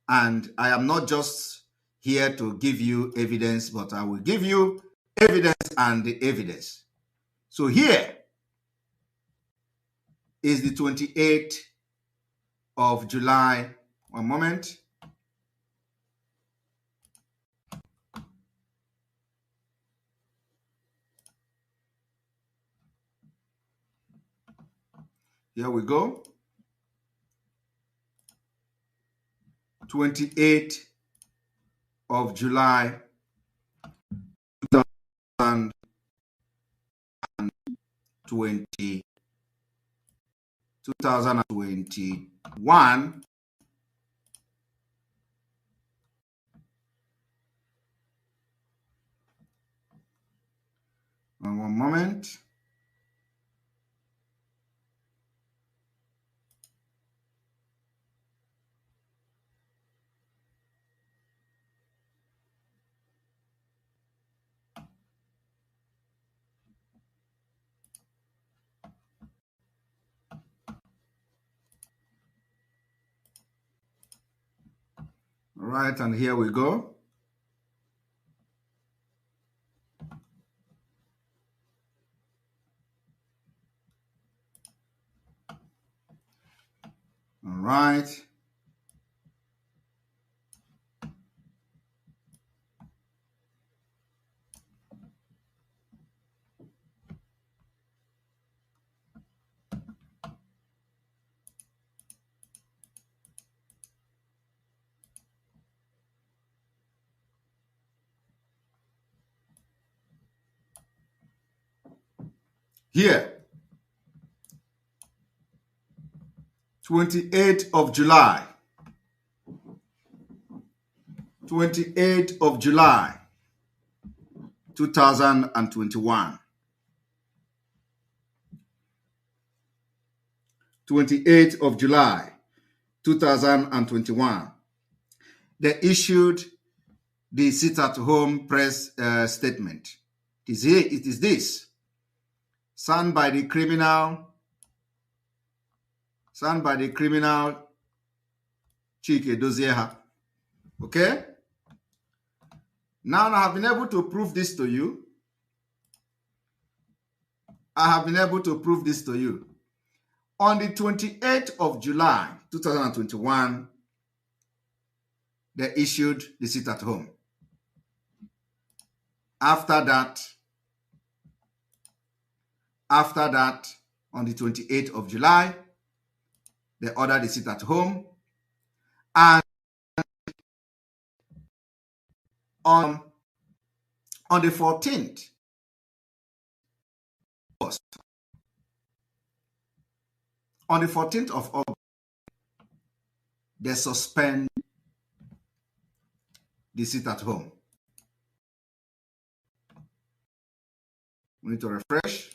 and I am not just here to give you evidence, but I will give you evidence and the evidence. So here is the 28th of July. One moment. Here we go. 28th of July 2021. One moment. All right, and here we go. All right. Here, 28th of July, 28th of July, 2021. 28th of July, 2021. They issued the sit-at-home press statement. It is this, signed by the criminal Chike Dozieha. Okay? Now I have been able to prove this to you. On the 28th of July, 2021, they issued the sit-at-home. After that, on the 28th of July, they ordered the sit-at-home. And on the 14th of August, they suspend the sit-at-home. We need to refresh.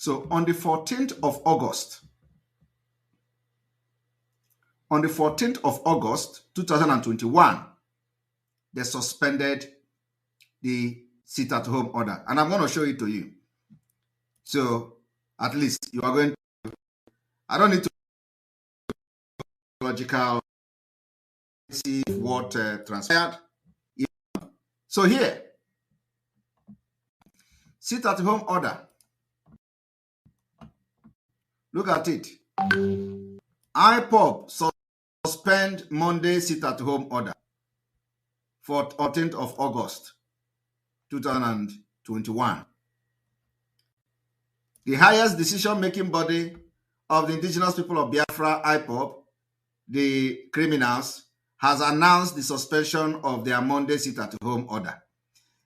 So on the 14th of August, 2021, they suspended the sit-at-home order. And I'm going to show it to you. So at least you are going to, I don't need to logical see what transpired. So here, sit-at-home order. Look at it. Ipob suspend Monday sit-at-home order for 14th of August, 2021. The highest decision-making body of the indigenous people of Biafra, Ipob, the criminals, has announced the suspension of their Monday sit-at-home order.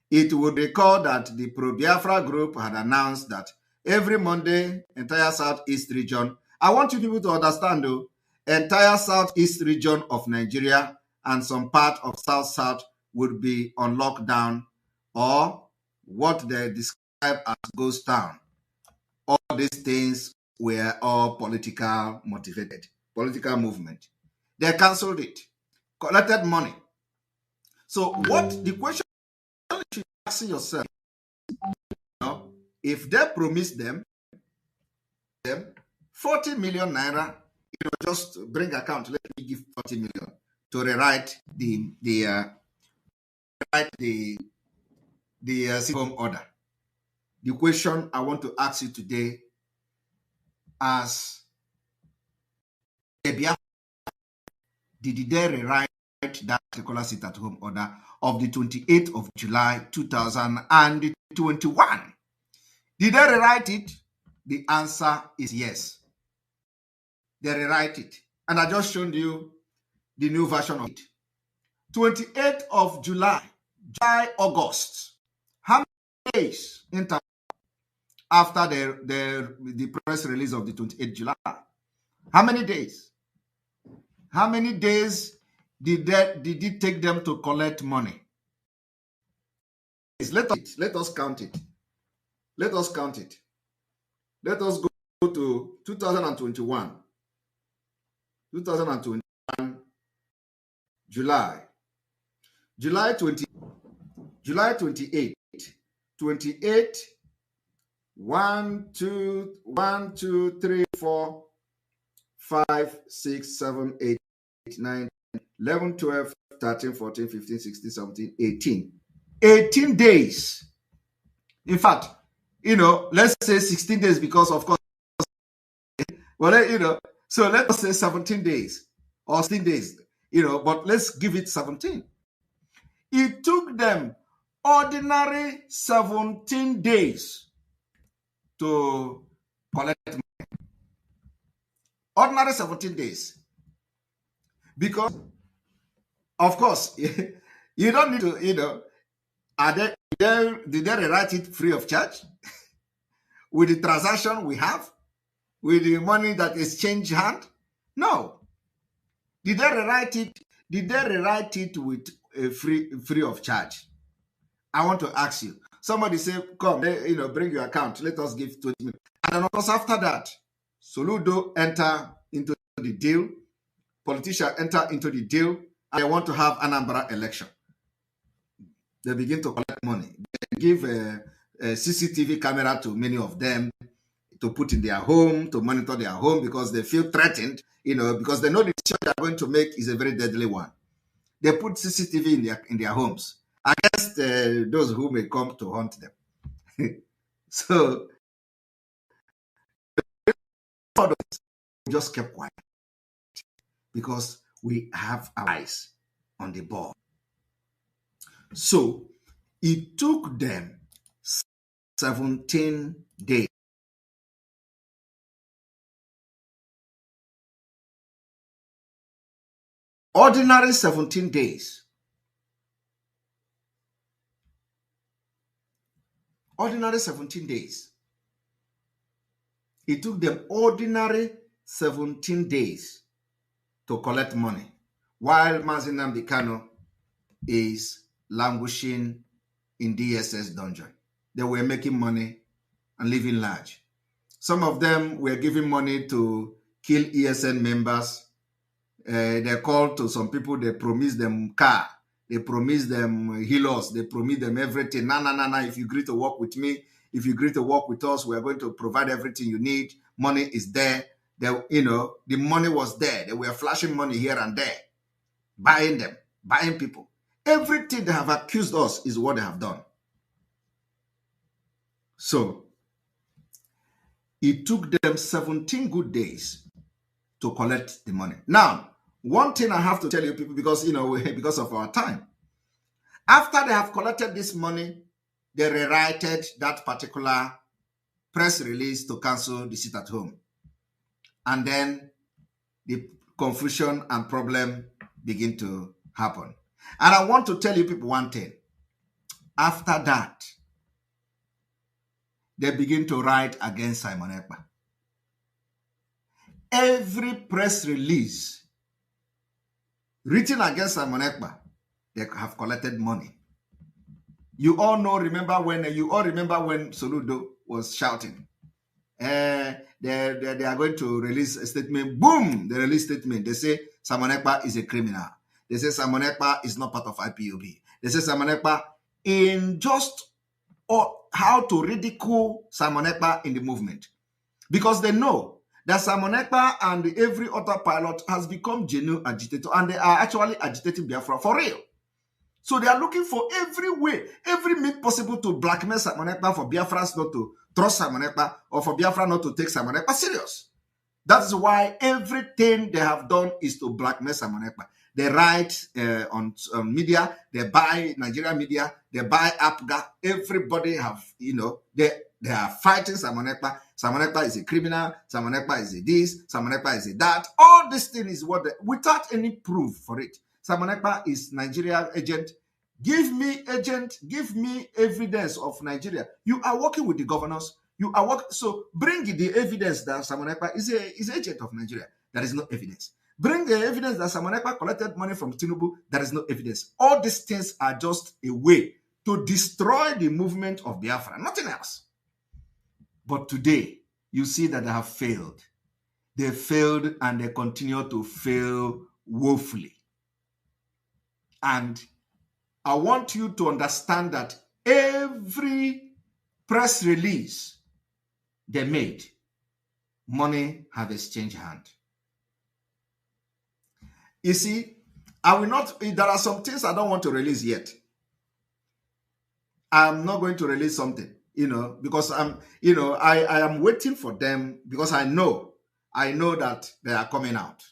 It would recall that the pro-Biafra group had announced that every Monday, entire Southeast region, I want you people to understand though, entire Southeast region of Nigeria and some part of South-South would be on lockdown, or what they describe as ghost town. All these things were all political motivated, political movement. They cancelled it, collected money. So what the question you should ask yourself, if they promise them 40 million naira, just bring account, let me give 40 million to rewrite the home order. The question I want to ask you today, as a Biafra, did they rewrite that particular sit-at-home order of the 28th of July 2021? Did they rewrite it? The answer is yes. They rewrite it. And I just showed you the new version of it. 28th of July, August. How many days after the press release of the 28th July? How many days? How many days did it take them to collect money? Let us count it. Let us count it. Let us go to 2021. 2021, July 28, 1, 2, 3, 4, 5, 6, 7, 8, 9, 11, 12, 13, 14, 15, 16, 17, 18. 18 days. In fact, let's say 16 days because, of course, well, so let us say 17 days or 16 days, but let's give it 17. It took them ordinary 17 days to collect money. Ordinary 17 days. Because, of course, you don't need to, did they rewrite it free of charge? With the transaction we have? With the money that is changed hand? No. Did they rewrite it? Did they rewrite it with a free of charge? I want to ask you. Somebody say, come, bring your account. Let us give 20 million. And then, of course, after that, Soludo enter into the deal. Politicians enter into the deal. And they want to have Anambra election. They begin to collect money. They give a CCTV camera to many of them to put in their home, to monitor their home because they feel threatened, because they know the decision they are going to make is a very deadly one. They put CCTV in their homes against those who may come to hunt them. So, we just kept quiet because we have our eyes on the ball. So, it took them 17 days. Ordinary 17 days. Ordinary 17 days. It took them ordinary 17 days to collect money, while Mazi Nnamdi Kanu is languishing in DSS dungeon. They were making money and living large. Some of them were giving money to kill ESN members. They called to some people, they promised them car, they promised them healers, they promised them everything. No, if you agree to work with me, if you agree to work with us, we are going to provide everything you need. Money is there. The money was there. They were flashing money here and there, buying them, buying people. Everything they have accused us is what they have done. So it took them 17 good days to collect the money. Now, one thing I have to tell you people, because because of our time, after they have collected this money, they rewrited that particular press release to cancel the sit at home. And then the confusion and problem begin to happen. And I want to tell you people one thing. After that, they begin to write against Simon Ekpa. Every press release written against Simon Ekpa, they have collected money. You all remember when Soludo was shouting, they are going to release a statement. Boom! They release statement. They say Simon Ekpa is a criminal. They say Simon Ekpa is not part of IPOB. They say Simon Ekpa in just how to ridicule Simon Ekpa in the movement. Because they know that Simon Ekpa and every other pilot has become genuine agitator, and they are actually agitating Biafra for real. So they are looking for every way, every means possible to blackmail Simon Ekpa for Biafrans not to trust Simon Ekpa, or for Biafra not to take Simon Ekpa serious. That is why everything they have done is to blackmail Simon Ekpa. They write on media, they buy Nigerian media, they buy APGA. Everybody have, they are fighting Simon Ekpa. Simon Ekpa is a criminal. Simon Ekpa is a this. Simon Ekpa is a that. All this thing is without any proof for it. Simon Ekpa is Nigeria agent. Give me agent. Give me evidence of Nigeria. You are working with the governors. You are working. So bring the evidence that Simon Ekpa is agent of Nigeria. There is no evidence. Bring the evidence that Simon Ekpa collected money from Tinubu. There is no evidence. All these things are just a way to destroy the movement of Biafra. Nothing else. But today, you see that they have failed. They failed and they continue to fail woefully. And I want you to understand that every press release they made, money have exchanged hand. You see, there are some things I don't want to release yet. I'm not going to release something, because I am waiting for them, because I know that they are coming out.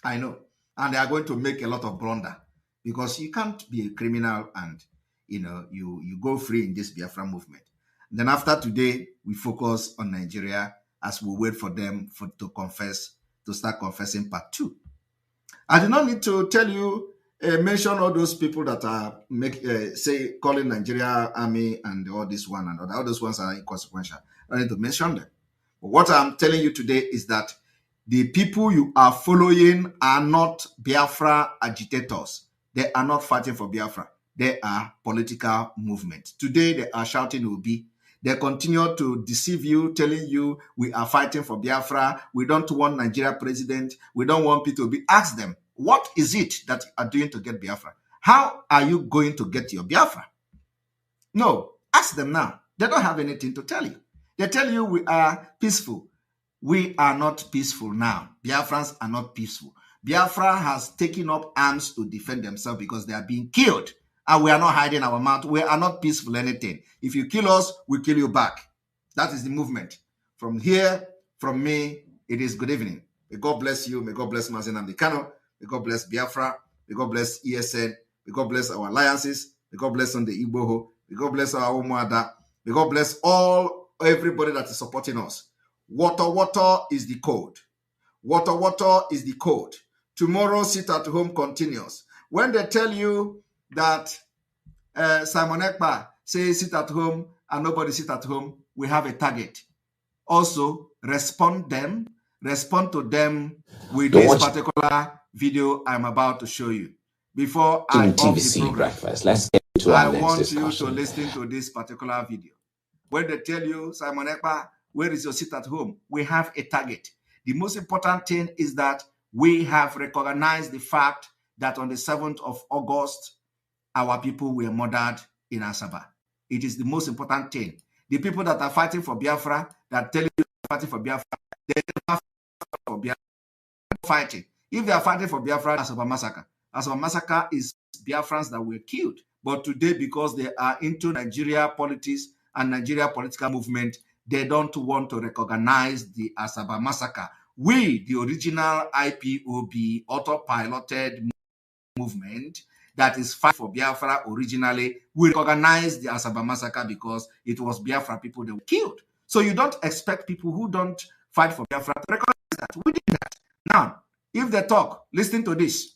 I know. And they are going to make a lot of blunder, because you can't be a criminal and, you go free in this Biafra movement. And then after today, we focus on Nigeria as we wait for them to start confessing part 2. I do not need to tell you, mention all those people that are calling Nigeria army and all this one and all those ones are inconsequential. I don't need to mention them. But what I'm telling you today is that the people you are following are not Biafra agitators. They are not fighting for Biafra. They are political movement. Today they are shouting Obi. They continue to deceive you, telling you we are fighting for Biafra. We don't want Nigeria president. We don't want people to be. Ask them, what is it that you are doing to get Biafra? How are you going to get your Biafra? No, ask them now. They don't have anything to tell you. They tell you we are peaceful. We are not peaceful now. Biafrans are not peaceful. Biafra has taken up arms to defend themselves because they are being killed. And we are not hiding our mouth. We are not peaceful anything. If you kill us, we kill you back. That is the movement. From here, from me, it is good evening. May God bless you. May God bless Mazen Amdekano. May God bless Biafra. May God bless ESN. May God bless our alliances. May God bless on the Igboho. May God bless our Umuada. May God bless everybody that is supporting us. Water is the code. Water is the code. Tomorrow, sit at home continues. When they tell you that Simon Ekpa says sit at home and nobody sit at home, we have a target. Also, respond to them with this particular video I'm about to show you. Before I off the program, breakfast. Let's get to our I next want discussion. you to listen to this particular video. When they tell you Simon Ekpa Where is your seat at home? We have a target. The most important thing is that we have recognized the fact that on the 7th of August, our people were murdered in Asaba. It is the most important thing. The people that are fighting for Biafra, that tell you they're fighting for Biafra, they never fight for Biafra. Fighting. If they are fighting for Biafra, Asaba massacre is Biafrans that were killed. But today, because they are into Nigeria politics and Nigeria political movement, they don't want to recognize the Asaba massacre. We, the original IPOB, autopiloted movement that is fight for Biafra originally, we recognize the Asaba massacre because it was Biafra people that were killed. So you don't expect people who don't fight for Biafra to recognize that. We did that. Now, if they talk, listen to this.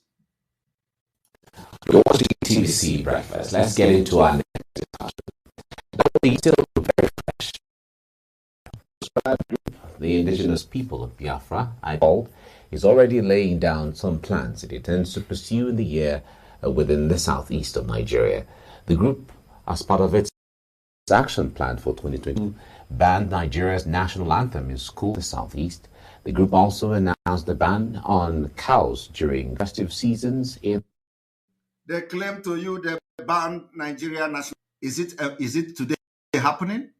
You're watching TBC Breakfast. Let's get into our next discussion. Still very fresh. The indigenous people of Biafra, Ipob, is already laying down some plans it intends to pursue in the year within the southeast of Nigeria. The group, as part of its action plan for 2022, banned Nigeria's national anthem in schools in the southeast. The group also announced the ban on cows during festive seasons in. They claim to you they banned Nigeria national. Is it today happening?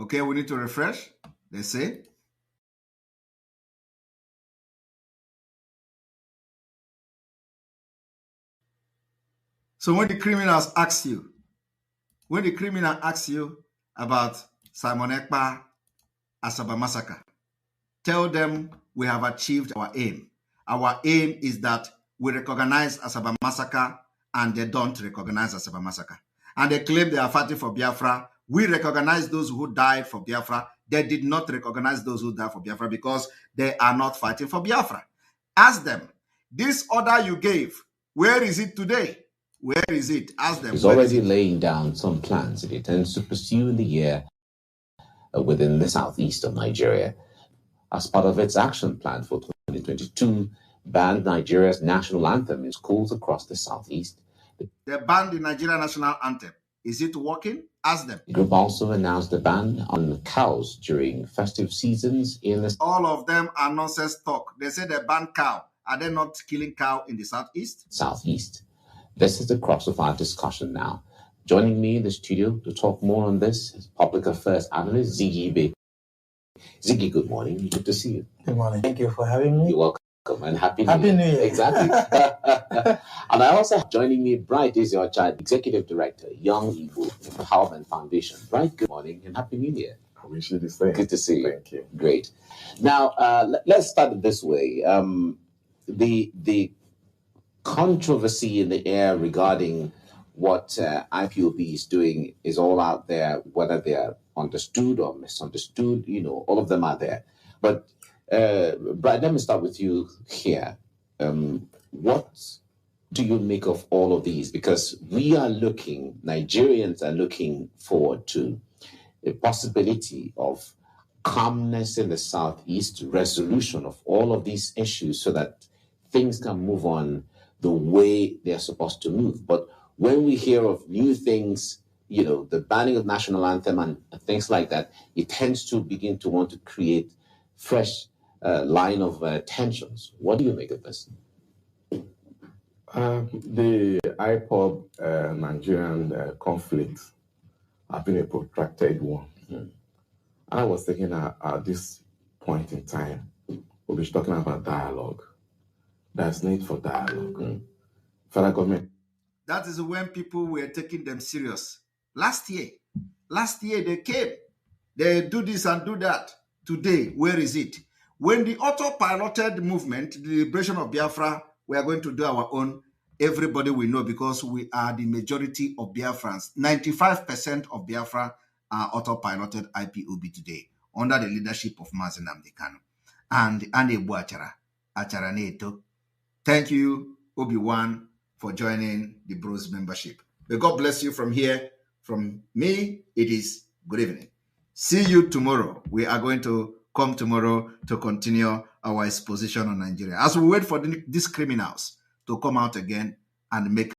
Okay, we need to refresh. They say. So when the criminals ask you, about Simon Ekpa Asaba massacre, tell them we have achieved our aim. Our aim is that we recognize Asaba massacre and they don't recognize Asaba massacre. And they claim they are fighting for Biafra. We recognize those who died for Biafra. They did not recognize those who died for Biafra because they are not fighting for Biafra. Ask them, this order you gave, where is it today? Where is it? Ask them. Is already laying down some plans it intends to pursue in the year within the southeast of Nigeria. As part of its action plan for 2022, banned Nigeria's national anthem in schools across the southeast. They banned the Nigerian national anthem. Is it working? Ask them. The group also announced a ban on cows during festive seasons in the. All of them are nonsense talk. They say they banned cow. Are they not killing cow in the southeast? Southeast. This is the crux of our discussion now. Joining me in the studio to talk more on this is public affairs analyst Ziggy B. Ziggy, good morning. Good to see you. Good morning. Thank you for having me. You're welcome and Happy New Year. Exactly. And I also have joining me, Bright is your child, Executive Director, Young Igbo Empowerment Foundation. Bright, good morning and Happy New Year. I wish you the same. Good to see you. Thank you. Great. Now, let's start it this way. The controversy in the air regarding what IPOB is doing is all out there, whether they're understood or misunderstood, all of them are there. But, Brad, let me start with you here. What do you make of all of these? Because Nigerians are looking forward to a possibility of calmness in the southeast, resolution of all of these issues so that things can move on the way they're supposed to move. But when we hear of new things, the banning of national anthem and things like that, it tends to begin to want to create fresh line of tensions. What do you make of this? The Ipob Nigerian conflict has been a protracted one. And I was thinking at this point in time, we'll be talking about dialogue. There's need for dialogue. Federal government. That is when people were taking them serious. Last year they came. They do this and do that. Today, where is it? When the autopiloted movement, the liberation of Biafra, we are going to do our own, everybody will know because we are the majority of Biafrans. 95% of Biafra are autopiloted IPOB today under the leadership of Mazi Nnamdi Kanu and Ebu Achara Neto. Thank you, Obi-Wan, for joining the Bros membership. May God bless you from here. From me, it is good evening. See you tomorrow. We are going to come tomorrow to continue our exposition on Nigeria. As we wait for these criminals to come out again and make